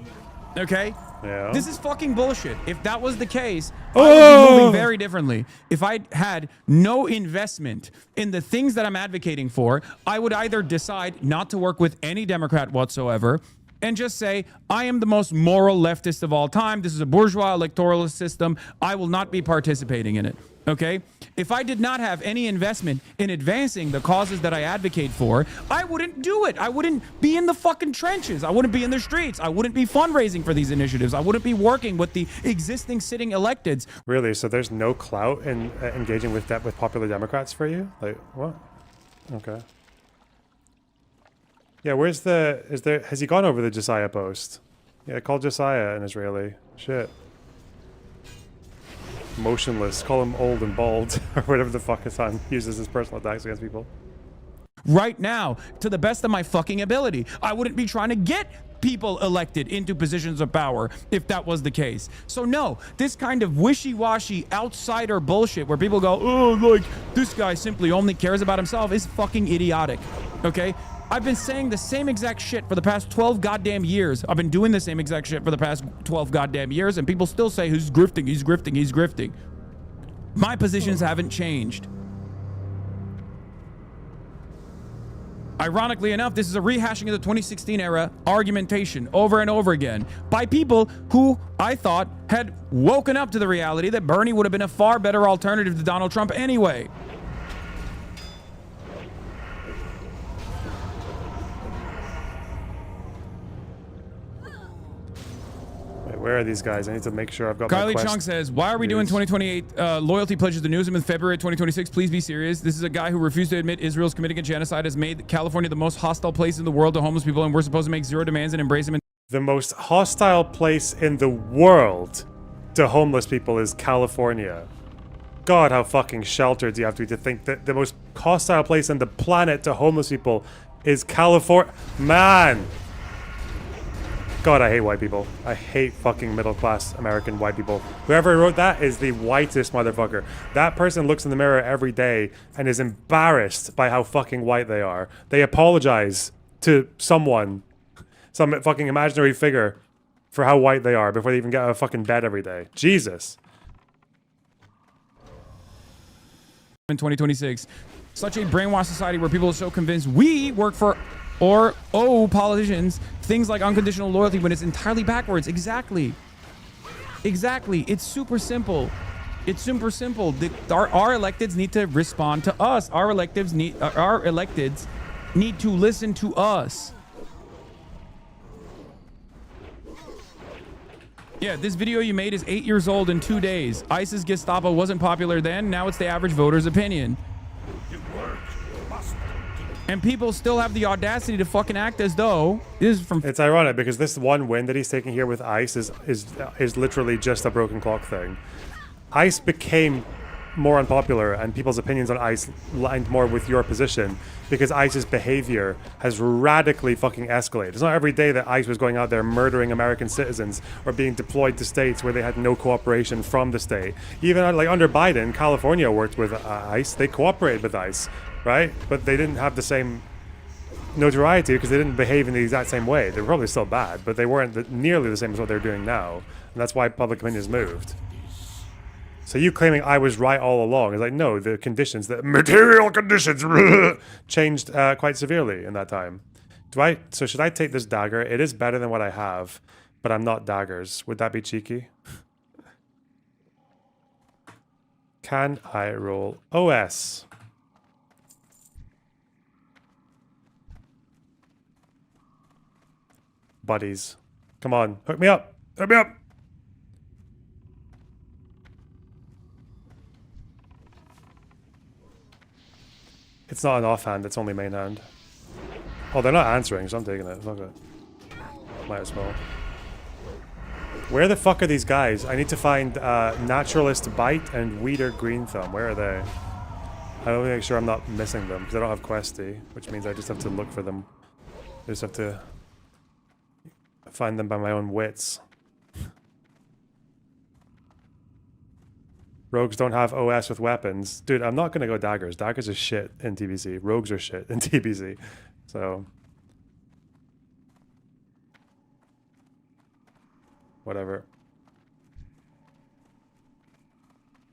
Okay? Yeah. This is fucking bullshit. If that was the case, I would be moving very differently. If I had no investment in the things that I'm advocating for, I would either decide not to work with any Democrat whatsoever and just say, I am the most moral leftist of all time. This is a bourgeois electoral system. I will not be participating in it. Okay? If I did not have any investment in advancing the causes that I advocate for, I wouldn't do it. I wouldn't be in the fucking trenches. I wouldn't be in the streets. I wouldn't be fundraising for these initiatives. I wouldn't be working with the existing sitting electeds. Really? So there's no clout in engaging with popular Democrats for you? Like, what? Okay. Yeah, has he gone over the Josiah post? Yeah, call Josiah an Israeli. Shit. Motionless. Call him old and bald, or whatever the fuck Hasan uses his personal attacks against people. Right now, to the best of my fucking ability. I wouldn't be trying to get people elected into positions of power if that was the case. So no, this kind of wishy-washy outsider bullshit where people go, oh, like, this guy simply only cares about himself is fucking idiotic. Okay? I've been saying the same exact shit for the past 12 goddamn years. I've been doing the same exact shit for the past 12 goddamn years, and people still say, he's grifting, he's grifting, he's grifting. My positions haven't changed. Ironically enough, this is a rehashing of the 2016 era argumentation over and over again by people who I thought had woken up to the reality that Bernie would have been a far better alternative to Donald Trump anyway. Where are these guys? I need to make sure I've got my Kylie quest. Chung says, why are we doing 2028 loyalty pledges to Newsom in February 2026? Please be serious. This is a guy who refused to admit Israel's committing a genocide, has made California the most hostile place in the world to homeless people, and we're supposed to make zero demands and embrace him. The most hostile place in the world to homeless people is California. God, how fucking sheltered do you have to be to think that the most hostile place on the planet to homeless people is California? Man! God, I hate white people. I hate fucking middle-class American white people. Whoever wrote that is the whitest motherfucker. That person looks in the mirror every day and is embarrassed by how fucking white they are. They apologize to someone, some fucking imaginary figure, for how white they are before they even get out of fucking bed every day. Jesus. In 2026, such a brainwashed society where people are so convinced we work for or politicians, things like unconditional loyalty when it's entirely backwards. Exactly. It's super simple. It's super simple. Our electeds need to respond to us. Our electeds need to listen to us. Yeah, this video you made is 8 years old in 2 days. ISIS Gestapo wasn't popular then. Now it's the average voter's opinion. And people still have the audacity to fucking act as though this is from. It's ironic because this one win that he's taking here with ICE is literally just a broken clock thing. ICE became more unpopular and people's opinions on ICE lined more with your position because ICE's behavior has radically fucking escalated. It's not every day that ICE was going out there murdering American citizens or being deployed to states where they had no cooperation from the state. Even like under Biden, California worked with ICE. They cooperated with ICE, right? But they didn't have the same notoriety because they didn't behave in the exact same way. They were probably still bad, but they weren't nearly the same as what they're doing now. And that's why public opinion has moved. So you claiming I was right all along is like, no, the conditions, the material conditions changed quite severely in that time. So should I take this dagger? It is better than what I have, but I'm not daggers. Would that be cheeky? Can I roll OS? Buddies. Come on, hook me up. Hook me up. It's not an offhand, it's only main hand. Oh, they're not answering, so I'm taking it. Fuck it. Might as well. Where the fuck are these guys? I need to find Naturalist Bite and Weeder Green Thumb. Where are they? I want to make sure I'm not missing them, because I don't have Questy, which means I just have to look for them. I just have to find them by my own wits. Rogues don't have OS with weapons. Dude, I'm not going to go daggers. Daggers are shit in TBC. Rogues are shit in TBC. So... whatever.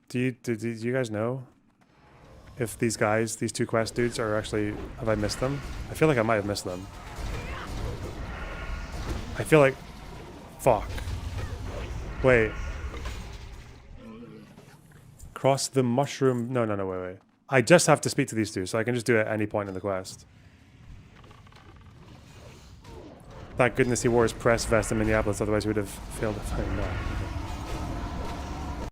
Do you guys know if these guys, these two quest dudes, are actually... have I missed them? I feel like I might have missed them. I feel like... fuck. Wait. Cross the mushroom... No, wait. I just have to speak to these two, so I can just do it at any point in the quest. Thank goodness he wore his press vest in Minneapolis, otherwise we would have failed to find him out.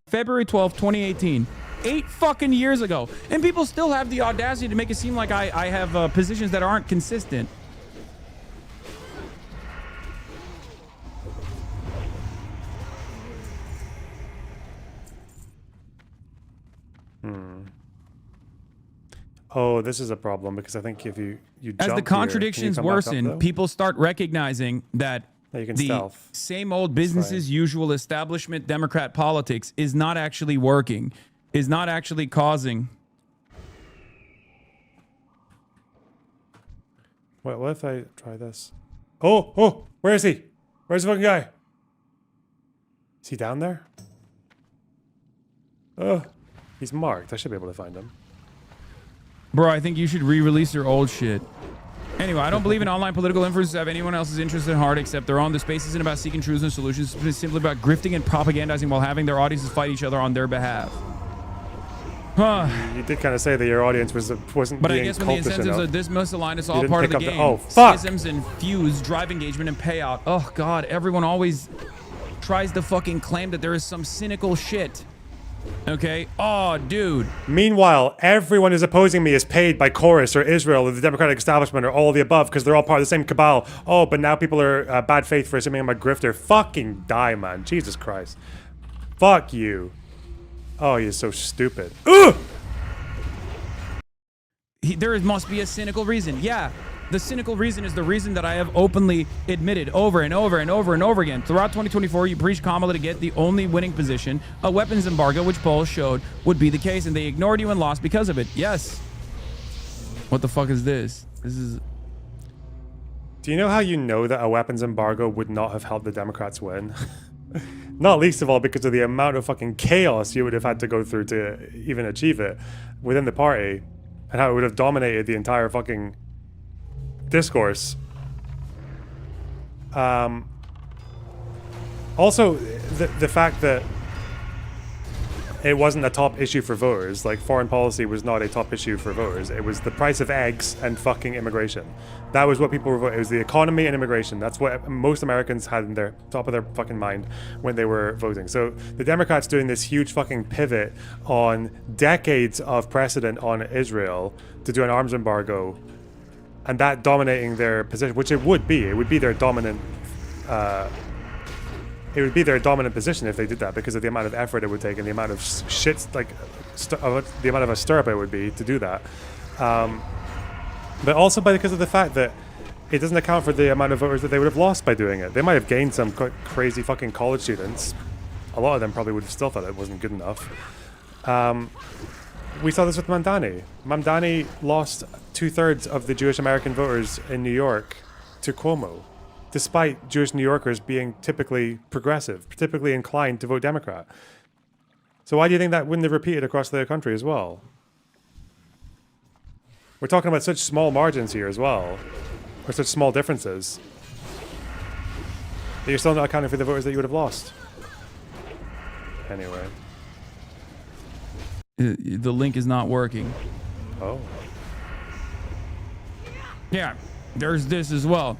February 12th, 2018. 8 fucking years ago. And people still have the audacity to make it seem like I have positions that aren't consistent. Oh, this is a problem, because I think if you jump as the contradictions worsen, people start recognizing that the same old business as usual establishment Democrat politics is not actually working, is not actually causing. What if I try this? Oh, where is he? Where's the fucking guy? Is he down there? Oh, he's marked. I should be able to find him. Bro, I think you should re-release your old shit. Anyway, I don't believe in online political influencers have anyone else's interest at heart except their own. The space isn't about seeking truths and solutions. It's simply about grifting and propagandizing while having their audiences fight each other on their behalf. Huh. You did kind of say that your audience wasn't but being I guess when the incentives enough. are this misaligned, it's all part of the game. Oh, fuck! Schisms and feuds drive engagement and payout. Oh, God. Everyone always tries to fucking claim that there is some cynical shit. Okay. Oh, dude. Meanwhile, everyone is opposing me is paid by Chorus or Israel or the Democratic establishment or all of the above because they're all part of the same cabal. Oh, but now people are bad faith for assuming I'm a grifter. Fucking die, man. Jesus Christ. Fuck you. Oh, you're so stupid. Ugh! There must be a cynical reason. Yeah. The cynical reason is the reason that I have openly admitted over and over and over and over again. Throughout 2024, you preached Kamala to get the only winning position, a weapons embargo, which polls showed would be the case, and they ignored you and lost because of it. Yes. What the fuck is this? This is... Do you know how you know that a weapons embargo would not have helped the Democrats win? Not least of all because of the amount of fucking chaos you would have had to go through to even achieve it within the party, and how it would have dominated the entire fucking discourse. Also, the fact that it wasn't a top issue for voters, like foreign policy was not a top issue for voters. It was the price of eggs and fucking immigration. That was what people were voting. It was the economy and immigration. That's what most Americans had in their top of their fucking mind when they were voting. So the Democrats doing this huge fucking pivot on decades of precedent on Israel to do an arms embargo, and that dominating their position, which it would be their dominant. It would be their dominant position if they did that because of the amount of effort it would take and the amount of shit, like the amount of a stirrup it would be to do that. But also because of the fact that it doesn't account for the amount of voters that they would have lost by doing it. They might have gained some crazy fucking college students. A lot of them probably would have still thought it wasn't good enough. We saw this with Mamdani. Mamdani lost 2/3 of the Jewish American voters in New York to Cuomo, despite Jewish New Yorkers being typically progressive, typically inclined to vote Democrat. So why do you think that wouldn't have repeated across the country as well? We're talking about such small margins here as well, or such small differences, that you're still not accounting for the voters that you would have lost. Anyway. The link is not working. Oh. Yeah, there's this as well.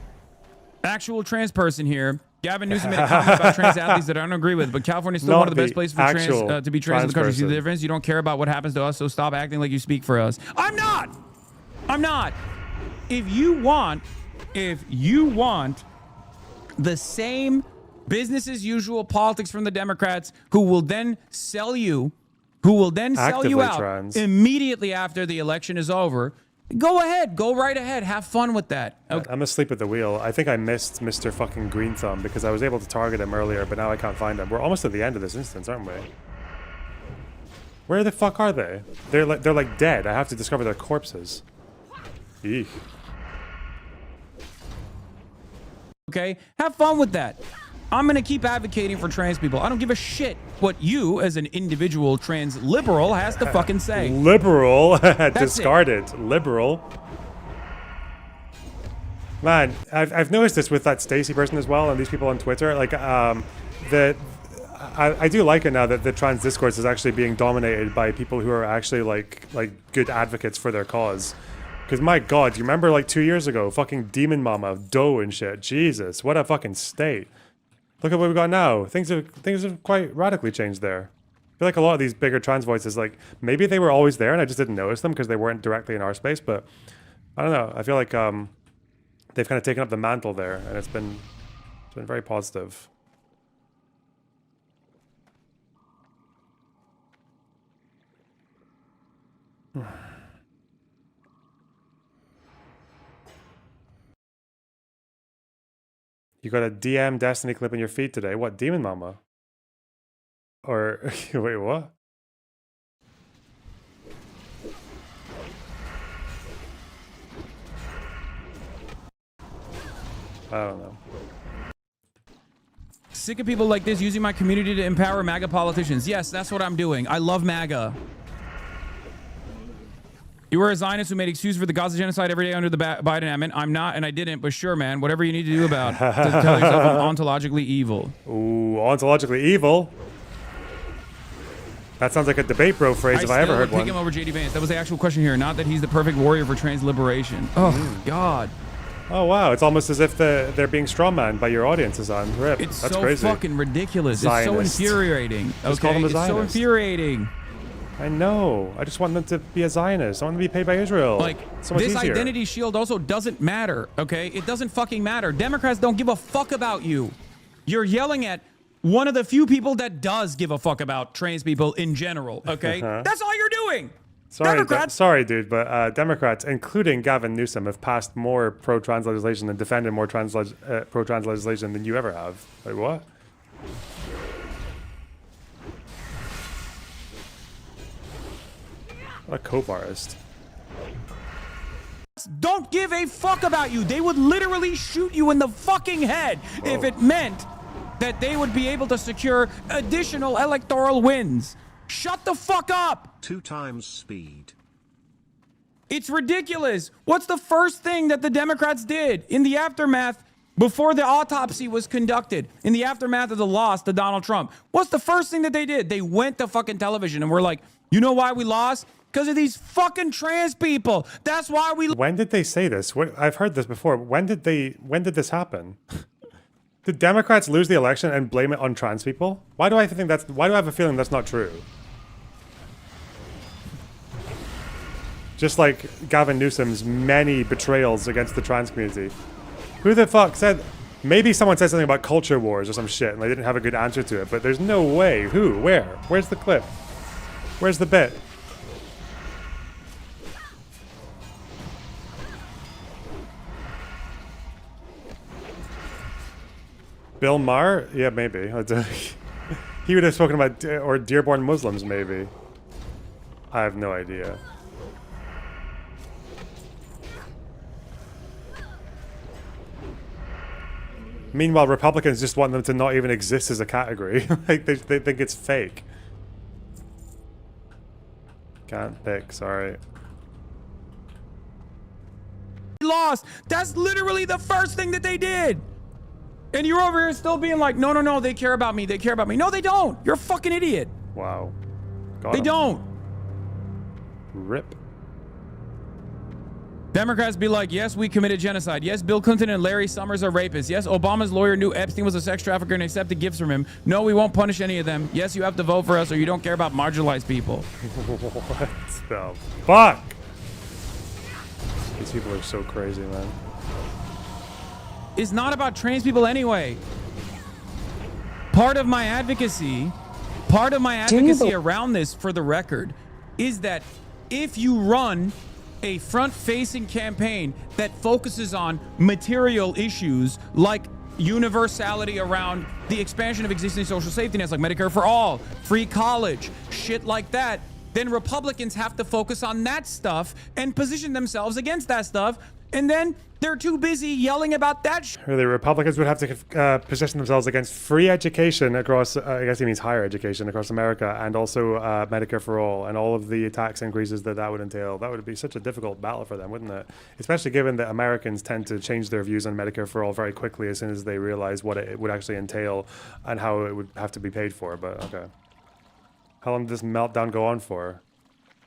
Actual trans person here. Gavin Newsom made a comment about trans athletes that I don't agree with, but California is still one of the best places for trans to be trans in the country. See the difference? You don't care about what happens to us, so stop acting like you speak for us. I'm not! if you want the same business as usual politics from the Democrats, who will then sell you out trans. immediately after the election is over, go ahead, go right ahead, have fun with that. Okay. I'm asleep at the wheel. I think I missed Mr. fucking Green Thumb because I was able to target him earlier, but now I can't find him. We're almost at the end of this instance, aren't we? Where the fuck are they? They're like dead. I have to discover their corpses. Eek. Okay, have fun with that. I'm going to keep advocating for trans people. I don't give a shit what you, as an individual trans liberal, has to fucking say. Liberal? Discarded. Liberal. Man, I've noticed this with that Stacy person as well, and these people on Twitter. Like, I do like it now that the trans discourse is actually being dominated by people who are actually like good advocates for their cause. Because my God, you remember like 2 years ago, fucking Demon Mama, Doe and shit. Jesus, what a fucking state. Look at what we got now. Things have quite radically changed there. I feel like a lot of these bigger trans voices, like maybe they were always there and I just didn't notice them because they weren't directly in our space. But I don't know. I feel like they've kind of taken up the mantle there, and it's been very positive. You got a DM Destiny clip in your feed today. What, Demon Mama? Or, wait, what? I don't know. Sick of people like this using my community to empower MAGA politicians. Yes, that's what I'm doing. I love MAGA. You were a Zionist who made excuses for the Gaza genocide every day under the Biden admin. I'm not, and I didn't, but sure, man. Whatever you need to do about to tell yourself I'm ontologically evil. Ooh, ontologically evil? That sounds like a debate bro phrase if I ever heard one. Pick him over JD Vance. That was the actual question here, not that he's the perfect warrior for trans liberation. Oh, God. Oh, wow. It's almost as if they're being strawmanned by your audience, Hasan. Rip. It's That's so crazy. fucking ridiculous. Zionist. It's so infuriating. Just call them a It's Zionist. so infuriating. I know. I just want them to be a Zionist. I want them to be paid by Israel. Like, so much this easier. identity shield also doesn't matter, okay? It doesn't fucking matter. Democrats don't give a fuck about you. You're yelling at one of the few people that does give a fuck about trans people in general, okay? That's all you're doing. Sorry, dude, but Democrats, including Gavin Newsom, have passed more pro-trans legislation and defended more pro-trans legislation than you ever have. Like, what? What a cope artist. Don't give a fuck about you. They would literally shoot you in the fucking head if it meant that they would be able to secure additional electoral wins. Shut the fuck up. 2 times speed. It's ridiculous. What's the first thing that the Democrats did in the aftermath, before the autopsy was conducted, in the aftermath of the loss to Donald Trump? What's the first thing that they did? They went to fucking television and were like, you know why we lost? Because of these fucking trans people. That's why we... When did they say this? I've heard this before. When did this happen? Did Democrats lose the election and blame it on trans people? Why do I have a feeling that's not true? Just like Gavin Newsom's many betrayals against the trans community. Who the fuck said... Maybe someone said something about culture wars or some shit and they didn't have a good answer to it, but there's no way. Who? Where? Where's the clip? Where's the bit? Bill Maher? Yeah, maybe. He would have spoken about, or Dearborn Muslims, maybe. I have no idea. Meanwhile, Republicans just want them to not even exist as a category. Like, they think it's fake. Can't pick, sorry. Lost. That's literally the first thing that they did. And you're over here still being like, no, they care about me. They care about me. No, they don't. You're a fucking idiot. Wow. They don't. Rip. Democrats be like, yes, we committed genocide. Yes, Bill Clinton and Larry Summers are rapists. Yes, Obama's lawyer knew Epstein was a sex trafficker and accepted gifts from him. No, we won't punish any of them. Yes, you have to vote for us or you don't care about marginalized people. What the fuck? These people are so crazy, man. It's not about trans people anyway. Part of my advocacy around this, for the record, is that if you run a front-facing campaign that focuses on material issues like universality around the expansion of existing social safety nets like Medicare for all, free college, shit like that, then Republicans have to focus on that stuff and position themselves against that stuff, and then they're too busy yelling about that shit. The Republicans would have to position themselves against free education across, I guess he means higher education across America, and also Medicare for all, and all of the tax increases that would entail. That would be such a difficult battle for them, wouldn't it? Especially given that Americans tend to change their views on Medicare for all very quickly as soon as they realize what it would actually entail and how it would have to be paid for. But okay. How long did this meltdown go on for?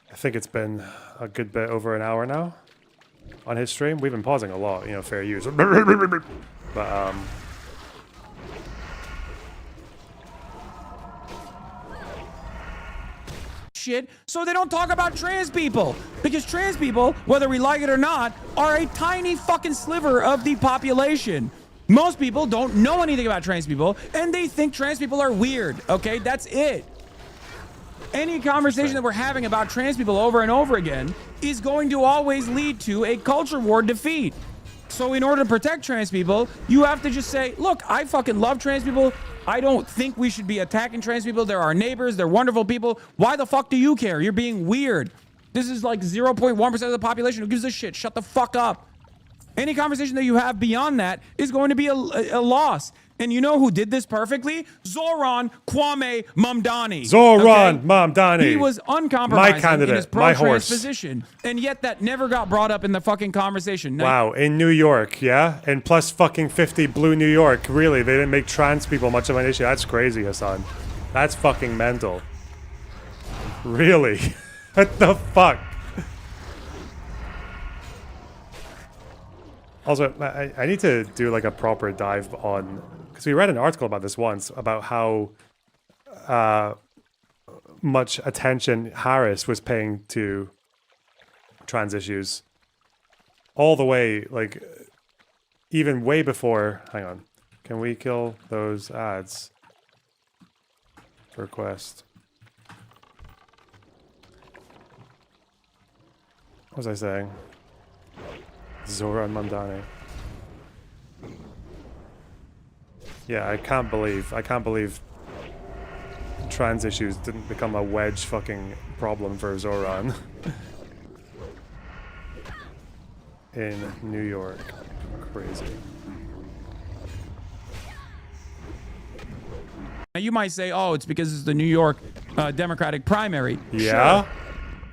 I think it's been a good bit over an hour now on his stream. We've been pausing a lot, you know, fair use. But shit, so they don't talk about trans people, because trans people, whether we like it or not, are a tiny fucking sliver of the population. Most people don't know anything about trans people, and they think trans people are weird. Okay, that's it. Any conversation that we're having about trans people over and over again is going to always lead to a culture war defeat. So in order to protect trans people, you have to just say, look, I fucking love trans people. I don't think we should be attacking trans people. They're our neighbors. They're wonderful people. Why the fuck do you care? You're being weird. This is like 0.1% of the population. Who gives a shit? Shut the fuck up. Any conversation that you have beyond that is going to be a loss. And you know who did this perfectly? Zoran Kwame Mamdani. Zoran Mamdani. He was uncompromising my candidate, in his pro-trans position. And yet that never got brought up in the fucking conversation. Wow, in New York, yeah? In plus fucking 50 blue New York, really? They didn't make trans people much of an issue? That's crazy, Hasan. That's fucking mental. Really? What the fuck? Also, I need to do like a proper dive on, because we read an article about this once, about how much attention Harris was paying to trans issues. All the way, like, even way before, hang on, can we kill those ads? Request. What was I saying? Zoran Mamdani. Yeah, I can't believe trans issues didn't become a wedge fucking problem for Zoran in New York. Crazy. Now you might say, oh, it's because it's the New York Democratic primary. Yeah. Sure.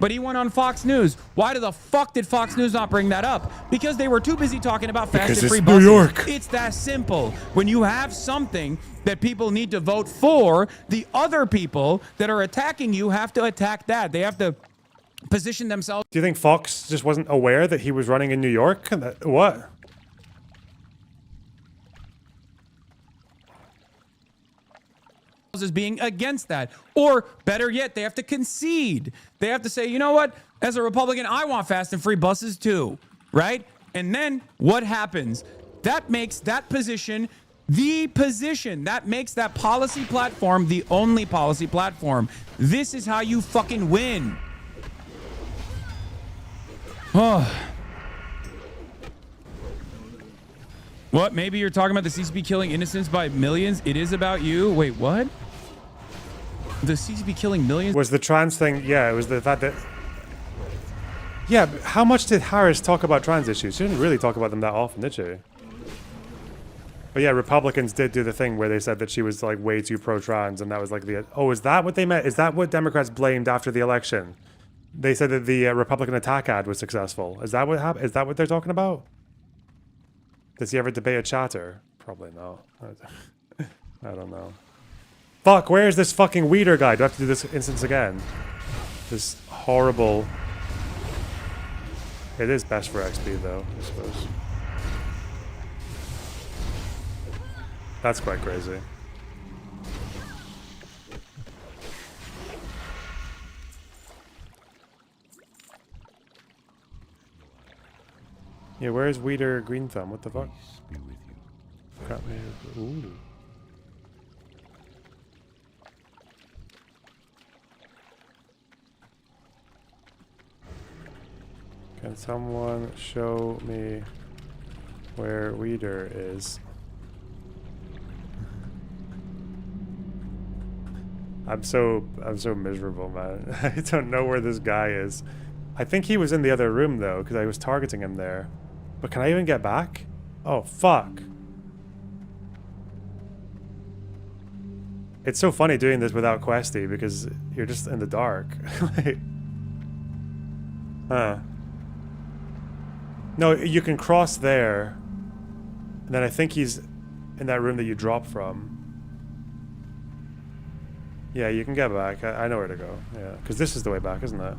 But he went on Fox News. Why the fuck did Fox News not bring that up? Because they were too busy talking about fast and free buses. New York. It's that simple. When you have something that people need to vote for, the other people that are attacking you have to attack that. They have to position themselves. Do you think Fox just wasn't aware that he was running in New York? What? As being against that, or better yet, they have to concede. They have to say, you know what, as a Republican, I want fast and free buses too, right? And then what happens? That makes that position the position. That makes that policy platform the only policy platform. This is how you fucking win. Oh. What? Maybe you're talking about the CCP killing innocents by millions? It is about you? Wait, what? The CCP killing millions? Was the trans thing? Yeah, it was the fact that... Yeah, but how much did Harris talk about trans issues? She didn't really talk about them that often, did she? But yeah, Republicans did do the thing where they said that she was like way too pro-trans, and that was like the... Oh, is that what they meant? Is that what Democrats blamed after the election? They said that the Republican attack ad was successful. Is that what happened? Is that what they're talking about? Does he ever debate a chatter? Probably not. I don't know. Fuck, where is this fucking weeder guy? Do I have to do this instance again? This horrible... It is best for XP though, I suppose. That's quite crazy. Yeah, where's Weeder Green Thumb? What the fuck? Got me. Ooh. Can someone show me where Weeder is? I'm so miserable, man. I don't know where this guy is. I think he was in the other room though, because I was targeting him there. But can I even get back? Oh fuck. It's so funny doing this without Questy because you're just in the dark. Like, huh. No, you can cross there. And then I think he's in that room that you dropped from. Yeah, you can get back. I know where to go. Yeah, because this is the way back, isn't it?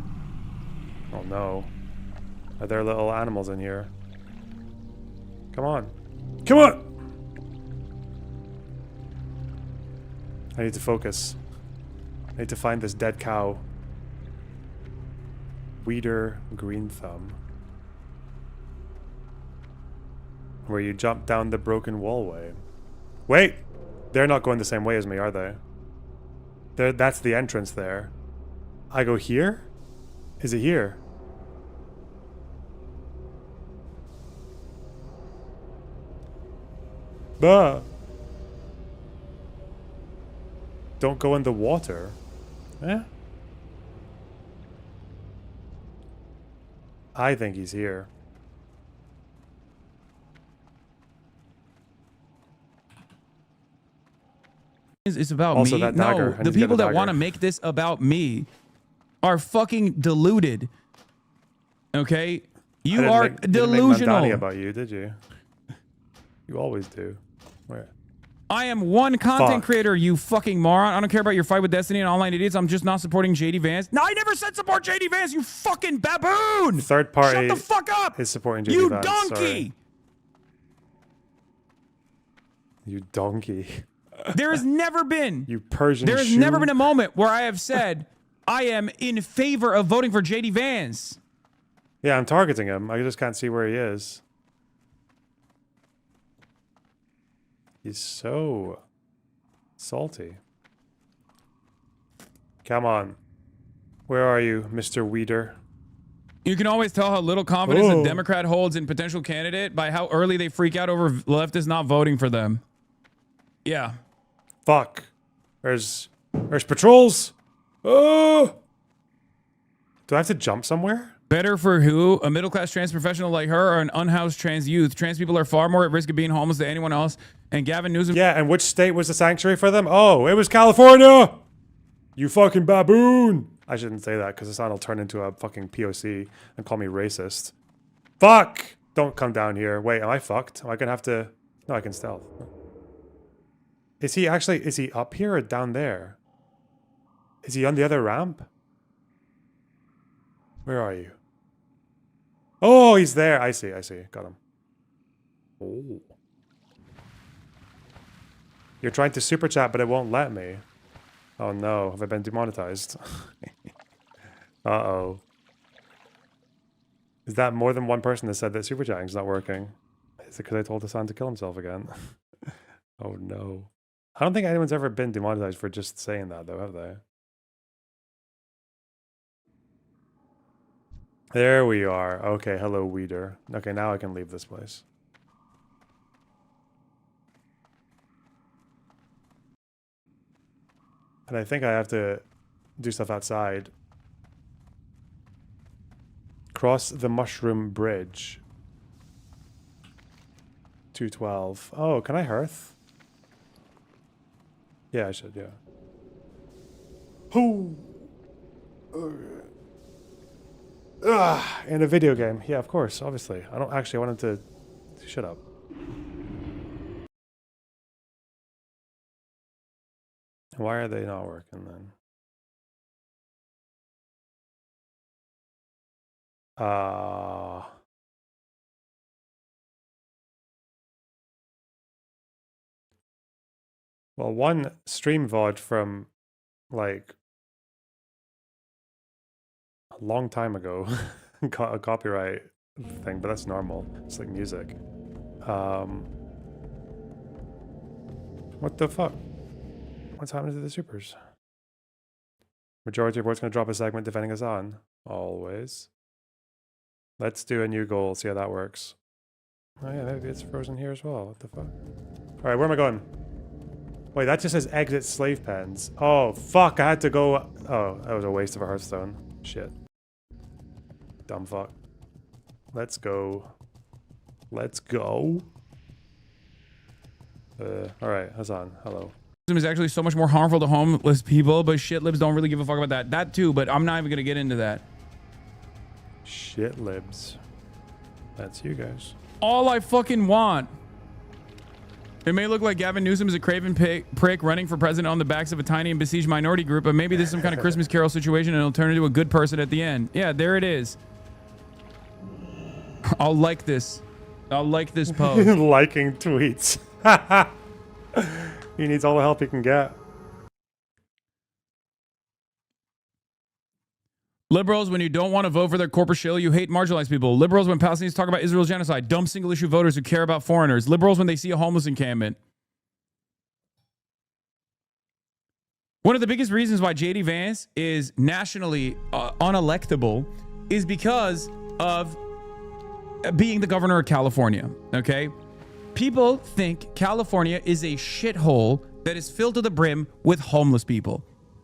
Oh no. Are there little animals in here? Come on. Come on! I need to focus. I need to find this dead cow. Weeder Green Thumb. Where you jump down the broken wallway. Wait! They're not going the same way as me, are they? That's the entrance there. I go here? Is it here? Bah! Don't go in the water. Eh? I think he's here. It's about also, me. That dagger. No, the people that want to make this about me are fucking deluded. Okay? You are delusional. I didn't make about you, did you? You always do. Where? I am one content creator, you fucking moron. I don't care about your fight with Destiny and online idiots. I'm just not supporting JD Vance. No, I never said support JD Vance, you fucking baboon! Third party. Shut the fuck up! Is supporting JD you Vance. Donkey! Sorry. You donkey. There has never been. You Persian There has shoe. never been a moment where I have said I am in favor of voting for JD Vance. Yeah, I'm targeting him. I just can't see where he is. He's so salty. Come on. Where are you, Mr. Weeder? You can always tell how little confidence a Democrat holds in potential candidate by how early they freak out over leftists not voting for them. Yeah. Fuck. There's patrols. Oh! Do I have to jump somewhere? Better for who? A middle-class trans professional like her or an unhoused trans youth? Trans people are far more at risk of being homeless than anyone else. And Gavin Newsom... Yeah, and which state was the sanctuary for them? Oh, it was California! You fucking baboon! I shouldn't say that because Hasan will turn into a fucking POC and call me racist. Fuck! Don't come down here. Wait, am I fucked? Am I gonna have to... No, I can stealth. Is he up here or down there? Is he on the other ramp? Where are you? Oh, he's there. I see. Got him. Oh. You're trying to super chat, but it won't let me. Oh no, have I been demonetized? Uh-oh. Is that more than one person that said that super chatting's not working? Is it because I told Hasan to kill himself again? Oh no. I don't think anyone's ever been demonetized for just saying that though, have they? There we are. Okay, hello, Weeder. Okay, now I can leave this place. And I think I have to do stuff outside. Cross the Mushroom Bridge. 212. Oh, can I hearth? Yeah, I should, yeah. Whoo! In a video game. Yeah, of course, obviously. I don't actually want him to shut up. Why are they not working then? Well, one stream VOD from like a long time ago got a copyright thing, but that's normal. It's like music. What the fuck? What's happening to the supers? Majority report's gonna drop a segment defending Hasan. Always. Let's do a new goal, see how that works. Oh yeah, maybe it's frozen here as well. What the fuck? Alright, where am I going? Wait, that just says exit slave pens. Oh, fuck, I had to go... Oh, that was a waste of a Hearthstone. Shit. Dumb fuck. Let's go. Let's go. Alright, Hasan, hello. Is actually so much more harmful to homeless people, but shit libs don't really give a fuck about that. That too, but I'm not even gonna get into that. Shit libs. That's you guys. All I fucking want. It may look like Gavin Newsom is a craven prick running for president on the backs of a tiny and besieged minority group, but maybe this is some kind of Christmas Carol situation and it'll turn into a good person at the end. Yeah, there it is. I'll like this. I'll like this post. Liking tweets. He needs all the help he can get. Liberals, when you don't want to vote for their corporate shill, you hate marginalized people. Liberals, when Palestinians talk about Israel's genocide, dumb single-issue voters who care about foreigners. Liberals, when they see a homeless encampment. One of the biggest reasons why J.D. Vance is nationally unelectable is because of being the governor of California, okay? People think California is a shithole that is filled to the brim with homeless people,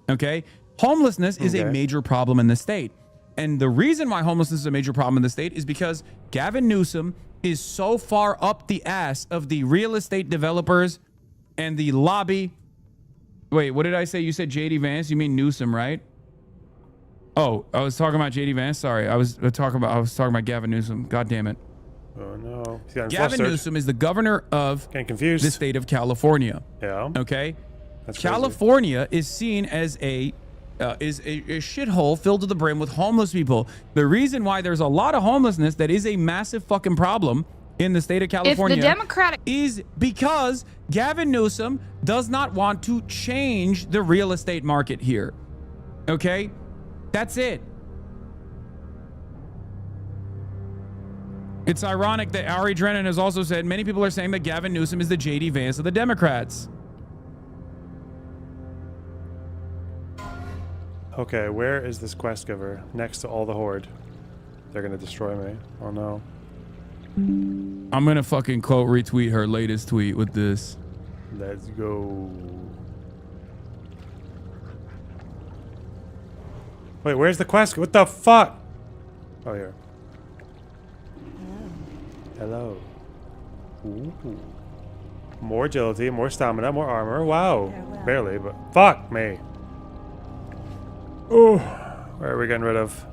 okay? Homelessness is a major problem in the state. And the reason why homelessness is a major problem in the state is because Gavin Newsom is so far up the ass of the real estate developers and the lobby. Wait, what did I say? You said J.D. Vance? You mean Newsom, right? Oh, I was talking about J.D. Vance. Sorry, I was talking about Gavin Newsom. God damn it. Oh no. Gavin Newsom is the governor of the state of California. Yeah. Okay. That's California is seen as a shithole filled to the brim with homeless people. The reason why there's a lot of homelessness that is a massive fucking problem in the state of California is because Gavin Newsom does not want to change the real estate market here. Okay? That's it. It's ironic that Ari Drennan has also said many people are saying that Gavin Newsom is the J.D. Vance of the Democrats. Okay, where is this quest giver? Next to all the horde. They're gonna destroy me. Oh no. I'm gonna fucking quote retweet her latest tweet with this. Let's go. Wait, where's the quest? What the fuck? Oh, here. Hello. Ooh. More agility, more stamina, more armor. Wow. Barely, but fuck me. Oh, where are we getting rid of?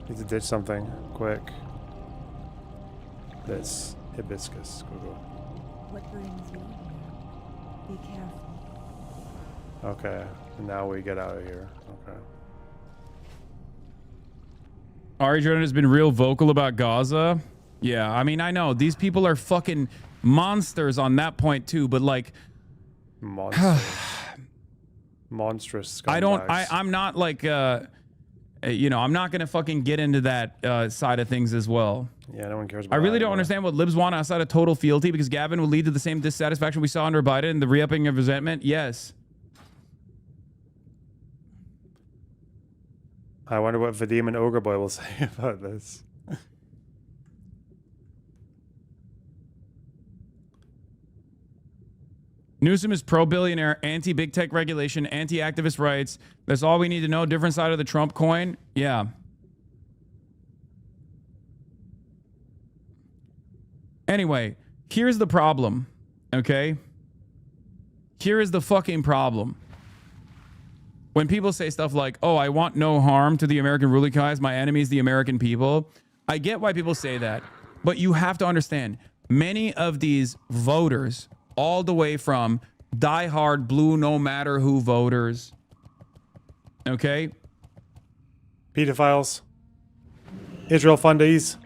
Need to ditch something quick. This hibiscus. Go. What brings you here? Be careful. Okay, now we get out of here. Okay. Ari Jordan has been real vocal about Gaza. Yeah, I mean, I know these people are fucking monsters on that point too, but like, monstrous scumbags. I'm not like, you know, I'm not gonna fucking get into that side of things as well. Yeah, no one cares about I really don't understand what libs want outside of total fealty, because Gavin will lead to the same dissatisfaction we saw under Biden and the re-upping of resentment. Yes. I wonder what Vadim and Ogre Boy will say about this. Newsom is pro-billionaire, anti-big tech regulation, anti-activist rights. That's all we need to know. Different side of the Trump coin. Yeah. Anyway, here's the problem, okay? Here is the fucking problem. When people say stuff like, oh, I want no harm to the American ruling class, my enemy is the American people, I get why people say that. But you have to understand, many of these voters, all the way from diehard blue no matter who voters, okay? Pedophiles. Israel fundies.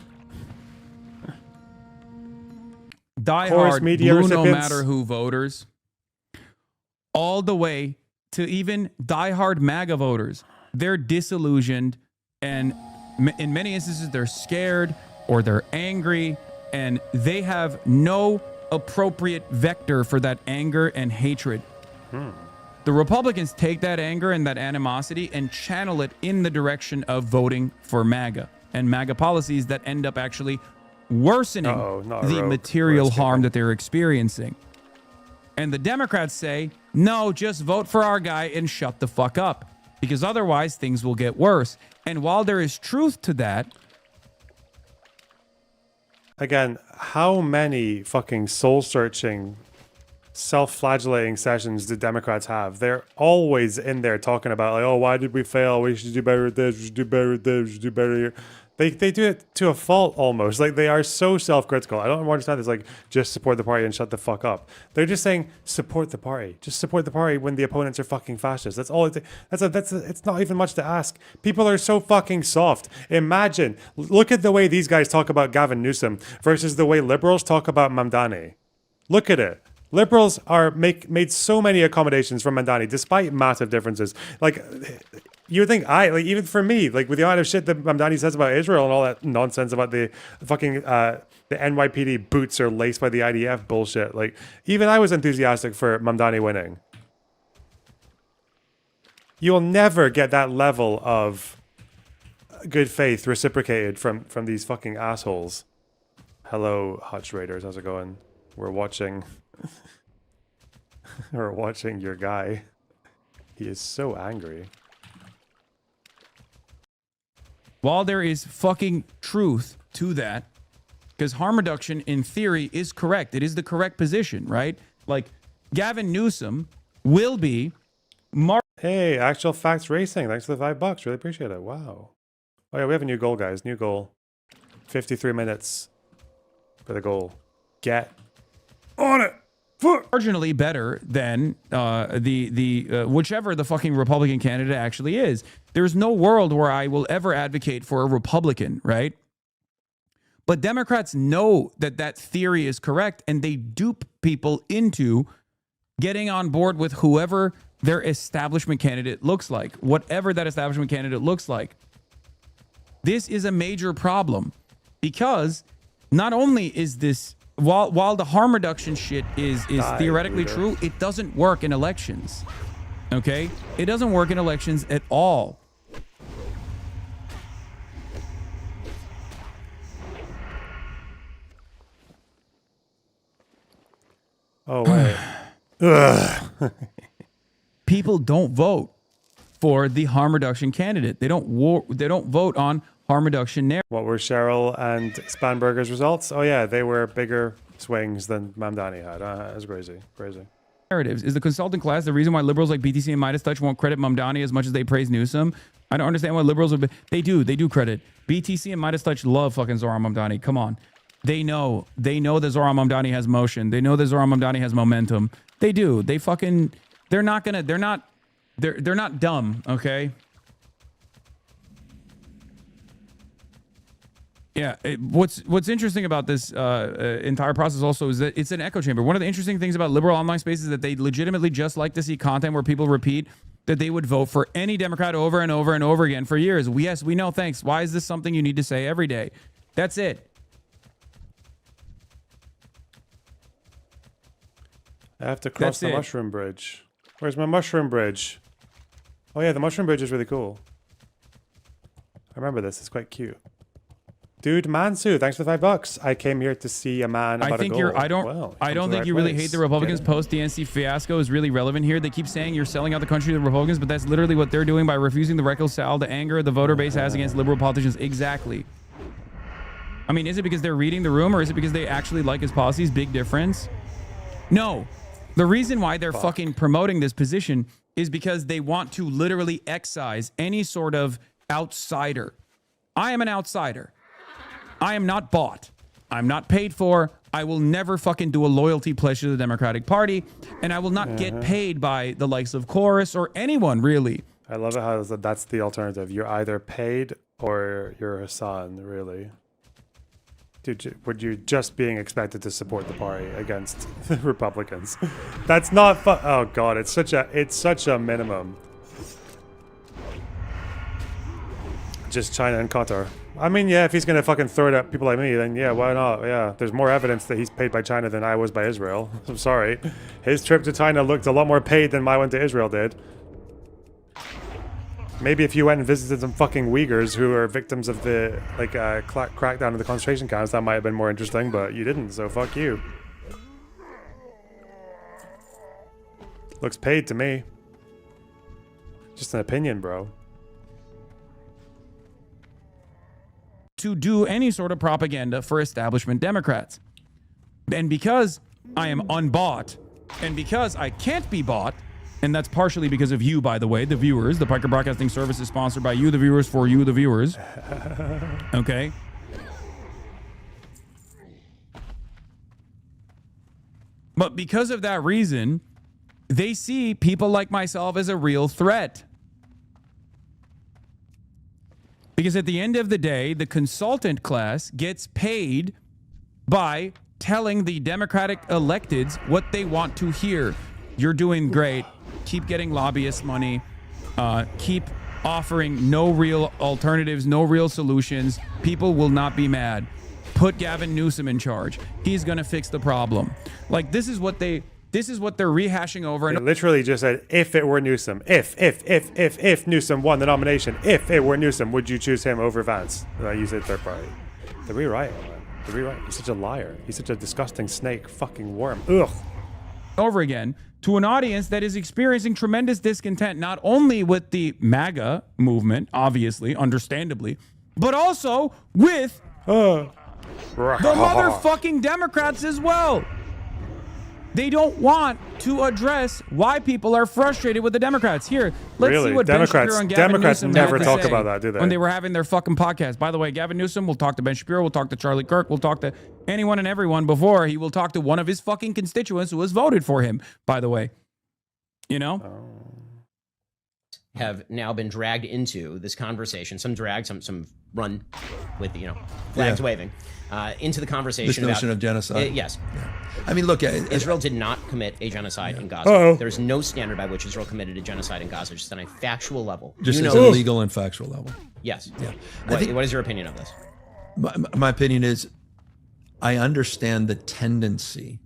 Diehard media blue recipients. no matter who voters, all the way to even diehard MAGA voters. They're disillusioned, and in many instances they're scared, or they're angry, and they have no appropriate vector for that anger and hatred. The Republicans take that anger and that animosity and channel it in the direction of voting for MAGA and MAGA policies that end up actually worsening the material harm that they're experiencing. And the Democrats say, no, just vote for our guy and shut the fuck up, because otherwise things will get worse. And while there is truth to that, again, how many fucking soul-searching, self-flagellating sessions do Democrats have? They're always in there talking about, like, oh, why did we fail? We should do better at this. We should do better at this. We should do better here. They do it to a fault almost. Like, they are so self-critical. I don't understand this. Like, just support the party and shut the fuck up. They're just saying support the party. Just support the party when the opponents are fucking fascists. That's all. It's not even much to ask. People are so fucking soft. Imagine, look at the way these guys talk about Gavin Newsom versus the way liberals talk about Mamdani. Look at it. Liberals are made so many accommodations for Mamdani despite massive differences. Like, you would think even for me, like, with the amount of shit that Mamdani says about Israel and all that nonsense about the fucking the NYPD boots are laced by the IDF bullshit. Like, even I was enthusiastic for Mamdani winning. You'll never get that level of good faith reciprocated from these fucking assholes. Hello, Hutch Raiders. How's it going? We're watching. We're watching your guy. He is so angry. while there is fucking truth to that, because harm reduction in theory is correct. It is the correct position, right? Like, Gavin Newsom will be Hey, Actual Facts Racing. Thanks for the $5. Really appreciate it. Wow. Oh yeah, we have a new goal, guys. New goal. 53 minutes for the goal. Get on it. marginally better than whichever the fucking Republican candidate actually is. There's no world where I will ever advocate for a Republican, right? But Democrats know that that theory is correct, and they dupe people into getting on board with whoever their establishment candidate looks like, whatever that establishment candidate looks like. This is a major problem because not only is this, while the harm reduction shit is theoretically true, it doesn't work in elections. Okay? It doesn't work in elections at all. Oh, wait. Ugh. People don't vote for the harm reduction candidate. They don't vote on harm reduction narrative. What were Cheryl and Spanberger's results? Oh yeah, they were bigger swings than Mamdani had. That's crazy. Narratives. Is the consultant class the reason why liberals like BTC and Midas Touch won't credit Mamdani as much as they praise Newsom? I don't understand why liberals would be. They do credit. BTC and Midas Touch love fucking Zohran Mamdani. Come on. They know that Zohran Mamdani has motion. They know that Zohran Mamdani has momentum. They do. They're not dumb, okay? Yeah, what's interesting about this entire process also is that it's an echo chamber. One of the interesting things about liberal online spaces is that they legitimately just like to see content where people repeat that they would vote for any Democrat over and over and over again for years. Yes, we know, thanks. Why is this something you need to say every day? That's it. I have to cross the mushroom bridge. Where's my mushroom bridge? Oh yeah, the mushroom bridge is really cool. I remember this. It's quite cute. Dude, Mansu, thanks for the $5. I came here to see a man about a goal. I don't think you really hate the Republicans. Post DNC fiasco is really relevant here. They keep saying you're selling out the country to the Republicans, but that's literally what they're doing by refusing to reconcile the anger the voter base has against liberal politicians. Exactly. I mean, is it because they're reading the room, or is it because they actually like his policies? Big difference. No. The reason why they're fucking promoting this position is because they want to literally excise any sort of outsider. I am an outsider. I am not bought. I'm not paid for. I will never fucking do a loyalty pledge to the Democratic Party, and I will not get paid by the likes of Chorus or anyone, really. I love it how that's the alternative. You're either paid or you're Hasan, really. Dude, would you just being expected to support the party against the Republicans? That's not oh god, it's such a minimum. Just China and Qatar. I mean, yeah, if he's gonna fucking throw it at people like me, then yeah, why not? Yeah, there's more evidence that he's paid by China than I was by Israel. I'm sorry. His trip to China looked a lot more paid than my one to Israel did. Maybe if you went and visited some fucking Uyghurs who are victims of the, like, crackdown of the concentration camps, that might have been more interesting, but you didn't, so fuck you. Looks paid to me. Just an opinion, bro. To do any sort of propaganda for establishment Democrats. And because I am unbought, and because I can't be bought, and that's partially because of you, by the way, the viewers. The Piker Broadcasting Service is sponsored by you, the viewers, for you, the viewers. Okay? But because of that reason, they see people like myself as a real threat. Because at the end of the day, the consultant class gets paid by telling the Democratic electeds what they want to hear. You're doing great. Keep getting lobbyist money. Keep offering no real alternatives, no real solutions. People will not be mad. Put Gavin Newsom in charge. He's going to fix the problem. Like, this is what they're rehashing over. It literally just said, if it were Newsom, if Newsom won the nomination, if it were Newsom, would you choose him over Vance? You said third party. They're rewriting, man. They're rewriting. He's such a liar. He's such a disgusting snake fucking worm. Ugh. Over again to an audience that is experiencing tremendous discontent, not only with the MAGA movement, obviously, understandably, but also with the motherfucking Democrats as well. They don't want to address why people are frustrated with the Democrats. Here, let's see what Ben Shapiro and Gavin Newsom never had to talk say about that, do they? when they were having their fucking podcast. By the way, Gavin Newsom will talk to Ben Shapiro, will talk to Charlie Kirk, will talk to anyone and everyone before he will talk to one of his fucking constituents who has voted for him, by the way. You know? Have now been dragged into this conversation, some dragged, some run with, flags waving, into the conversation this notion about of genocide. Yes. Yeah. I mean, look, Israel did not commit a genocide in Gaza. There's no standard by which Israel committed a genocide in Gaza, just on a factual level. Just as a legal and factual level. Yes. Yeah. What is your opinion of this? My opinion is, I understand the tendency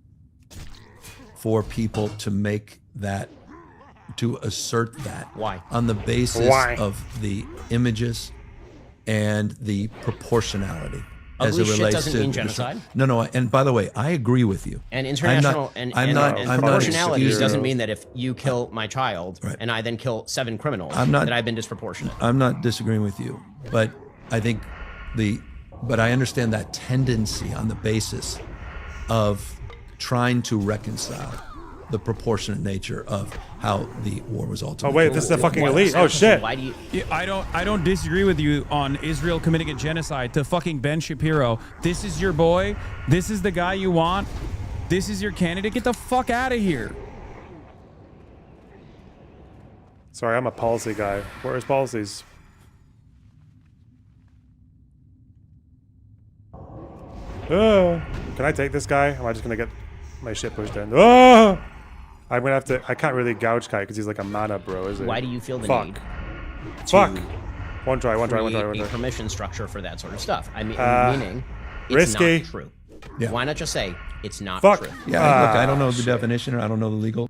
for people to make that, to assert that. Why? On the basis of the images and the proportionality. Ugly as it shit relates doesn't to mean genocide. No. And by the way, I agree with you. And international and proportionality doesn't mean that if you kill my child and I then kill 7 criminals, that I've been disproportionate. I'm not disagreeing with you, but I think but I understand that tendency on the basis of trying to reconcile the proportionate nature of how the war was ultimately. Oh wait, this is the fucking elite. Oh shit. Why do you? I don't disagree with you on Israel committing a genocide. To fucking Ben Shapiro, this is your boy. This is the guy you want. This is your candidate. Get the fuck out of here. Sorry, I'm a policy guy. Where's policies? Can I take this guy? Am I just gonna get my shit pushed in? I'm gonna have to. I can't really gouge Kai because he's like a mana bro, is he? Why do you feel the need? Fuck. One try. A permission structure for that sort of stuff. I mean, meaning it's risky. not true. Yeah. Why not just say it's not Fuck. true? Yeah, look, I don't know the definition, or I don't know the legal.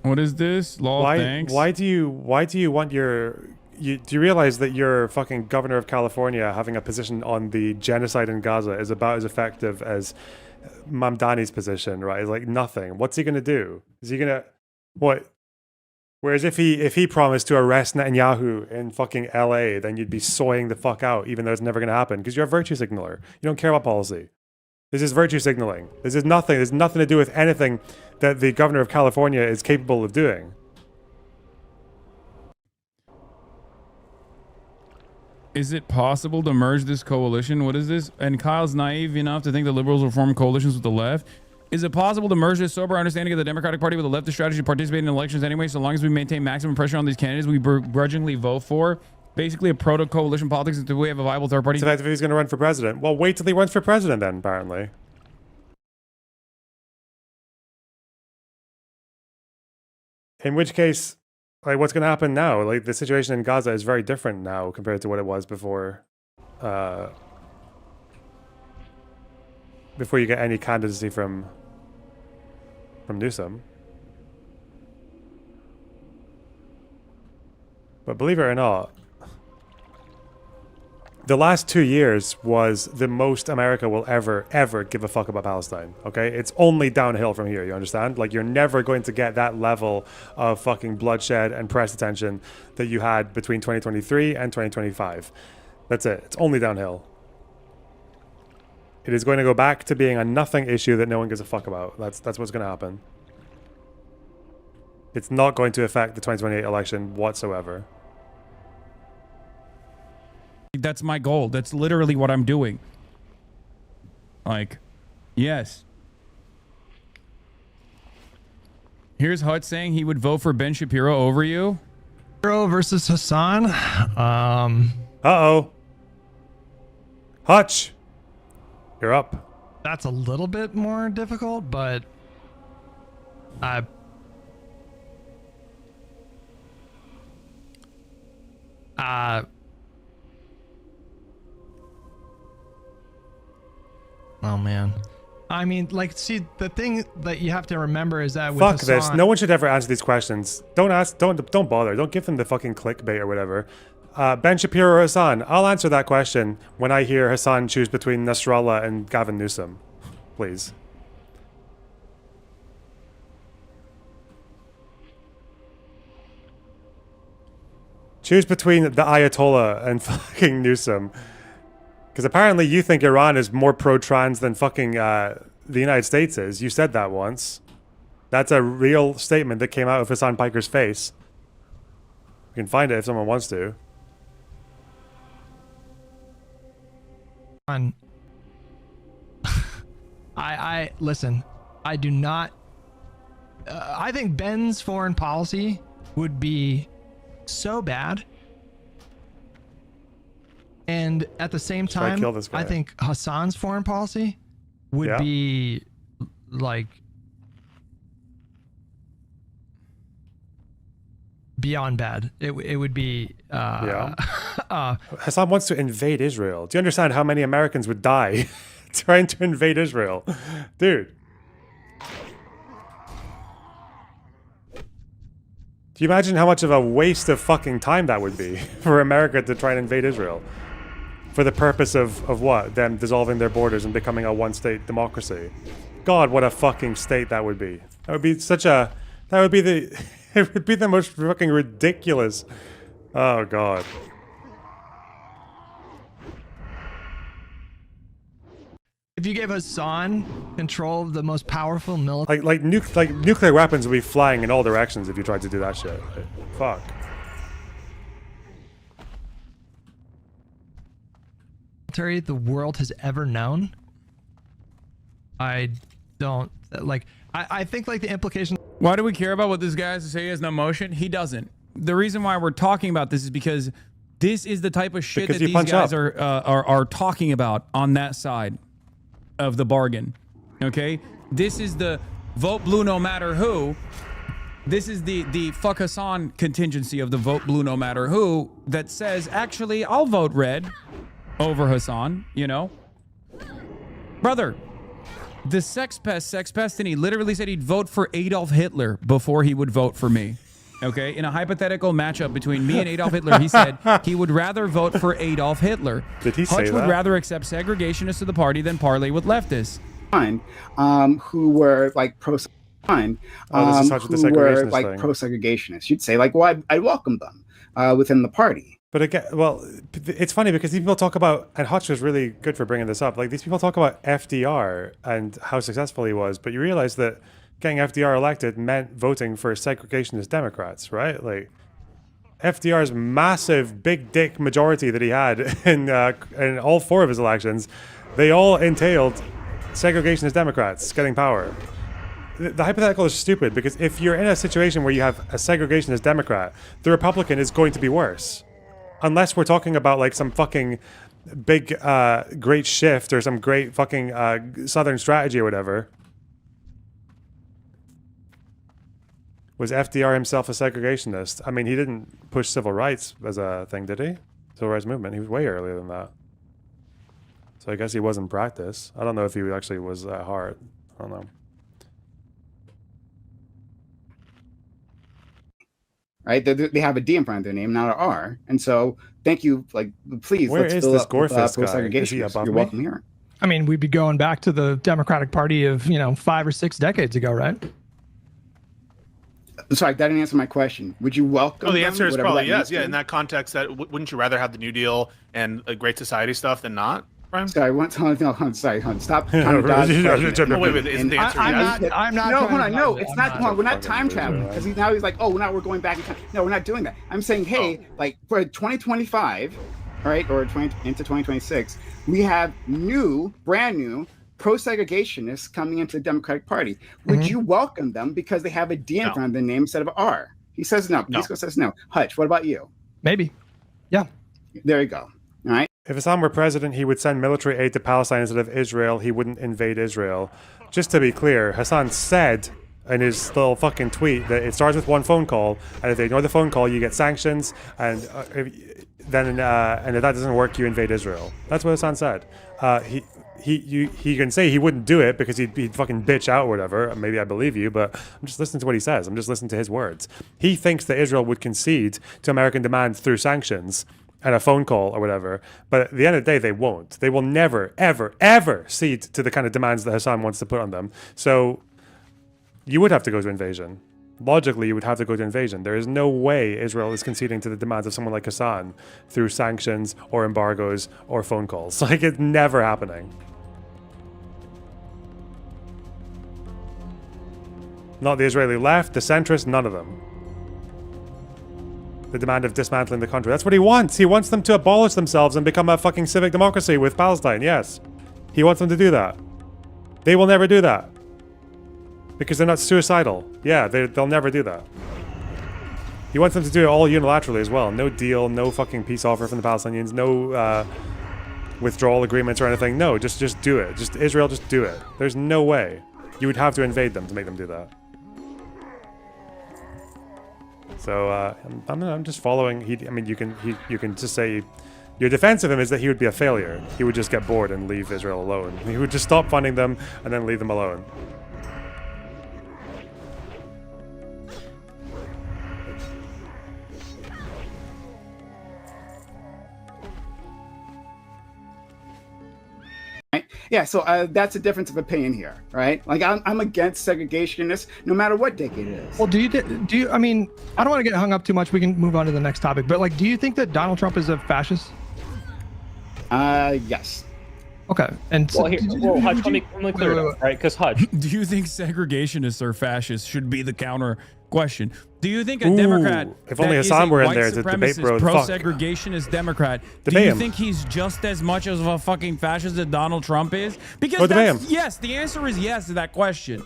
What is this? Thanks. Why do you want your? Do you realize that your fucking governor of California having a position on the genocide in Gaza is about as effective as Mamdani's position, right? It's like nothing. What's he gonna do? Is he gonna what? Whereas if he promised to arrest Netanyahu in fucking LA, then you'd be soying the fuck out, even though it's never gonna happen because you're a virtue signaler. You don't care about policy. This is virtue signaling. This is nothing. There's nothing to do with anything that the governor of California is capable of doing. Is it possible to merge this coalition? What is this? And Kyle's naive enough to think the liberals will form coalitions with the left. Is it possible to merge this sober understanding of the Democratic Party with the leftist strategy to participate in elections anyway, so long as we maintain maximum pressure on these candidates we begrudgingly vote for? Basically a proto-coalition politics until we have a viable third party. So if he's going to run for president. Well, wait till he runs for president then, apparently. In which case, like, what's going to happen now? Like, the situation in Gaza is very different now compared to what it was before. Before you get any candidacy from Newsom. But believe it or not, the last 2 years was the most America will ever give a fuck about Palestine, okay? It's only downhill from here, you understand? Like, you're never going to get that level of fucking bloodshed and press attention that you had between 2023 and 2025. That's it. It's only downhill. It is going to go back to being a nothing issue that no one gives a fuck about. That's what's going to happen. It's not going to affect the 2028 election whatsoever. That's my goal. That's literally what I'm doing. Like, yes. Here's Hut saying he would vote for Ben Shapiro over you. Shapiro versus Hasan. Uh-oh. Hutch. You're up. That's a little bit more difficult, but oh man. I mean, like, see, the thing that you have to remember is that with fuck Hasan, this. No one should ever answer these questions. Don't ask. Don't bother. Don't give them the fucking clickbait or whatever. Ben Shapiro or Hasan? I'll answer that question when I hear Hasan choose between Nasrallah and Gavin Newsom. Please. Choose between the Ayatollah and fucking Newsom. Because apparently you think Iran is more pro-trans than fucking the United States is. You said that once. That's a real statement that came out of Hasan Piker's face. You can find it if someone wants to. I listen, I do not I think Ben's foreign policy would be so bad, and at the same time I think Hasan's foreign policy would be like beyond bad. It would be Hasan wants to invade Israel. Do you understand how many Americans would die trying to invade Israel? Dude. Do you imagine how much of a waste of fucking time that would be for America to try and invade Israel? For the purpose of what? Them dissolving their borders and becoming a one-state democracy. God, what a fucking state that would be. That would be such a... That would be the... It would be the most fucking ridiculous... Oh, God. If you gave Hasan control of the most powerful military... Like nuclear weapons would be flying in all directions if you tried to do that shit. Like, fuck. The world has ever known. I don't... Like... I think, like, the implication... Why do we care about what this guy has to say? He has no emotion. He doesn't. The reason why we're talking about this is because this is the type of shit that these guys are talking about on that side of the bargain. Okay? This is the vote blue no matter who. This is the fuck Hasan contingency of the vote blue no matter who that says, actually, I'll vote red over Hasan, you know? Brother, the sex pest, and he literally said he'd vote for Adolf Hitler before he would vote for me. Okay? In a hypothetical matchup between me and Adolf Hitler, he said he would rather vote for Adolf Hitler. Did he say Hutch that? would rather accept segregationists to the party than parley with leftists. Who were like pro-segregationists. You'd say, like, well, I welcome them within the party. But again, well, it's funny because these people talk about, and Hutch was really good for bringing this up, like these people talk about FDR and how successful he was, but you realize that getting FDR elected meant voting for segregationist Democrats, right? Like FDR's massive big dick majority that he had in all four of his elections, they all entailed segregationist Democrats getting power. The hypothetical is stupid because if you're in a situation where you have a segregationist Democrat, the Republican is going to be worse. Unless we're talking about like some fucking big great shift or some great fucking Southern strategy or whatever. Was FDR himself a segregationist? I mean, he didn't push civil rights as a thing, did he? Civil rights movement. He was way earlier than that. So I guess he was in practice. I don't know if he actually was at heart. I don't know. Right? They have a D in front of their name, not an R. And so, thank you. Like, please, where let's is fill this up with Gorfist guy? Is he above You're me? welcome here. I mean, we'd be going back to the Democratic Party of 5 or 6 decades ago, right? Sorry, that didn't answer my question. Would you welcome? Oh, the answer them, is whatever probably that yes. means to Yeah, you? in that context, that wouldn't you rather have the New Deal and a Great Society stuff than not? Brian? Sorry, sorry, stop trying to dodge the question. Oh, wait, isn't the answer yes? I'm not. No, trying hold to on. No, dodge it. it's I'm not. Hold on, we're not time traveling because now he's like, oh, now we're going back in time. No, we're not doing that. I'm saying, hey, like for 2025, right, or into 2026, we have brand new pro-segregationists coming into the Democratic Party. Would you welcome them because they have a D in front of their name instead of an R? He says no. Disco says no. Hutch, what about you? Maybe. Yeah. There you go. All right. If Hassan were president, he would send military aid to Palestine instead of Israel. He wouldn't invade Israel. Just to be clear, Hassan said in his little fucking tweet that it starts with one phone call, and if they ignore the phone call, you get sanctions, and if that doesn't work, you invade Israel. That's what Hassan said. He can say he wouldn't do it because he'd fucking bitch out or whatever. Maybe I believe you, but I'm just listening to what he says. I'm just listening to his words. He thinks that Israel would concede to American demands through sanctions and a phone call or whatever. But at the end of the day, they won't. They will never, ever, ever cede to the kind of demands that Hassan wants to put on them. So you would have to go to invasion. Logically, you would have to go to invasion. There is no way Israel is conceding to the demands of someone like Hassan through sanctions or embargoes or phone calls. Like, it's never happening. Not the Israeli left, the centrists, none of them. The demand of dismantling the country. That's what he wants. He wants them to abolish themselves and become a fucking civic democracy with Palestine, yes. He wants them to do that. They will never do that. Because they're not suicidal. Yeah, they'll never do that. He wants them to do it all unilaterally as well. No deal, no fucking peace offer from the Palestinians, no withdrawal agreements or anything. No, just do it. Just Israel, just do it. There's no way. You would have to invade them to make them do that. So I'm just following. I mean, you can just say your defense of him is that he would be a failure. He would just get bored and leave Israel alone. He would just stop funding them and then leave them alone. Yeah, so that's a difference of opinion here, right? Like I'm against segregationists, no matter what decade it is. Well, do you? I mean, I don't want to get hung up too much. We can move on to the next topic. But like, do you think that Donald Trump is a fascist? Yes. Okay. And so, Hutch, let me clear it up, right? Because Hutch, do you think segregationists or fascists should be the counter question? Do you think a Democrat, if only Hassan were in there to debate, bro, pro-segregationist Democrat, do you think he's just as much of a fucking fascist as Donald Trump is? Because yes, the answer is yes to that question.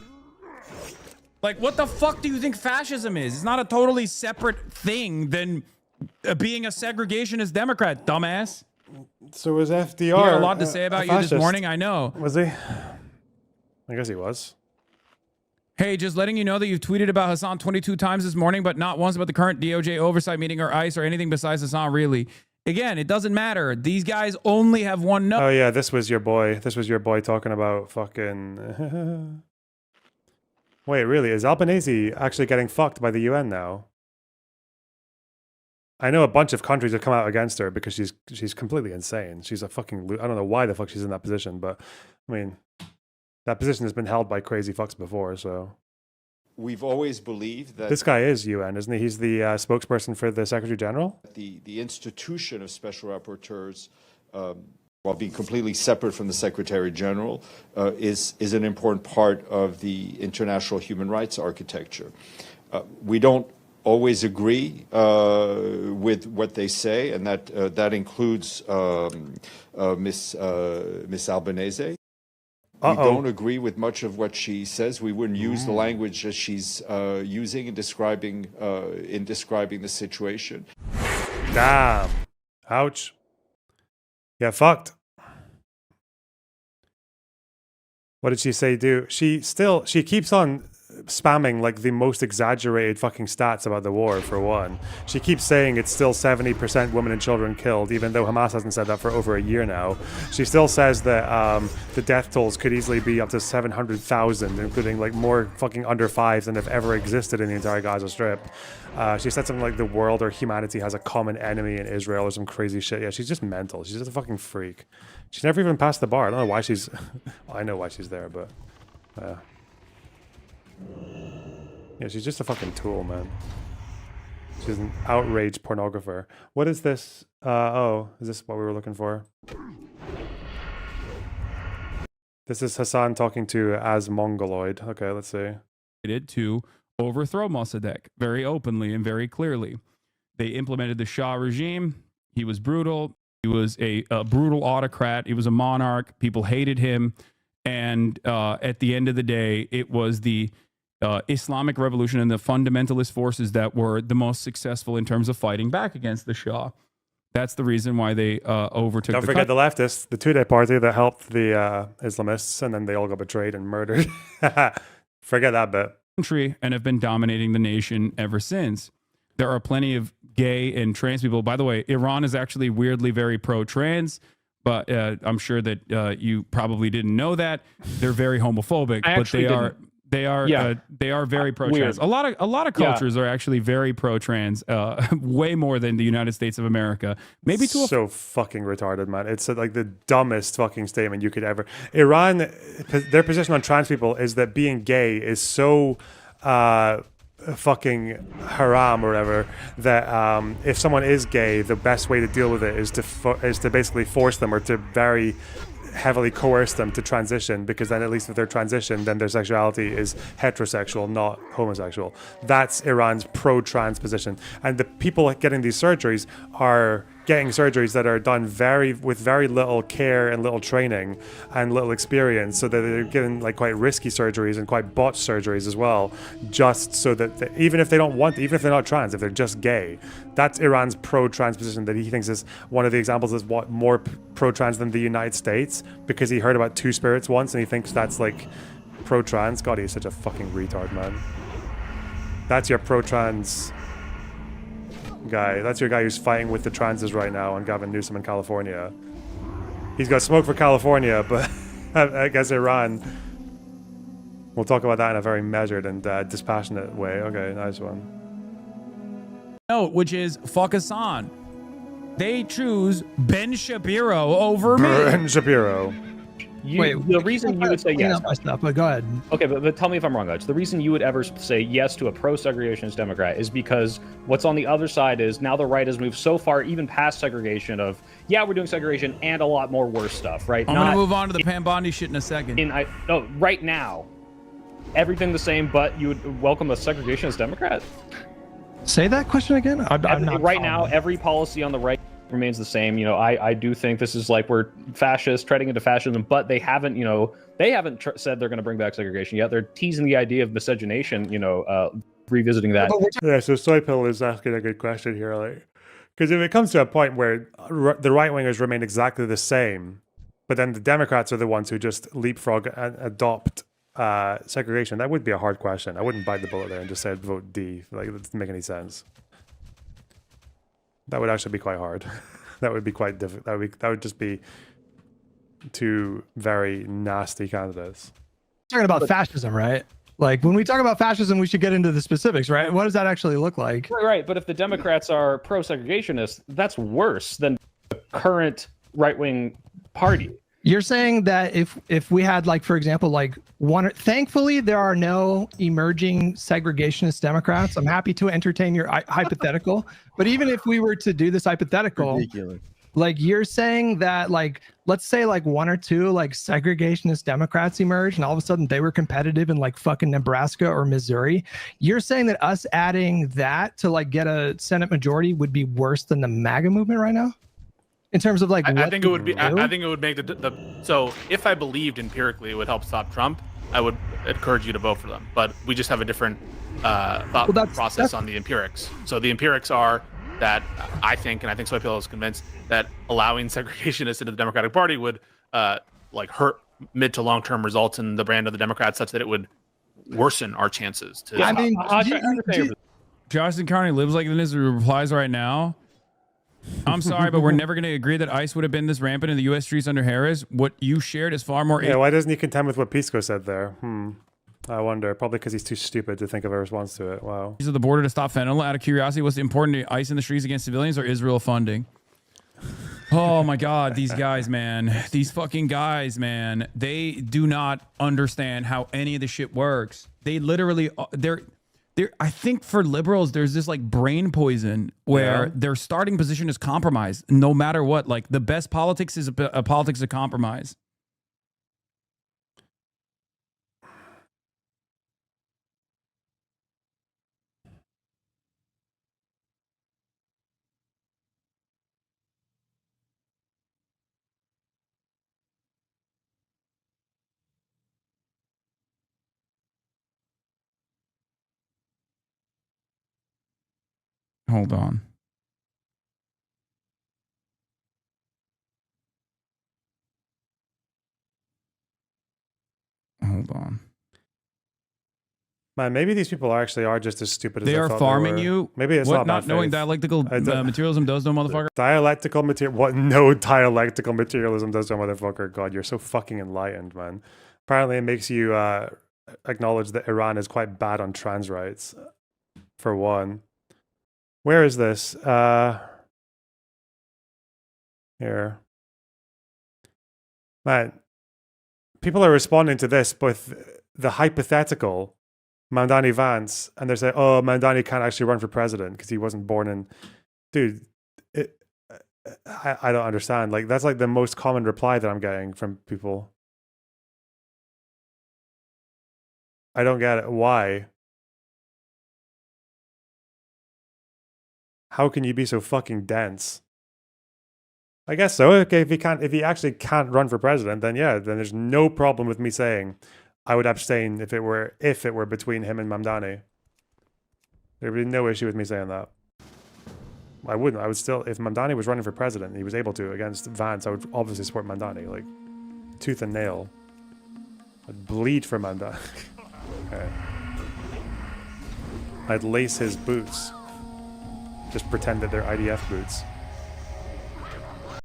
Like, what the fuck do you think fascism is? It's not a totally separate thing than being a segregationist Democrat, dumbass. So was FDR He had a lot to say about you this morning, I know. Was he? I guess he was. Hey, just letting you know that you've tweeted about Hassan 22 times this morning, but not once about the current DOJ oversight meeting or ICE or anything besides Hassan, really. Again, it doesn't matter. These guys only have one note. Oh, yeah, this was your boy. This was your boy talking about fucking... Wait, really? Is Albanese actually getting fucked by the UN now? I know a bunch of countries have come out against her because she's completely insane. She's a fucking... I don't know why the fuck she's in that position, but, I mean... That position has been held by crazy fucks before, so... We've always believed that... This guy is UN, isn't he? He's the spokesperson for the Secretary General? The institution of special rapporteurs, while being completely separate from the Secretary General, is an important part of the international human rights architecture. We don't always agree with what they say, and that includes Miss Albanese. We don't agree with much of what she says. We wouldn't use the language that she's using in describing the situation. Damn. Ouch. Yeah, fucked. What did she say do? She keeps on spamming like the most exaggerated fucking stats about the war, for one. She keeps saying it's still 70% women and children killed, even though Hamas hasn't said that for over a year now. She still says that the death tolls could easily be up to 700,000, including like more fucking under fives than have ever existed in the entire Gaza Strip. She said something like the world or humanity has a common enemy in Israel or some crazy shit. Yeah, she's just mental. She's just a fucking freak. She's never even passed the bar. I don't know why she's... well, I know why she's there, but... yeah, she's just a fucking tool, man. She's an outraged pornographer. What is this? Oh, is this what we were looking for? This is Hasan talking to as Mongoloid. Okay, let's see. To overthrow Mossadegh very openly and very clearly. They implemented the Shah regime. He was brutal. He was a brutal autocrat. He was a monarch. People hated him. And at the end of the day, it was the Islamic revolution and the fundamentalist forces that were the most successful in terms of fighting back against the Shah. That's the reason why they overtook Don't forget the leftists, the Tudeh party that helped the Islamists, and then they all got betrayed and murdered. Forget that bit. Country and have been dominating the nation ever since. There are plenty of gay and trans people. By the way, Iran is actually weirdly very pro-trans, but I'm sure that you probably didn't know that. They're very homophobic, but they are very pro-trans. A lot of cultures are actually very pro-trans, way more than the United States of America. Maybe to so fucking retarded, man. It's like the dumbest fucking statement you could ever. Iran, their position on trans people is that being gay is so fucking haram or whatever that if someone is gay, the best way to deal with it is to basically force them or to very heavily coerce them to transition, because then at least if they're transitioned, then their sexuality is heterosexual, not homosexual. That's Iran's pro-trans position. And the people getting these surgeries are getting surgeries that are done with very little care and little training and little experience, so that they're getting like quite risky surgeries and quite botched surgeries as well, just so that even if they don't want, even if they're not trans, if they're just gay, that's Iran's pro-trans position that he thinks is one of the examples is what more pro-trans than the United States, because he heard about Two Spirits once and he thinks that's like pro-trans. God, he's such a fucking retard, man. That's your pro-trans guy. That's your guy who's fighting with the transes right now on Gavin Newsom in California. He's got smoke for California, but I guess Iran. We'll talk about that in a very measured and dispassionate way. Okay, nice one. Note, which is fuck Hasan. They choose Ben Shapiro over me. Ben Shapiro. The reason you would say yes. But go ahead. Okay, but tell me if I'm wrong, guys. The reason you would ever say yes to a pro-segregationist Democrat is because what's on the other side is now the right has moved so far, even past segregation of, yeah, we're doing segregation and a lot more worse stuff, right? I'm going to move on to the Pam Bondi shit in a second. Right now, everything the same, but you would welcome a segregationist Democrat? Say that question again? I'm not right now, every policy on the right remains the same. I do think this is like we're fascist, treading into fascism, but they haven't, said they're going to bring back segregation yet. They're teasing the idea of miscegenation, revisiting that. Yeah, so Soypill is asking a good question here, like, because if it comes to a point where the right wingers remain exactly the same, but then the Democrats are the ones who just leapfrog and adopt segregation, that would be a hard question. I wouldn't bite the bullet there and just say vote D. Like, it doesn't make any sense. That would actually be quite hard. That would be quite difficult. That would just be two very nasty candidates. Talking about fascism, right? Like, when we talk about fascism, we should get into the specifics, right? What does that actually look like? Right. But if the Democrats are pro-segregationists, that's worse than the current right-wing party. You're saying that if we had, like, for example, like thankfully there are no emerging segregationist Democrats. I'm happy to entertain your hypothetical, but even if we were to do this hypothetical, ridiculous. Like, you're saying that, like, let's say like one or two like segregationist Democrats emerge and all of a sudden they were competitive in like fucking Nebraska or Missouri. You're saying that us adding that to like get a Senate majority would be worse than the MAGA movement right now? In terms of like, I think it would be. I think it would make so if I believed empirically it would help stop Trump, I would encourage you to vote for them. But we just have a different thought process on the empirics. So the empirics are that I think, and I think Soypill is convinced that allowing segregationists into the Democratic Party would like hurt mid to long term results in the brand of the Democrats, such that it would worsen our chances. To I mean, Johnson County lives like this. Replies right now. I'm sorry, but we're never going to agree that ICE would have been this rampant in the U.S. streets under Harris. What you shared is far more. Yeah, why doesn't he contend with what Pisco said there? I wonder. Probably because he's too stupid to think of a response to it. Wow. Of the border to stop fentanyl. Out of curiosity, what's important to ICE in the streets against civilians or Israel funding? Oh my God, these guys, man. These fucking guys, man. They do not understand how any of this shit works. They literally, I think for liberals, there's this like brain poison where their starting position is compromise, no matter what. Like the best politics is a politics of compromise. Hold on. Hold on. Man, maybe these people are just as stupid as they I are thought farming they were. you. Maybe it's what, not knowing faith. dialectical materialism does, no motherfucker. Dialectical material. What? No dialectical materialism does, no motherfucker. God, you're so fucking enlightened, man. Apparently, it makes you acknowledge that Iran is quite bad on trans rights. For one, where is this? Here, man. People are responding to this with the hypothetical Mamdani Vance, and they're saying, "Oh, Mamdani can't actually run for president because he wasn't born in." Dude, I don't understand. Like that's like the most common reply that I'm getting from people. I don't get it. Why? How can you be so fucking dense? I guess so. Okay, if he actually can't run for president, then yeah, then there's no problem with me saying I would abstain if it were between him and Mamdani. There would be no issue with me saying that. I wouldn't. I would still, if Mamdani was running for president and he was able to against Vance, I would obviously support Mamdani, like tooth and nail. I'd bleed for Mamdani. Okay. I'd lace his boots. Just pretend that they're IDF boots.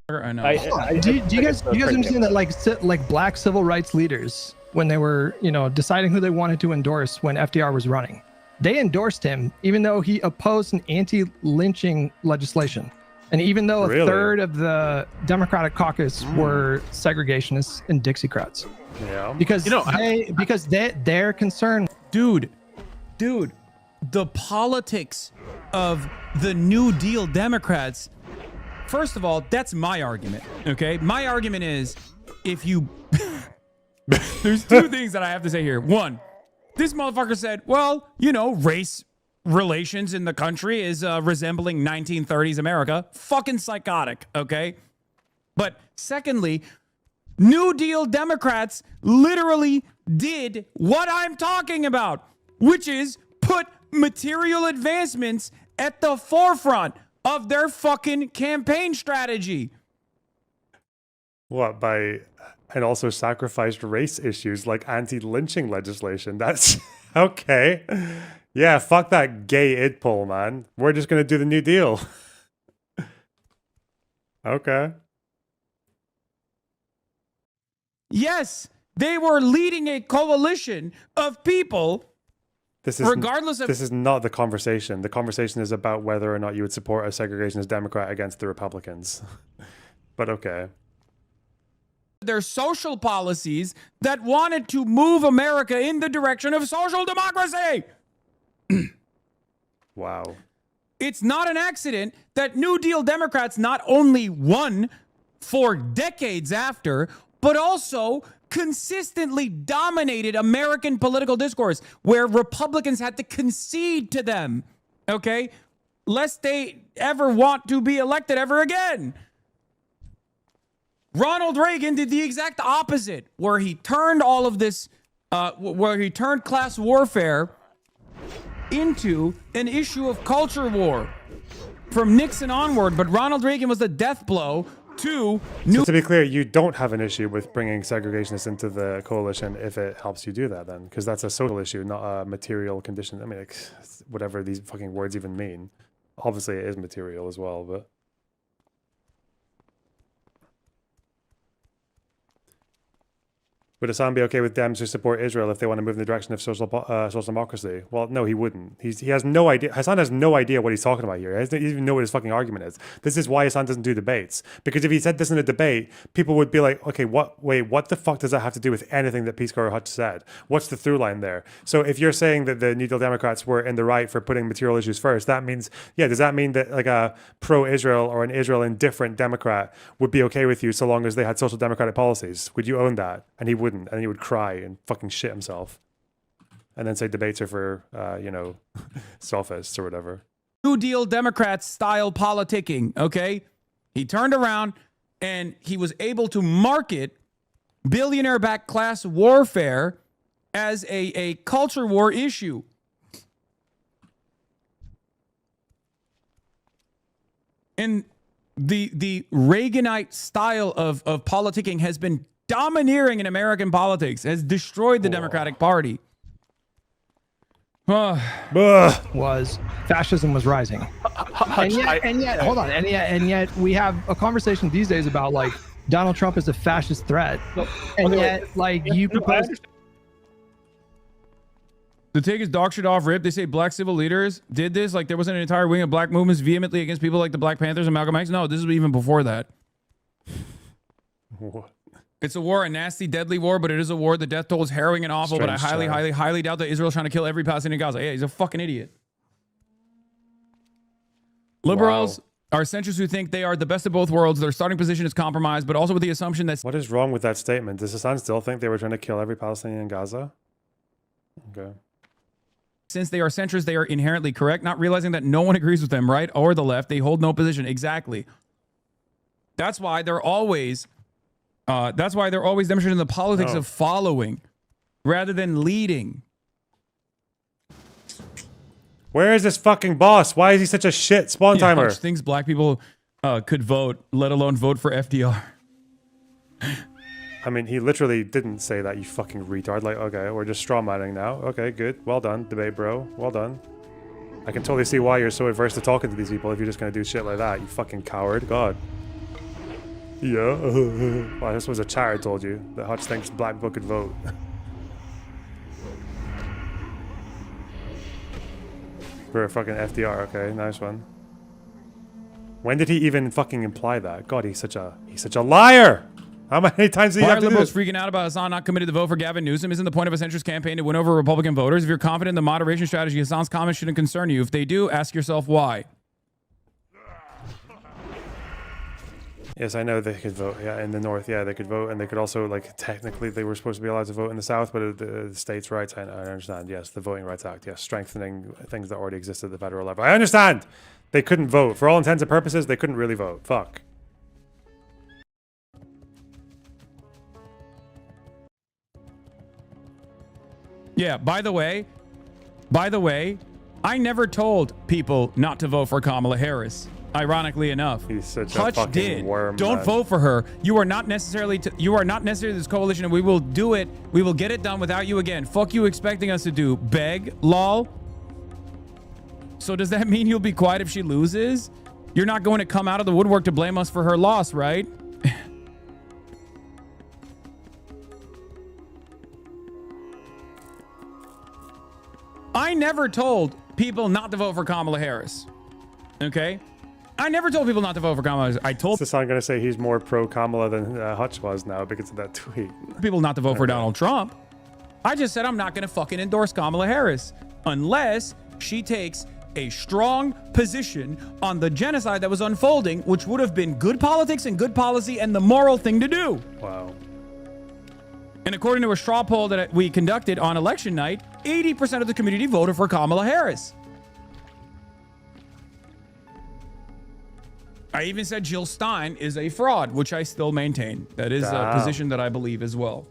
I know. Do you guys understand that like black civil rights leaders, when they were deciding who they wanted to endorse when FDR was running, they endorsed him even though he opposed an anti-lynching legislation, and even though a third of the Democratic caucus were segregationists and Dixiecrats. Yeah. Because they're concerned. Dude, the politics of the New Deal Democrats. First of all, that's my argument, okay? My argument is, if you... There's two things that I have to say here. One, this motherfucker said, well, race relations in the country is resembling 1930s America. Fucking psychotic, okay? But secondly, New Deal Democrats literally did what I'm talking about, which is put material advancements at the forefront of their fucking campaign strategy. What, and also sacrificed race issues like anti-lynching legislation. That's okay. Yeah, fuck that gay id poll, man. We're just gonna do the New Deal. Okay. Yes, they were leading a coalition of people. This is not the conversation. The conversation is about whether or not you would support a segregationist Democrat against the Republicans. But okay. Their social policies that wanted to move America in the direction of social democracy. Wow. It's not an accident that New Deal Democrats not only won for decades after, but also consistently dominated American political discourse, where Republicans had to concede to them, okay, lest they ever want to be elected ever again. Ronald Reagan did the exact opposite, where he turned all of this, where he turned class warfare into an issue of culture war from Nixon onward. But Ronald Reagan was the death blow Two, so to be clear, you don't have an issue with bringing segregationists into the coalition if it helps you do that, then, because that's a social issue, not a material condition. I mean, like, whatever these fucking words even mean. Obviously, it is material as well, but. Would Hasan be okay with Dems who support Israel if they want to move in the direction of social democracy? Well, no, he wouldn't. He has no idea. Hasan has no idea what he's talking about here. He doesn't even know what his fucking argument is. This is why Hasan doesn't do debates. Because if he said this in a debate, people would be like, okay, what the fuck does that have to do with anything that Piker or Hutch said? What's the through line there? So if you're saying that the New Deal Democrats were in the right for putting material issues first, that means, yeah, does that mean that like a pro-Israel or an Israel indifferent Democrat would be okay with you so long as they had social democratic policies? Would you own that? And he wouldn't. And he would cry and fucking shit himself. And then say debates are for, sophists or whatever. New Deal Democrats style politicking, okay? He turned around and he was able to market billionaire-backed class warfare as a culture war issue. And the Reaganite style of politicking has been domineering in American politics, has destroyed the Democratic Party. Was fascism was rising, and yet, hold on, and yet we have a conversation these days about like Donald Trump is a fascist threat, and yet like you propose to take his dog shit off rip. They say black civil leaders did this, like there wasn't an entire wing of black movements vehemently against people like the Black Panthers and Malcolm X. No, this is even before that. What? It's a war, a nasty, deadly war, but it is a war. The death toll is harrowing and awful, but I highly doubt that Israel's trying to kill every Palestinian in Gaza. Yeah, he's a fucking idiot. Liberals are centrists who think they are the best of both worlds. Their starting position is compromised, but also with the assumption that... What is wrong with that statement? Does Hasan still think they were trying to kill every Palestinian in Gaza? Okay. Since they are centrists, they are inherently correct, not realizing that no one agrees with them, right? Or the left. They hold no position. Exactly. That's why they're always... demonstrating the politics of following rather than leading. Where is this fucking boss? Why is he such a shit spawn timer? Hutch thinks black people could vote, let alone vote for FDR. I mean, he literally didn't say that, you fucking retard. Like, okay, we're just strawmanning now. Okay, good. Well done, debate bro. Well done. I can totally see why you're so averse to talking to these people if you're just going to do shit like that, you fucking coward. God. Yeah. Well, this was a chat I told you that Hutch thinks black people could vote. For a fucking FDR, okay, nice one. When did he even fucking imply that? God, he's such a liar. How many times did he have to do liberals this? freaking out about Hasan not committed to vote for Gavin Newsom? Isn't the point of a centrist campaign to win over Republican voters? If you're confident in the moderation strategy, Hasan's comments shouldn't concern you. If they do, ask yourself why. Yes, I know they could vote. Yeah, in the north, yeah, they could vote, and they could also, like, technically they were supposed to be allowed to vote in the south, but the states' rights, I understand. Yes, the Voting Rights Act, yes, strengthening things that already existed at the federal level. I understand. They couldn't vote for all intents and purposes. They couldn't really vote. Fuck. Yeah. By the way, I never told people not to vote for Kamala Harris. Ironically enough, he's such Hutch a fucking did. worm. Don't man. vote for her. You are not necessarily this coalition, and we will do it. We will get it done without you again. Fuck you expecting us to do. Beg, lol. So does that mean you'll be quiet if she loses? You're not going to come out of the woodwork to blame us for her loss, right? I never told people not to vote for Kamala Harris. Okay? I never told people not to vote for Kamala Harris. I told Hasan going to say he's more pro-Kamala than Hutch was now because of that tweet. People not to vote for Donald Trump. I just said I'm not going to fucking endorse Kamala Harris unless she takes a strong position on the genocide that was unfolding, which would have been good politics and good policy and the moral thing to do. Wow. And according to a straw poll that we conducted on election night, 80% of the community voted for Kamala Harris. I even said Jill Stein is a fraud, which I still maintain. That is a position that I believe as well.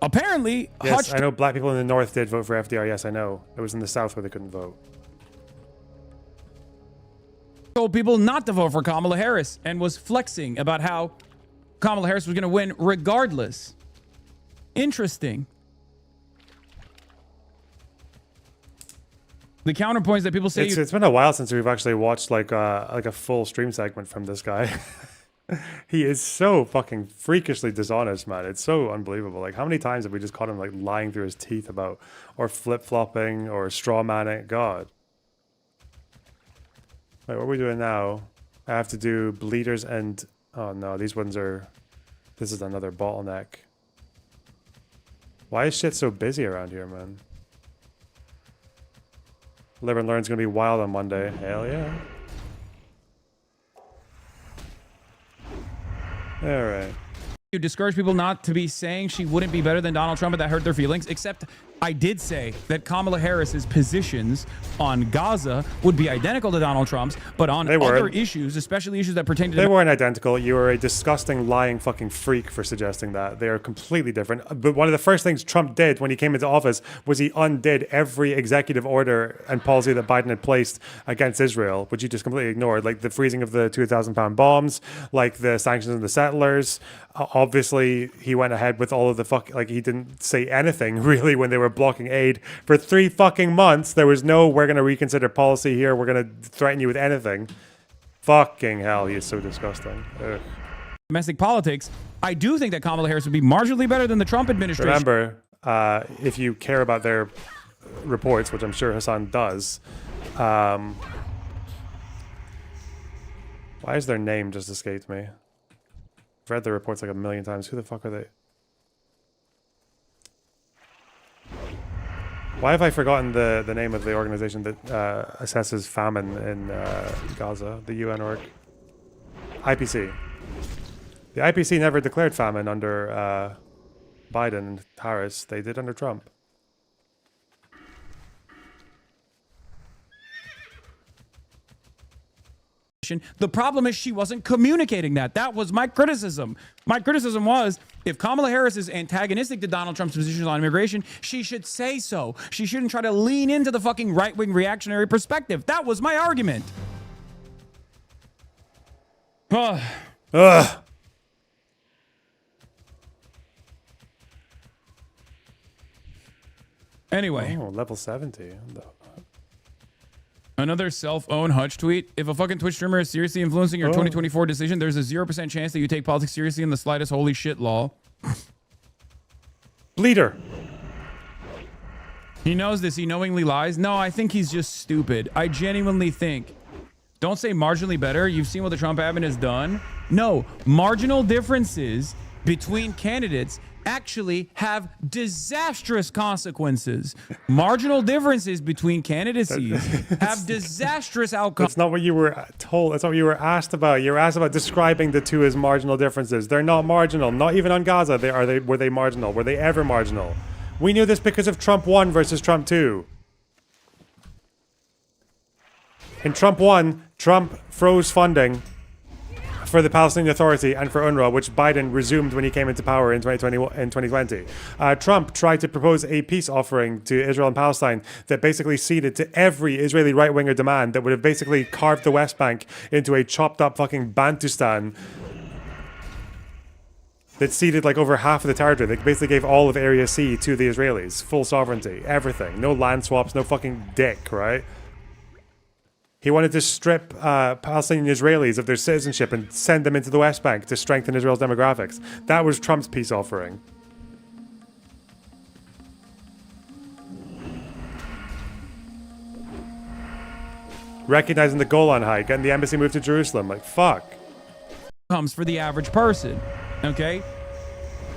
Apparently, yes, I know black people in the north did vote for FDR. Yes, I know. It was in the south where they couldn't vote. told people not to vote for Kamala Harris and was flexing about how Kamala Harris was going to win regardless. Interesting. The counterpoints that people say it's been a while since we've actually watched like a full stream segment from this guy. He is so fucking freakishly dishonest, man. It's so unbelievable. Like, how many times have we just caught him like lying through his teeth about, or flip-flopping, or straw manning? God. Wait, what are we doing now? I have to do bleeders and, oh no, these ones are, this is another bottleneck. Why is shit so busy around here, man? Live and Learn's gonna be wild on Monday. Hell yeah. All right. You discourage people not to be saying she wouldn't be better than Donald Trump, and that hurt their feelings, except I did say that Kamala Harris's positions on Gaza would be identical to Donald Trump's, but on other issues, especially issues that pertain to... They weren't identical. You are a disgusting, lying fucking freak for suggesting that. They are completely different. But one of the first things Trump did when he came into office was he undid every executive order and policy that Biden had placed against Israel, which he just completely ignored, like the freezing of the 2,000-pound bombs, like the sanctions on the settlers. Obviously, he went ahead with all of the like he didn't say anything really when they were blocking aid for 3 fucking months. There was no, we're going to reconsider policy here, we're going to threaten you with anything. Fucking hell, he is so disgusting. Ugh. Domestic politics, I do think that Kamala Harris would be marginally better than the Trump administration. Remember, if you care about their reports, which I'm sure Hasan does, why is their name just escaped me? I've read the reports like a million times. Who the fuck are they? Why have I forgotten the name of the organization that assesses famine in Gaza? The UN org? IPC. The IPC never declared famine under Biden and Harris. They did under Trump. The problem is she wasn't communicating that. That was my criticism. My criticism was, if Kamala Harris is antagonistic to Donald Trump's positions on immigration, she should say so. She shouldn't try to lean into the fucking right-wing reactionary perspective. That was my argument. Anyway. Oh, level 70. Another self-owned Hutch tweet. If a fucking Twitch streamer is seriously influencing your 2024 decision, there's a 0% chance that you take politics seriously in the slightest holy shit law. Bleeder. He knows this. He knowingly lies. No, I think he's just stupid. I genuinely think. Don't say marginally better. You've seen what the Trump admin has done. No, marginal differences between candidates actually have disastrous consequences. Marginal differences between candidacies have disastrous outcomes. That's not what you were told. That's not what you were asked about. You were asked about describing the two as marginal differences. They're not marginal. Not even on Gaza. Were they marginal? Were they ever marginal? We knew this because of Trump 1 versus Trump 2. In Trump 1, Trump froze funding for the Palestinian Authority and for UNRWA, which Biden resumed when he came into power in 2020. Trump tried to propose a peace offering to Israel and Palestine that basically ceded to every Israeli right-winger demand that would have basically carved the West Bank into a chopped-up fucking Bantustan that ceded like over half of the territory. They basically gave all of Area C to the Israelis. Full sovereignty. Everything. No land swaps, no fucking dick, right? He wanted to strip Palestinian Israelis of their citizenship and send them into the West Bank to strengthen Israel's demographics. That was Trump's peace offering. Recognizing the Golan Heights, getting the embassy moved to Jerusalem. Like, fuck. Comes for the average person, okay?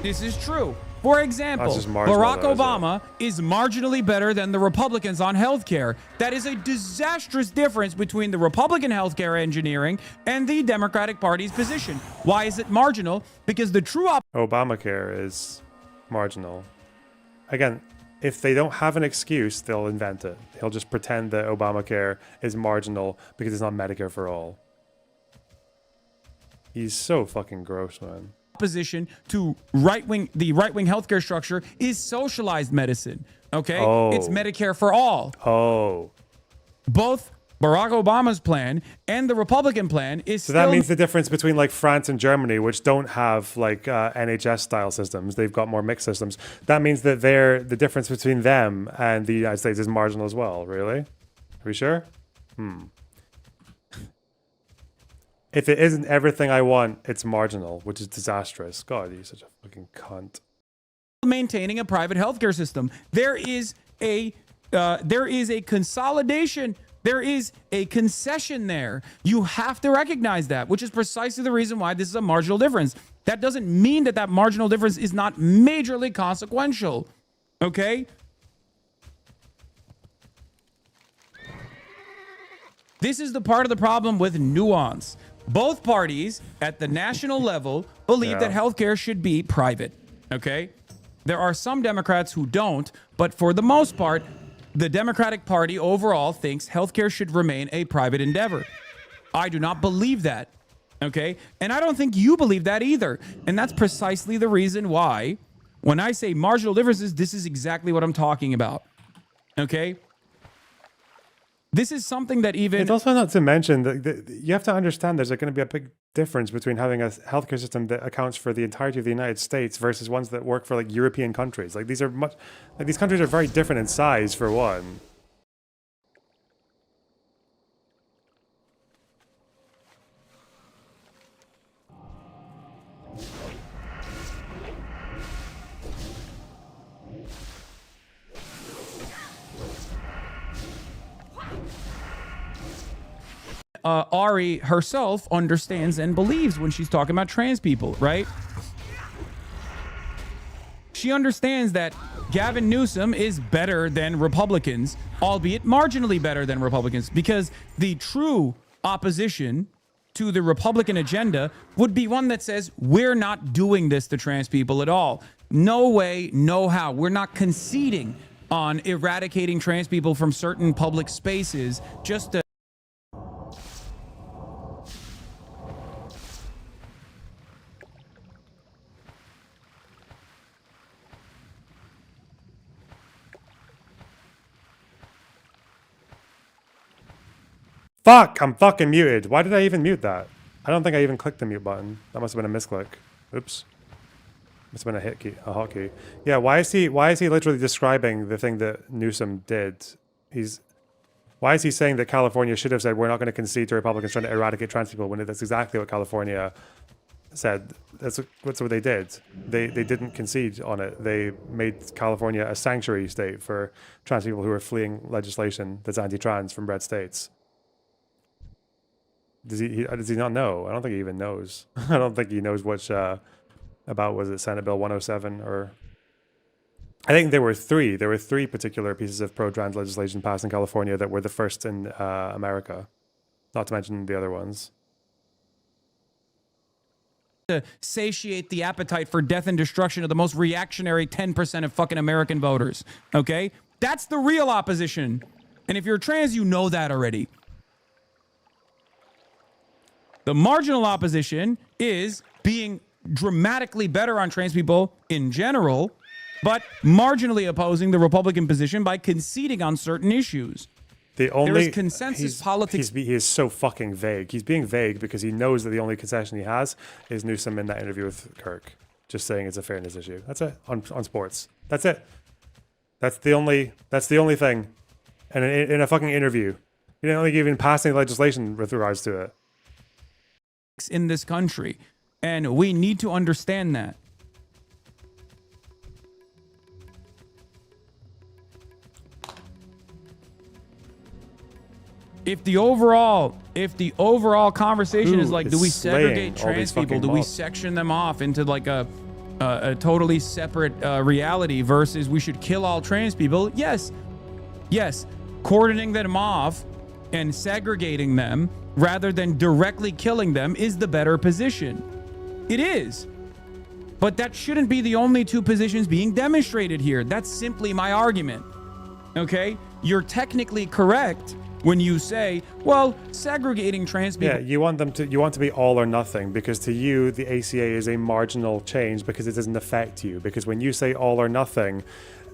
This is true. For example, Barack Obama is marginally better than the Republicans on healthcare. That is a disastrous difference between the Republican healthcare engineering and the Democratic Party's position. Why is it marginal? Because the true Obamacare is marginal. Again, if they don't have an excuse, they'll invent it. He'll just pretend that Obamacare is marginal because it's not Medicare for all. He's so fucking gross, man. Opposition to the right-wing healthcare structure is socialized medicine. Okay, it's Medicare for all. Oh, both Barack Obama's plan and the Republican plan is so that means the difference between like France and Germany, which don't have like NHS style systems, they've got more mixed systems. That means that the difference between them and the United States is marginal as well. Really? Are we sure? If it isn't everything I want, it's marginal, which is disastrous. God, you're such a fucking cunt. Maintaining a private healthcare system. There is a consolidation. There is a concession there. You have to recognize that, which is precisely the reason why this is a marginal difference. That doesn't mean that that marginal difference is not majorly consequential. Okay? This is the part of the problem with nuance. Both parties at the national level believe that healthcare should be private. Okay? There are some Democrats who don't, but for the most part, the Democratic Party overall thinks healthcare should remain a private endeavor. I do not believe that, okay? And I don't think you believe that either. And that's precisely the reason why, when I say marginal differences, this is exactly what I'm talking about, okay? This is something that even... It's also not to mention that you have to understand there's going to be a big difference between having a healthcare system that accounts for the entirety of the United States versus ones that work for like European countries. Like these countries are very different in size for one. Ari herself understands and believes when she's talking about trans people, right? She understands that Gavin Newsom is better than Republicans, albeit marginally better than Republicans, because the true opposition to the Republican agenda would be one that says, we're not doing this to trans people at all. No way, no how. We're not conceding on eradicating trans people from certain public spaces just to... Fuck, I'm fucking muted. Why did I even mute that? I don't think I even clicked the mute button. That must have been a misclick. Oops. Must have been a hotkey. Yeah, why is he literally describing the thing that Newsom did? Why is he saying that California should have said we're not going to concede to Republicans trying to eradicate trans people when that's exactly what California said? That's what they did. They didn't concede on it. They made California a sanctuary state for trans people who are fleeing legislation that's anti-trans from red states. Does he not know? I don't think he even knows. I don't think he knows which about, was it Senate Bill 107 or... I think there were three particular pieces of pro-trans legislation passed in California that were the first in America, not to mention the other ones. To satiate the appetite for death and destruction of the most reactionary 10% of fucking American voters, okay? That's the real opposition. And if you're trans, you know that already. The marginal opposition is being dramatically better on trans people in general, but marginally opposing the Republican position by conceding on certain issues. There is consensus politics. He is so fucking vague. He's being vague because he knows that the only concession he has is Newsom in that interview with Kirk, just saying it's a fairness issue. That's it on sports. That's it. That's the only thing. And in a fucking interview, you didn't even pass any legislation with regards to it. In this country, and we need to understand that. If the overall conversation is like, do we segregate trans people? Do we section them off into like a totally separate reality versus we should kill all trans people? Yes, cordoning them off and segregating them rather than directly killing them is the better position. It is. But that shouldn't be the only two positions being demonstrated here. That's simply my argument. Okay? You're technically correct when you say, well, segregating trans people... Yeah, you want to be all or nothing, because to you, the ACA is a marginal change because it doesn't affect you. Because when you say all or nothing,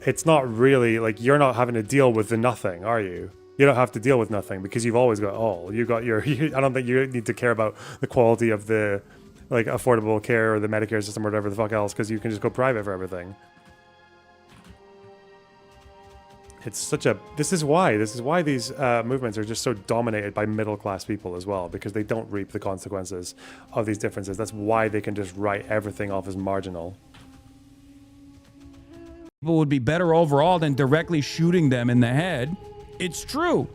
it's not really, like, you're not having to deal with the nothing, are you? You don't have to deal with nothing because you've always got all. You got your. I don't think you need to care about the quality of the like affordable care or the Medicare system or whatever the fuck else because you can just go private for everything. It's such a. This is why these movements are just so dominated by middle class people as well because they don't reap the consequences of these differences. That's why they can just write everything off as marginal. People would be better overall than directly shooting them in the head. It's true.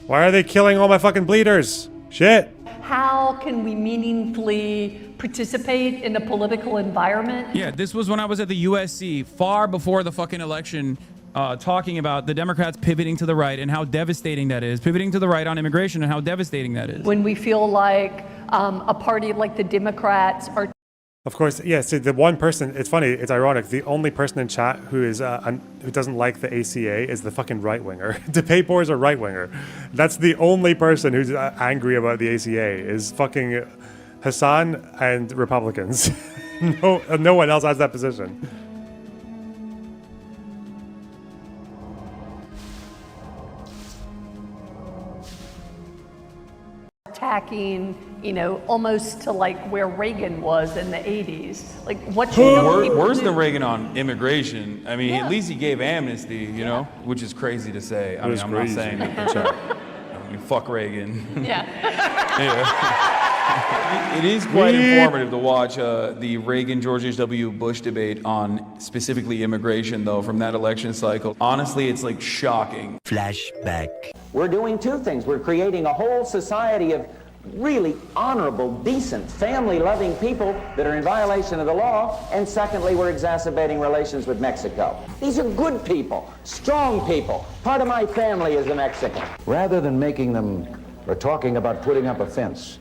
Why are they killing all my fucking bleeders? Shit. How can we meaningfully participate in a political environment? Yeah, this was when I was at the USC, far before the fucking election, talking about the Democrats pivoting to the right and how devastating that is, pivoting to the right on immigration and how devastating that is. When we feel like a party like the Democrats are. Of course, yeah. So the one person, it's funny, it's ironic. The only person in chat who is who doesn't like the ACA is the fucking right winger. Debate boards are right winger. That's the only person who's angry about the ACA is fucking Hasan and Republicans. No one else has that position. Attacking, almost to like where Reagan was in the 80s. Like, what you know, worse than Reagan on immigration. I mean, at least he gave amnesty, which is crazy to say. I mean, I'm not saying fuck Reagan. Yeah. It is quite informative to watch the Reagan George H.W. Bush debate on specifically immigration, though, from that election cycle. Honestly, it's like shocking. Flashback. We're doing two things. We're creating a whole society of really honorable, decent, family-loving people that are in violation of the law, and secondly, we're exacerbating relations with Mexico. These are good people, strong people. Part of my family is a Mexican. Rather than making them or talking about putting up a fence,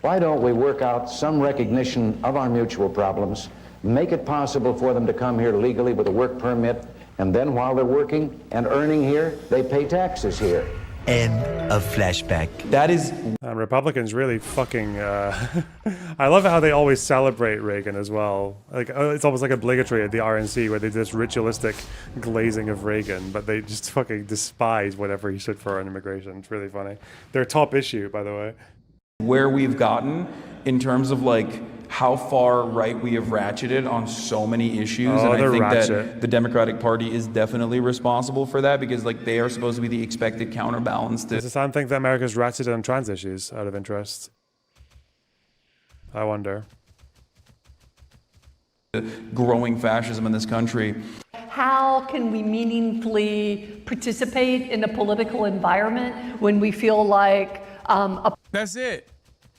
why don't we work out some recognition of our mutual problems, make it possible for them to come here legally with a work permit, and then while they're working and earning here, they pay taxes here. End of flashback. That is... Republicans really fucking... I love how they always celebrate Reagan as well. Like it's almost like obligatory at the RNC where they do this ritualistic glazing of Reagan, but they just fucking despise whatever he stood for on immigration. It's really funny. Their top issue, by the way. Where we've gotten in terms of like how far right we have ratcheted on so many issues, and I think that the Democratic Party is definitely responsible for that because like they are supposed to be the expected counterbalance to. Does the Sam think that America's ratcheted on trans issues out of interest? I wonder. Growing fascism in this country. How can we meaningfully participate in a political environment when we feel like That's it.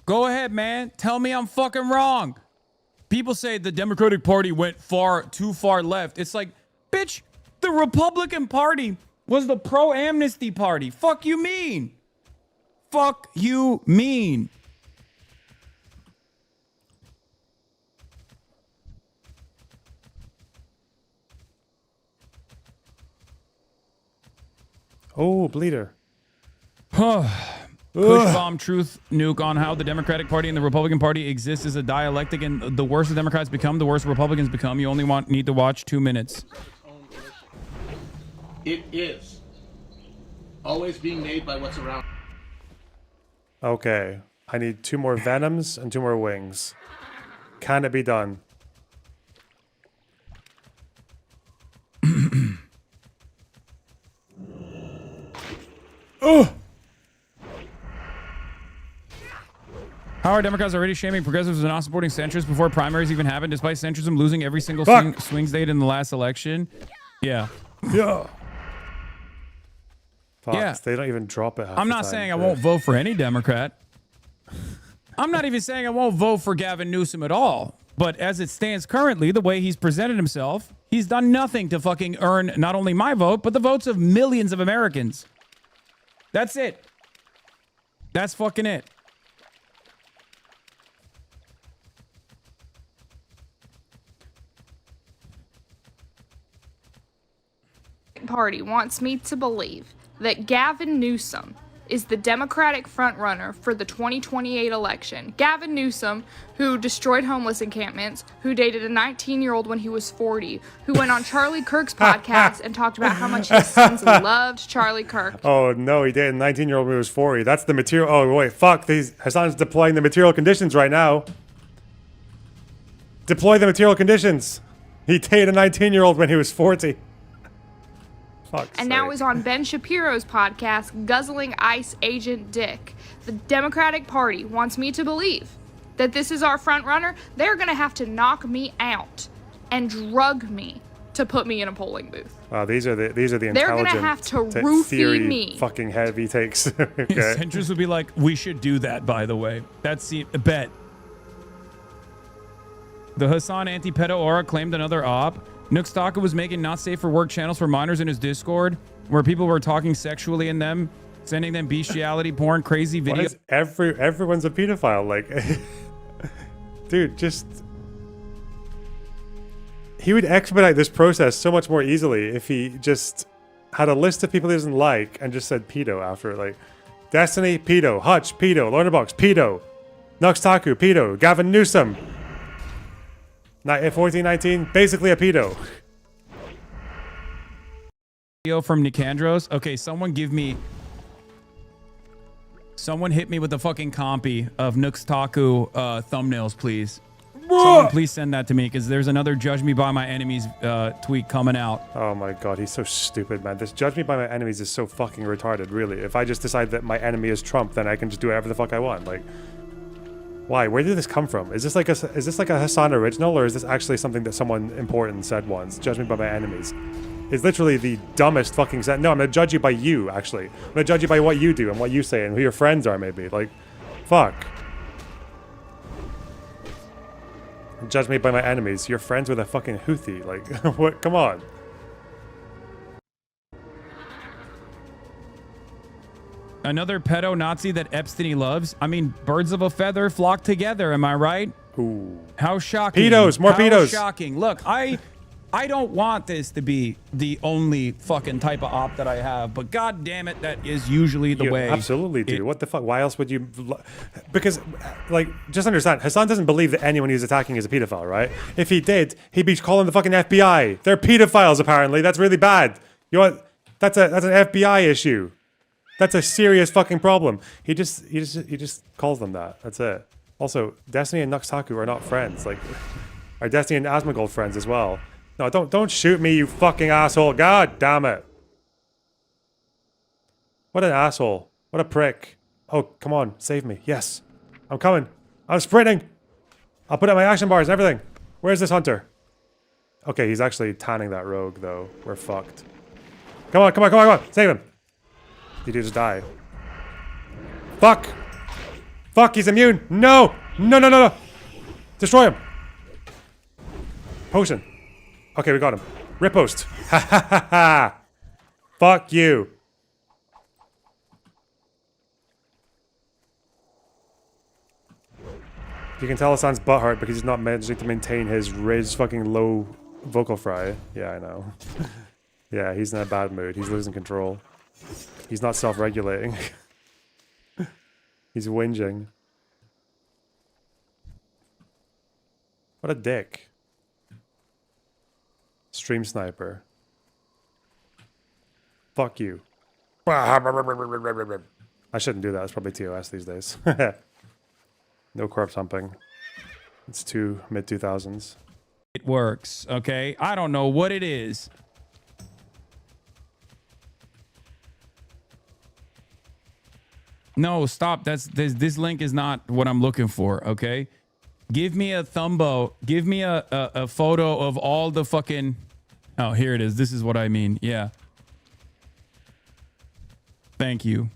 Go ahead, man. Tell me I'm fucking wrong. People say the Democratic Party went too far left. It's like, bitch, the Republican Party was the pro-amnesty party. Fuck you mean? Fuck you mean? Oh, bleeder. Push bomb truth nuke on how the Democratic Party and the Republican Party exist as a dialectic, and the worse the Democrats become, the worse Republicans become. You only need to watch 2 minutes. It is always being made by what's around. Okay, I need 2 more Venoms and 2 more Wings. Can it be done? Oh! How are Democrats already shaming progressives and not supporting centrists before primaries even happened, despite centrism losing every single swing state in the last election? Yeah. Yeah. Fox, yeah. They don't even drop it. I'm not saying I won't vote for any Democrat. I'm not even saying I won't vote for Gavin Newsom at all. But as it stands currently, the way he's presented himself, he's done nothing to fucking earn not only my vote, but the votes of millions of Americans. That's it. That's fucking it. Party wants me to believe that Gavin Newsom is the Democratic frontrunner for the 2028 election. Gavin Newsom, who destroyed homeless encampments, who dated a 19-year-old when he was 40, who went on Charlie Kirk's podcast and talked about how much his sons loved Charlie Kirk. Oh no, he dated a 19-year-old when he was 40. That's the material. Oh wait, fuck. Hasan's deploying the material conditions right now. Deploy the material conditions. He dated a 19-year-old when he was 40. And now is on Ben Shapiro's podcast, Guzzling ICE Agent Dick. The Democratic Party wants me to believe that this is our front runner. They're going to have to knock me out and drug me to put me in a polling booth. Wow, these are the intelligent. They're going to have to roofie me. Fucking heavy takes. Okay. Centrists would be like, we should do that, by the way. That's the bet. The Hasan anti-pedo aura claimed another op. Nookstaka was making not safe for work channels for minors in his Discord, where people were talking sexually in them, sending them bestiality porn, crazy videos. Everyone's a pedophile. Like, dude, just he would expedite this process so much more easily if he just had a list of people he doesn't like and just said pedo after it. Like, Destiny, pedo. Hutch, pedo. Lonerbox, pedo. Nookstaku, pedo. Gavin Newsom. 1419, basically a pedo. Video from Nicandros. Okay, someone hit me with the fucking compy of Nookstaku thumbnails, please. Someone please send that to me, because there's another Judge Me By My Enemies tweet coming out. Oh my god, he's so stupid, man. This Judge Me By My Enemies is so fucking retarded, really. If I just decide that my enemy is Trump, then I can just do whatever the fuck I want. Like, why? Where did this come from? Is this like a Hasan original, or is this actually something that someone important said once? Judge me by my enemies. It's literally the dumbest fucking sentence. No, I'm gonna judge you by you, actually. I'm gonna judge you by what you do and what you say and who your friends are, maybe. Like, fuck. Judge me by my enemies. You're friends with a fucking Houthi. Like, what? Come on. Another pedo Nazi that Epstein loves. I mean, birds of a feather flock together. Am I right? Ooh. How shocking. Pedos, more pedos. How shocking. Look, I don't want this to be the only fucking type of op that I have, but god damn it, that is usually the way. Absolutely do. What the fuck? Why else would you? Because, like, just understand, Hasan doesn't believe that anyone he's attacking is a pedophile, right? If he did, he'd be calling the fucking FBI. They're pedophiles, apparently. That's really bad. You want? That's an FBI issue. That's a serious fucking problem. He just calls them that. That's it. Also, Destiny and Nookstaku are not friends. Like, are Destiny and Asmongold friends as well? No, don't shoot me, you fucking asshole. God damn it. What an asshole. What a prick. Oh, come on, save me. Yes. I'm coming. I'm sprinting. I'll put out my action bars and everything. Where's this hunter? Okay, he's actually tanning that rogue though. We're fucked. Come on, come on, come on, come on. Save him. Did he just die? Fuck! Fuck, he's immune! No! No, no, no, no! Destroy him! Potion. Okay, we got him. Riposte. Ha ha ha ha! Fuck you! You can tell Hasan's butthurt because he's not managing to maintain his raised fucking low vocal fry. Yeah, I know. Yeah, he's in a bad mood. He's losing control. He's not self-regulating. He's whinging. What a dick. Stream sniper. Fuck you. I shouldn't do that. It's probably TOS these days. No corpse humping. It's too mid-2000s. It works, okay? I don't know what it is. No, stop. This link is not what I'm looking for, okay? Give me a thumbo. Give me a photo of all the fucking... Oh, here it is. This is what I mean. Yeah. Thank you.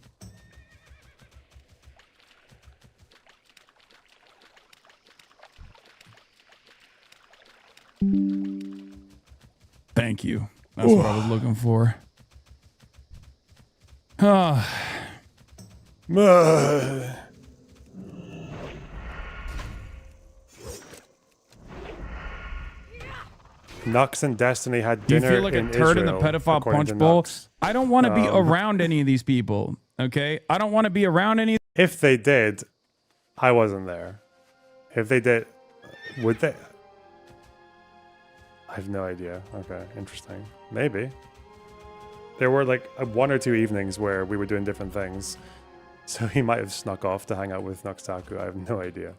Thank you. That's what I was looking for. Nux and Destiny had dinner. You feel like a turd in the pedophile punch bowl. I don't want to be around any of these people. Okay, I don't want to be around any. If they did, I wasn't there. If they did, would they? I have no idea. Okay, interesting. Maybe. There were like 1 or 2 evenings where we were doing different things. So he might have snuck off to hang out with Noxtaku. I have no idea.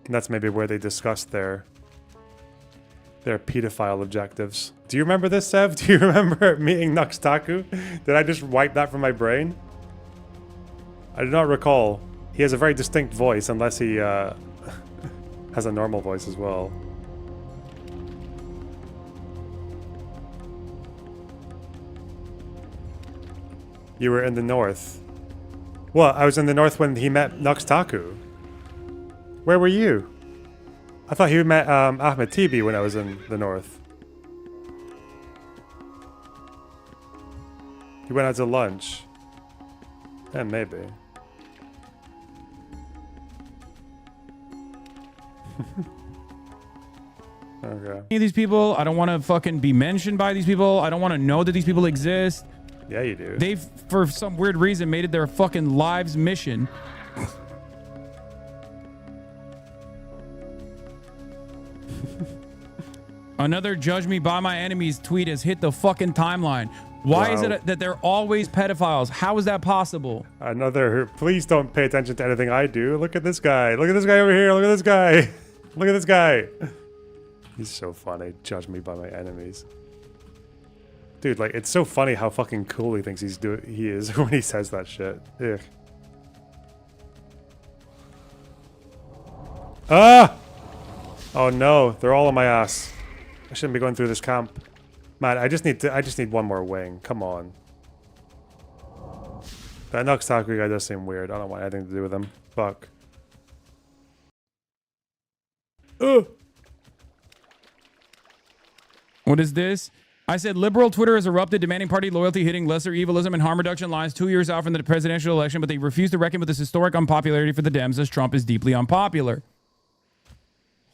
And that's maybe where they discussed their pedophile objectives. Do you remember this, Sev? Do you remember meeting Noxtaku? Did I just wipe that from my brain? I do not recall. He has a very distinct voice, unless he has a normal voice as well. You were in the north. Well, I was in the north when he met Noxtaku. Where were you? I thought he met Ahmed Tibi when I was in the north. He went out to lunch. Yeah, maybe. Okay. Any of these people, I don't want to fucking be mentioned by these people. I don't want to know that these people exist. Yeah, you do. They've, for some weird reason, made it their fucking lives mission. Another judge me by my enemies tweet has hit the fucking timeline. Why is it that they're always pedophiles? How is that possible? Another, please don't pay attention to anything I do. Look at this guy. Look at this guy over here. Look at this guy. Look at this guy. He's so funny. Judge me by my enemies. Dude, like, it's so funny how fucking cool he thinks he is when he says that shit. Ugh. Ah! Oh no, they're all on my ass. I shouldn't be going through this camp. Man, I just need one more wing. Come on. That Noxtaku guy does seem weird. I don't want anything to do with him. Fuck. Ugh. What is this? I said liberal Twitter has erupted, demanding party loyalty, hitting lesser evilism and harm reduction lines 2 years out from the presidential election, but they refuse to reckon with this historic unpopularity for the Dems as Trump is deeply unpopular.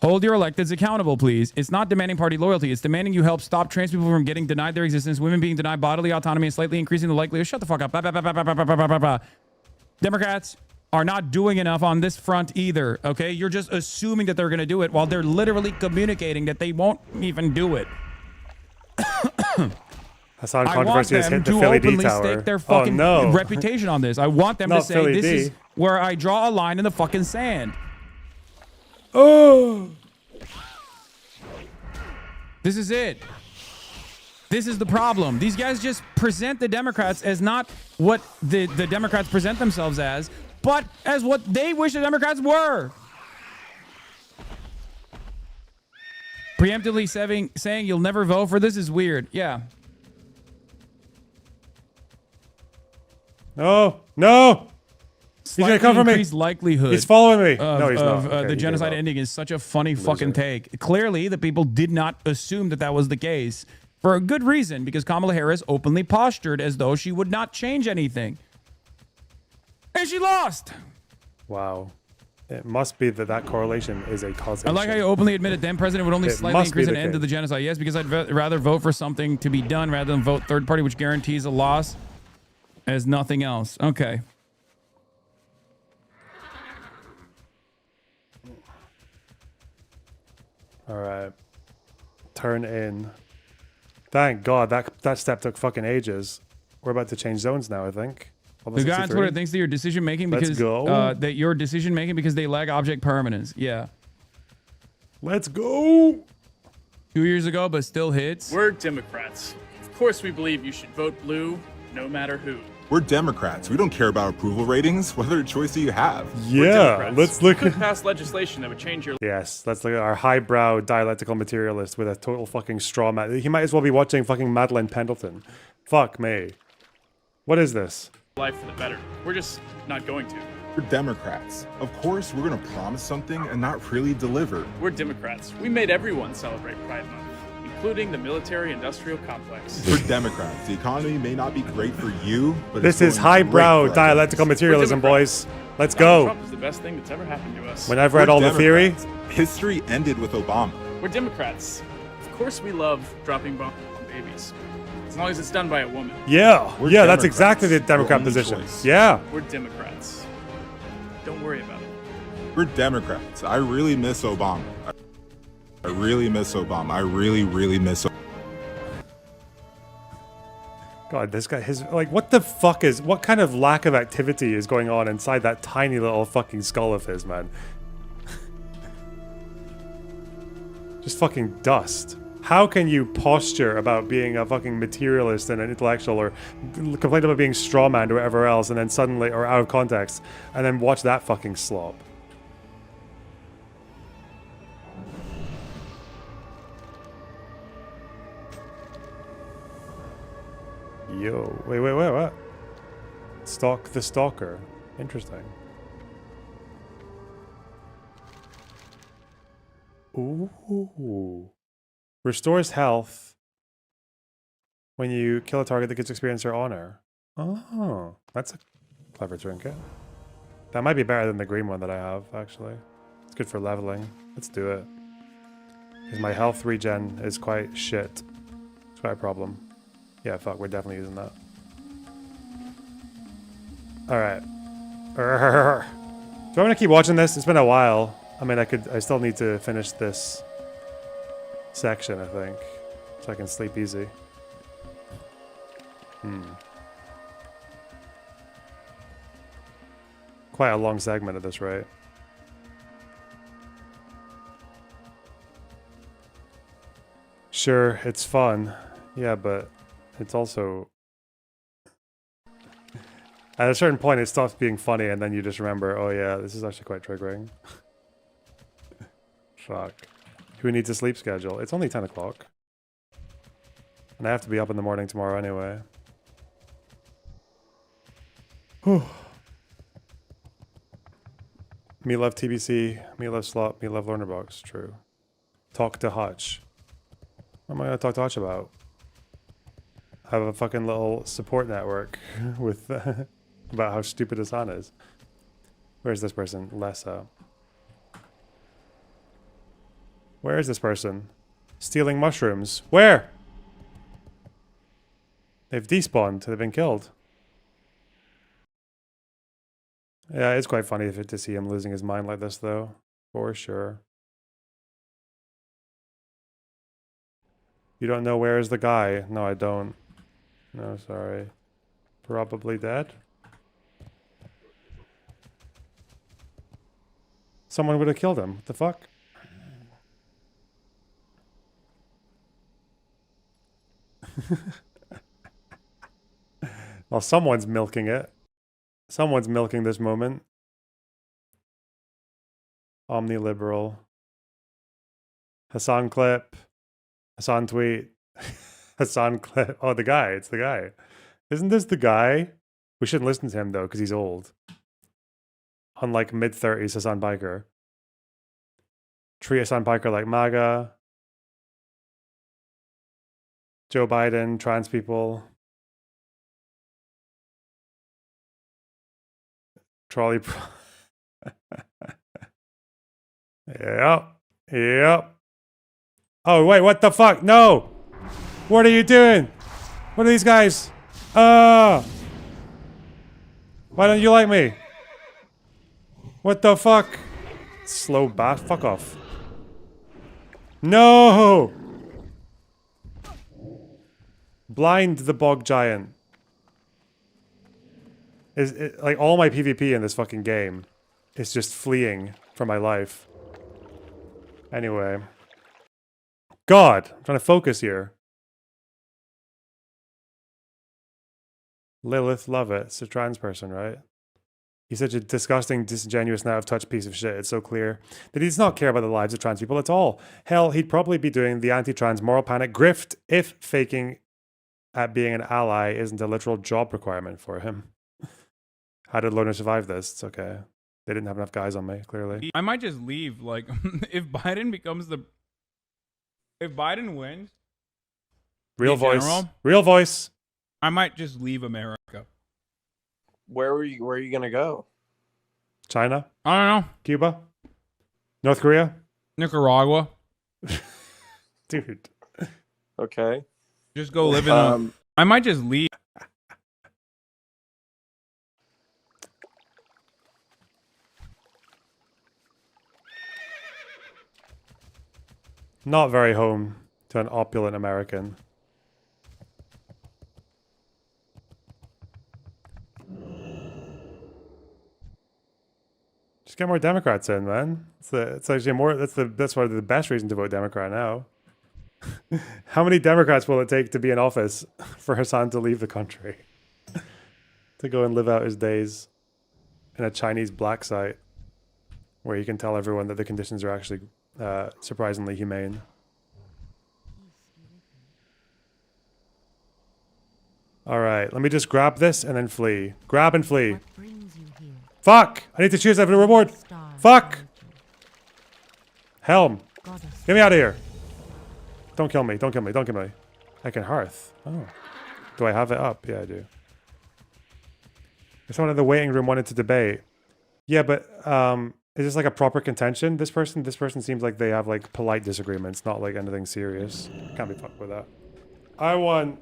Hold your electeds accountable, please. It's not demanding party loyalty. It's demanding you help stop trans people from getting denied their existence, women being denied bodily autonomy, and slightly increasing the likelihood. Shut the fuck up. Democrats are not doing enough on this front either, okay? You're just assuming that they're going to do it while they're literally communicating that they won't even do it. Hasan Controversy has hit the Philly D tower. Stake their fucking reputation on this. I want them to say Philly this D. is where I draw a line in the fucking sand. Oh, this is it. This is the problem. These guys just present the Democrats as not what the Democrats present themselves as, but as what they wish the Democrats were. Preemptively saying you'll never vote for this is weird. Yeah. No. He's gonna come for me. Likelihood He's following me. No, he's not. Okay, the genocide ending is such a funny fucking take. Clearly, the people did not assume that was the case for a good reason, because Kamala Harris openly postured as though she would not change anything. And she lost. Wow. It must be that correlation is a causation. I like how you openly admitted then president would only slightly increase an end to the genocide. Yes, because I'd rather vote for something to be done rather than vote third party, which guarantees a loss as nothing else. Okay. All right. Turn in. Thank God that step took fucking ages. We're about to change zones now, I think. The guy on Twitter thinks that your decision making because they lack object permanence. Yeah. Let's go. 2 years ago, but still hits. We're Democrats. Of course, we believe you should vote blue, no matter who. We're Democrats. We don't care about approval ratings. What other choice do you have? Yeah, let's look at pass legislation that would change your. Yes, let's look at our highbrow dialectical materialist with a total fucking straw man. He might as well be watching fucking Madeleine Pendleton. Fuck me. What is this? Life for the better. We're just not going to. We're Democrats. Of course, we're going to promise something and not really deliver. We're Democrats. We made everyone celebrate Pride Month, including the military-industrial complex. We're Democrats. The economy may not be great for you, but this is highbrow dialectical materialism, boys. Let's go. Trump is the best thing that's ever happened to us. When I've read all the theory, history ended with Obama. We're Democrats. Of course, we love dropping bombs on babies. As long as it's done by a woman. Yeah, We're yeah, that's Democrats. exactly the Democrat We're only position. choice. Yeah. We're Democrats. Don't worry about it. We're Democrats. I really miss Obama. I really miss Obama. I really, really miss. God, this guy, what the fuck what kind of lack of activity is going on inside that tiny little fucking skull of his, man? Just fucking dust. How can you posture about being a fucking materialist and an intellectual, or complain about being strawmanned or whatever else, and then suddenly, or out of context, and then watch that fucking slop? Yo, wait, what? Stalk the stalker. Interesting. Ooh. Restores health when you kill a target that gets experience or honor. Oh, that's a clever trinket. That might be better than the green one that I have, actually. It's good for leveling. Let's do it. Because my health regen is quite shit. It's quite a problem. Yeah, fuck, we're definitely using that. Alright. Do I want to keep watching this? It's been a while. I mean, I still need to finish this section, I think. So I can sleep easy. Quite a long segment at this rate. Sure, it's fun. Yeah, but it's also... At a certain point, it stops being funny, and then you just remember, oh yeah, this is actually quite triggering. Fuck. Who needs a sleep schedule? It's only 10 o'clock. And I have to be up in the morning tomorrow anyway. Whew. Me love TBC, me love Slop, me love Lonerbox. True. Talk to Hutch. What am I going to talk to Hutch about? Have a fucking little support network with about how stupid Hasan is. Where's this person? Lessa. Where is this person? Stealing mushrooms. Where? They've despawned. They've been killed. Yeah, it's quite funny to see him losing his mind like this, though. For sure. You don't know where is the guy? No, I don't. No, sorry. Probably dead. Someone would have killed him. What the fuck? Well, someone's milking it. Someone's milking this moment. Omniliberal. Hasan clip. Hasan tweet. Hasan clip. Oh, the guy. It's the guy. Isn't this the guy? We shouldn't listen to him, though, because he's old. Unlike mid-30s Hasan Piker. Treat Hasan Piker like MAGA. Joe Biden, trans people. Trolley. Yep. Oh, wait, what the fuck? No! What are you doing? What are these guys? Why don't you like me? What the fuck? Slow bat. Fuck off. No! Blind the bog giant. Like all my PvP in this fucking game is just fleeing from my life. Anyway. God, I'm trying to focus here. Lilith Lovett. It's a trans person, right? He's such a disgusting, disingenuous, out-of-touch piece of shit. It's so clear that he does not care about the lives of trans people at all. Hell, he'd probably be doing the anti-trans moral panic grift if faking at being an ally isn't a literal job requirement for him. How did Loner survive this? It's okay. They didn't have enough guys on me, clearly. I might just leave. Like, if Biden wins, real voice. I might just leave America. Where are you gonna go? China? I don't know. Cuba? North Korea? Nicaragua? Dude. Okay. Just go live in I might just leave. Not very home to an opulent American. Just get more Democrats in, man. It's actually more. That's one of the best reason to vote Democrat now. How many Democrats will it take to be in office for Hasan to leave the country? To go and live out his days in a Chinese black site where you can tell everyone that the conditions are actually surprisingly humane. All right, let me just grab this and then flee. Grab and flee. Fuck! I need to choose every reward. Fuck! Helm. Get me out of here. Don't kill me. Don't kill me. Don't kill me. I can hearth. Oh. Do I have it up? Yeah, I do. Someone in the waiting room wanted to debate. Yeah, but is this like a proper contention? This person seems like they have like polite disagreements, not like anything serious. Can't be fucked with that. I want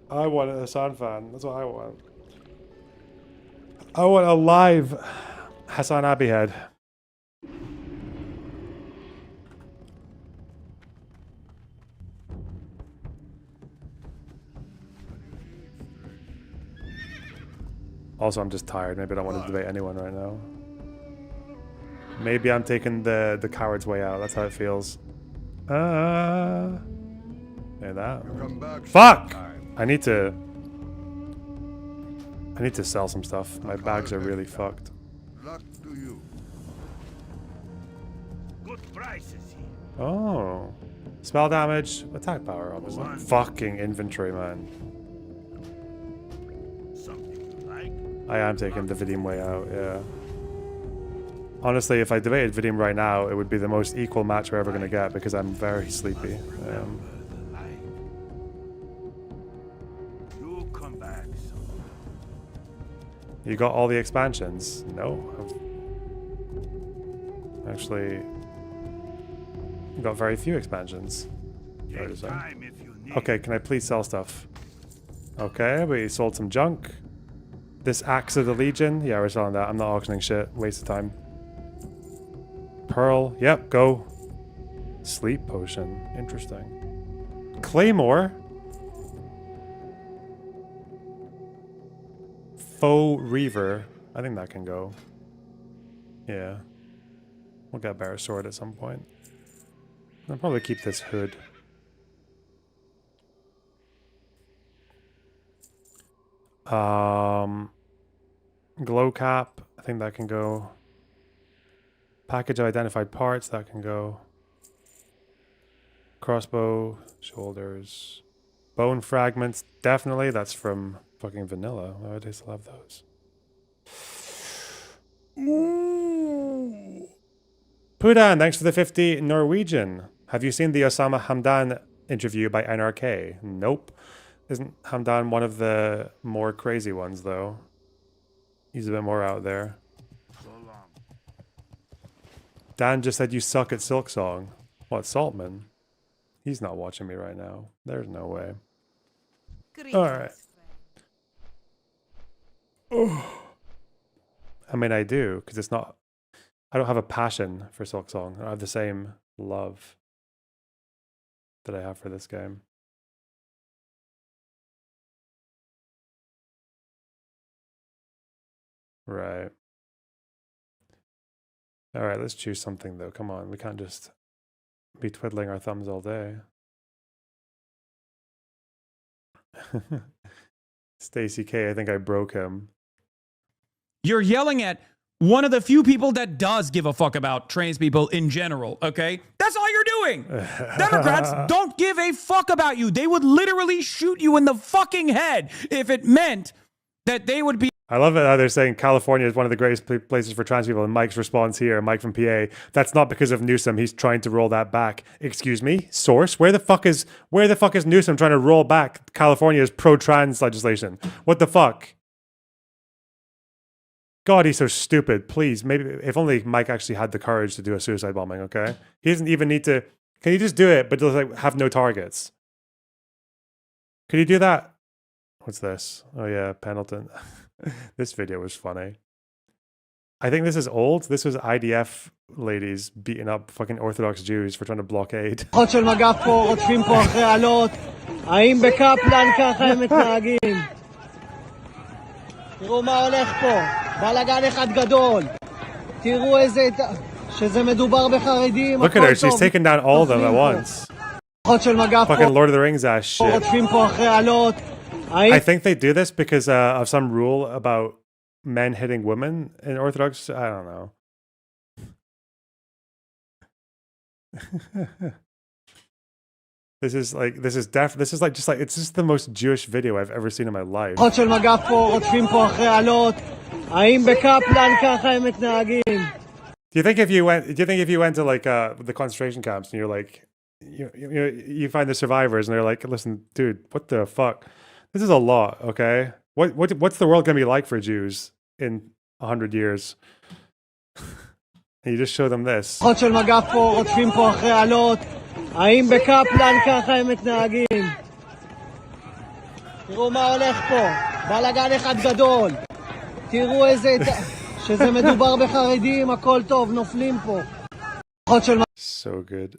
a Hasan fan. That's what I want. I want a live Hasan Abihead. Also, I'm just tired. Maybe I don't want to debate anyone right now. Maybe I'm taking the coward's way out. That's how it feels. Like that. Fuck! I need to sell some stuff. My bags are really fucked. Oh. Spell damage, attack power, obviously. Fucking inventory, man. I am taking the Vidim way out, yeah. Honestly, if I debated Vidim right now, it would be the most equal match we're ever going to get because I'm very sleepy. You got all the expansions? No. I've actually got very few expansions. Okay, can I please sell stuff? Okay, we sold some junk. This Axe of the Legion? Yeah, we're selling that. I'm not auctioning shit. Waste of time. Pearl. Yep, go. Sleep potion. Interesting. Claymore? Faux Reaver. I think that can go. Yeah. We'll get a better sword at some point. I'll probably keep this hood. Glow cap. I think that can go. Package of identified parts. That can go. Crossbow. Shoulders. Bone fragments. Definitely. That's from fucking vanilla. Why would I still have those? Ooh. Pudan, thanks for the 50 Norwegian. Have you seen the Osama Hamdan interview by NRK? Nope. Isn't Hamdan one of the more crazy ones, though? He's a bit more out there. Dan just said you suck at Silk Song. What, Saltman? He's not watching me right now. There's no way. Alright. I mean, I do, because it's not... I don't have a passion for Silk Song. I don't have the same love that I have for this game. Right. Alright, let's choose something, though. Come on, we can't just be twiddling our thumbs all day. Stacy K, I think I broke him. You're yelling at one of the few people that does give a fuck about trans people in general, okay? That's all you're doing. Democrats don't give a fuck about you. They would literally shoot you in the fucking head if it meant that they would be... I love it how they're saying California is one of the greatest places for trans people, and Mike's response here, Mike from PA, that's not because of Newsom. He's trying to roll that back. Excuse me? Source? Where the fuck is Newsom trying to roll back California's pro-trans legislation? What the fuck? God, he's so stupid. Please, maybe if only Mike actually had the courage to do a suicide bombing, okay? He doesn't even need to... Can you just do it, but just like have no targets? Could you do that? What's this? Oh yeah, Pendleton. This video was funny. I think this is old. This was IDF ladies beating up fucking Orthodox Jews for trying to blockade. של מג"ב פה רודפים פה אחרי עלות. האם בקפלן ככה הם מתנהגים? תראו מה הולך פה. בלגן אחד גדול. תראו איזה... שזה מדובר בחרדים. Look at her. She's taking down all of them at once. Fucking Lord of the Rings ass shit. רודפים פה אחרי עלות. I think they do this because of some rule about men hitting women in Orthodox. I don't know. This is like it's just the most Jewish video I've ever seen in my life. Do you think if you went to like the concentration camps and you're like you find the survivors and they're like, listen, dude, what the fuck? This is a lot, okay? What's the world gonna be like for Jews in 100 years? And you just show them this. האם בקפלן ככה הם מתנהגים? תראו מה הולך פה, בלגן אחד גדול. תראו איזה... שזה מדובר בחרדים, הכל טוב, נופלים פה. So good.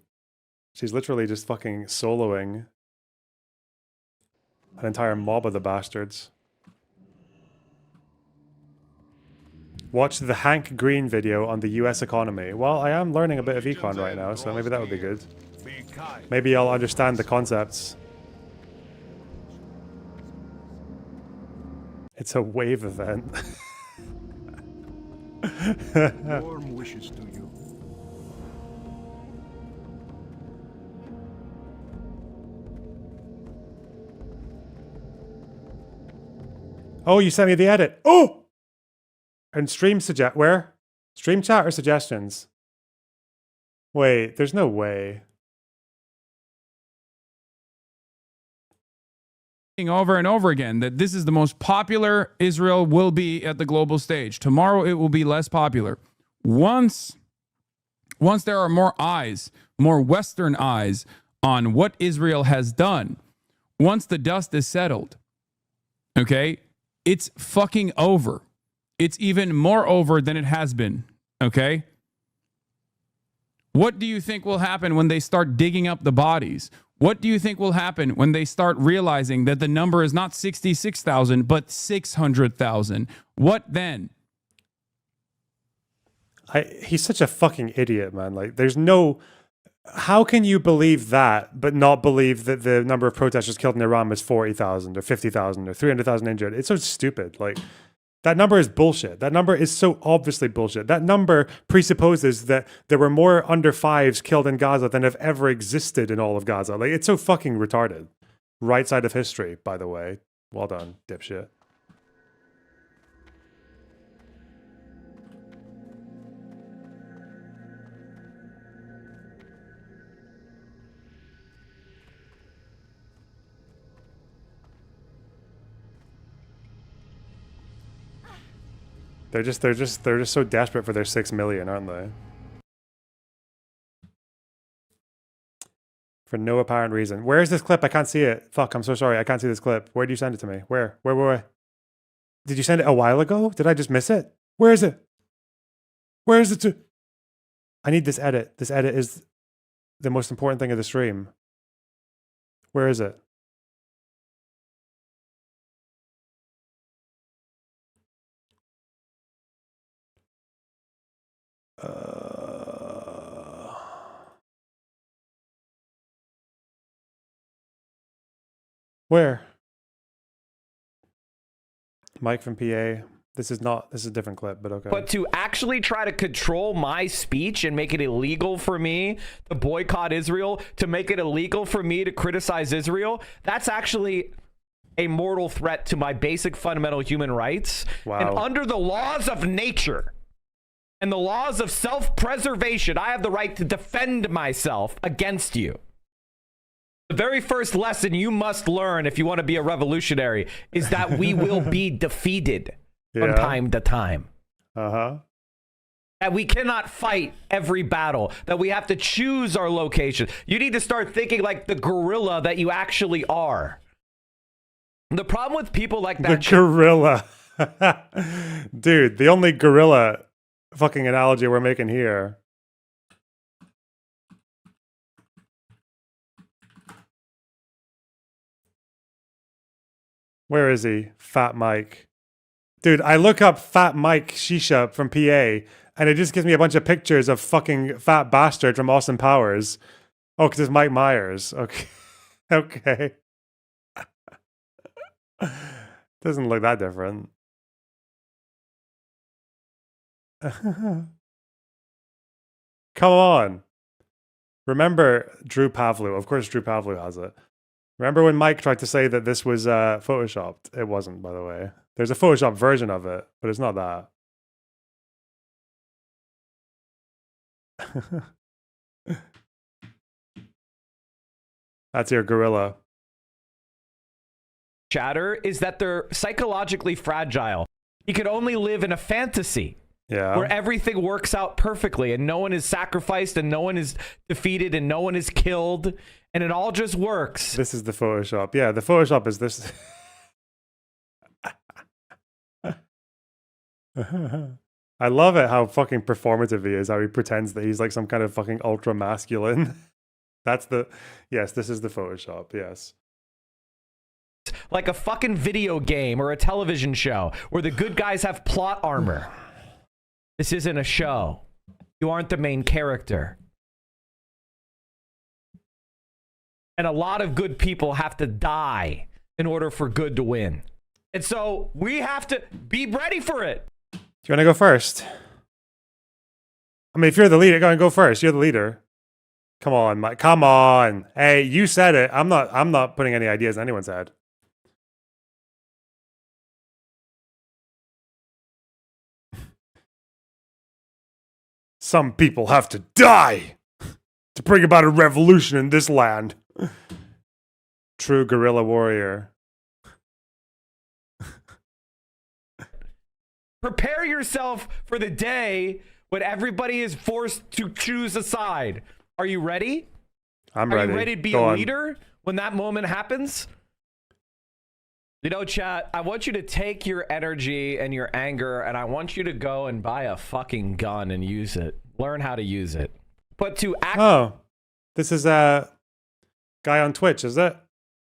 She's literally just fucking soloing an entire mob of the bastards. Watch the Hank Green video on the US economy. Well, I am learning a bit of econ right now, so maybe that would be good. Maybe I'll understand the concepts. It's a wave event. Warm wishes to you. Oh, you sent me the edit. Oh! And stream where? Stream chat or suggestions? Wait, there's no way. Over and over again that this is the most popular Israel will be at the global stage. Tomorrow it will be less popular. Once there are more eyes, more Western eyes on what Israel has done, once the dust is settled, okay, it's fucking over. It's even more over than it has been, okay? What do you think will happen when they start digging up the bodies? What do you think will happen when they start realizing that the number is not 66,000, but 600,000? What then? He's such a fucking idiot, man. Like, there's no... How can you believe that, but not believe that the number of protesters killed in Iran was 40,000 or 50,000 or 300,000 injured? It's so stupid. Like, that number is bullshit. That number is so obviously bullshit. That number presupposes that there were more under fives killed in Gaza than have ever existed in all of Gaza. Like, it's so fucking retarded. Right side of history, by the way. Well done, dipshit. They're just so desperate for their 6 million, aren't they? For no apparent reason. Where is this clip? I can't see it. Fuck, I'm so sorry. I can't see this clip. Where did you send it to me? Where? Did you send it a while ago? Did I just miss it? Where is it? Where is it to? I need this edit. This edit is the most important thing of the stream. Where is it? Where? Mike from PA. This is a different clip, but okay. But to actually try to control my speech and make it illegal for me to boycott Israel, to make it illegal for me to criticize Israel, that's actually a mortal threat to my basic fundamental human rights. Wow. And under the laws of nature and the laws of self-preservation, I have the right to defend myself against you. The very first lesson you must learn if you want to be a revolutionary is that we will be defeated from time to time. Uh-huh. That we cannot fight every battle, that we have to choose our location. You need to start thinking like the gorilla that you actually are. The problem with people like that. The gorilla. Dude, the only gorilla fucking analogy we're making here. Where is he? Fat Mike. Dude, I look up Fat Mike Shisha from PA, and it just gives me a bunch of pictures of fucking fat bastard from Austin Powers. Oh, because it's Mike Myers. Okay. Okay. Doesn't look that different. Come on. Remember Drew Pavlou. Of course, Drew Pavlou has it. Remember when Mike tried to say that this was photoshopped? It wasn't, by the way. There's a Photoshop version of it, but it's not that. That's your gorilla. Chatter is that they're psychologically fragile. You could only live in a fantasy. Yeah. Where everything works out perfectly and no one is sacrificed and no one is defeated and no one is killed and it all just works. This is the Photoshop. Yeah, the Photoshop is this. I love it how fucking performative he is, how he pretends that he's like some kind of fucking ultra masculine. That's the, yes, this is the Photoshop, yes. Like a fucking video game or a television show where the good guys have plot armor. This isn't a show. You aren't the main character. And a lot of good people have to die in order for good to win. And so we have to be ready for it. Do you want to go first? I mean, if you're the leader, go first. You're the leader. Come on, Mike. Come on. Hey, you said it. I'm not putting any ideas in anyone's head. Some people have to die to bring about a revolution in this land. True guerrilla warrior. Prepare yourself for the day when everybody is forced to choose a side. Are you ready? I'm ready. Are you ready to be Go a on. leader when that moment happens? You know, chat, I want you to take your energy and your anger and I want you to go and buy a fucking gun and use it. Learn how to use it. But to act... Oh, this is a guy on Twitch, is it?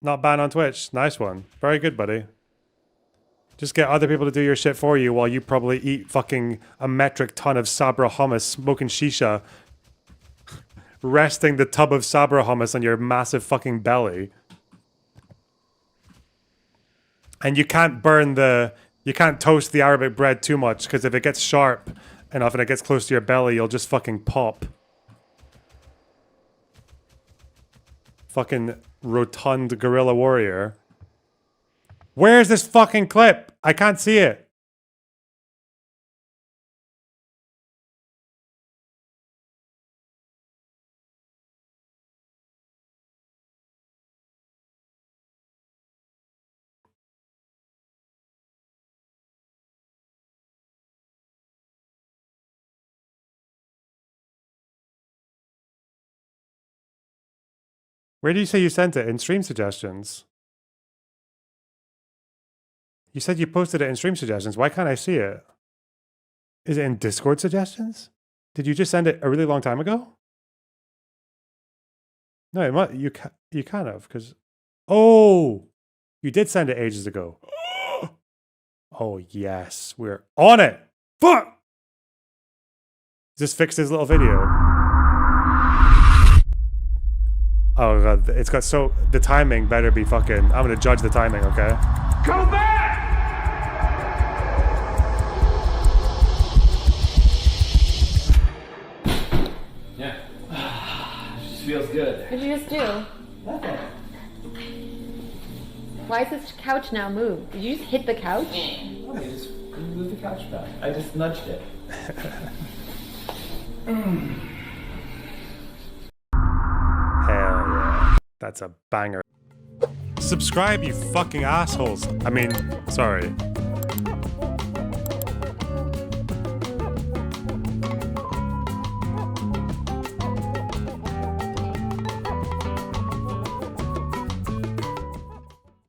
Not banned on Twitch. Nice one. Very good, buddy. Just get other people to do your shit for you while you probably eat fucking a metric ton of Sabra hummus, smoking shisha, resting the tub of Sabra hummus on your massive fucking belly. And you can't you can't toast the Arabic bread too much, because if it gets sharp enough and it gets close to your belly, you'll just fucking pop. Fucking rotund guerrilla warrior. Where's this fucking clip? I can't see it. Where do you say you sent it? In stream suggestions? You said you posted it in stream suggestions. Why can't I see it? Is it in Discord suggestions? Did you just send it a really long time ago? No, it might, you kind of, because... Oh! You did send it ages ago. Oh, yes. We're on it! Fuck! Just fixed his little video. Oh god, it's got so... The timing better be fucking... I'm gonna judge the timing, okay? Go back! Yeah. It just feels good. What did you just do? Nothing. Why is this couch now moved? Did you just hit the couch? No, I just moved the couch back. I just nudged it. Hell yeah. That's a banger. Subscribe, you fucking assholes. I mean, sorry.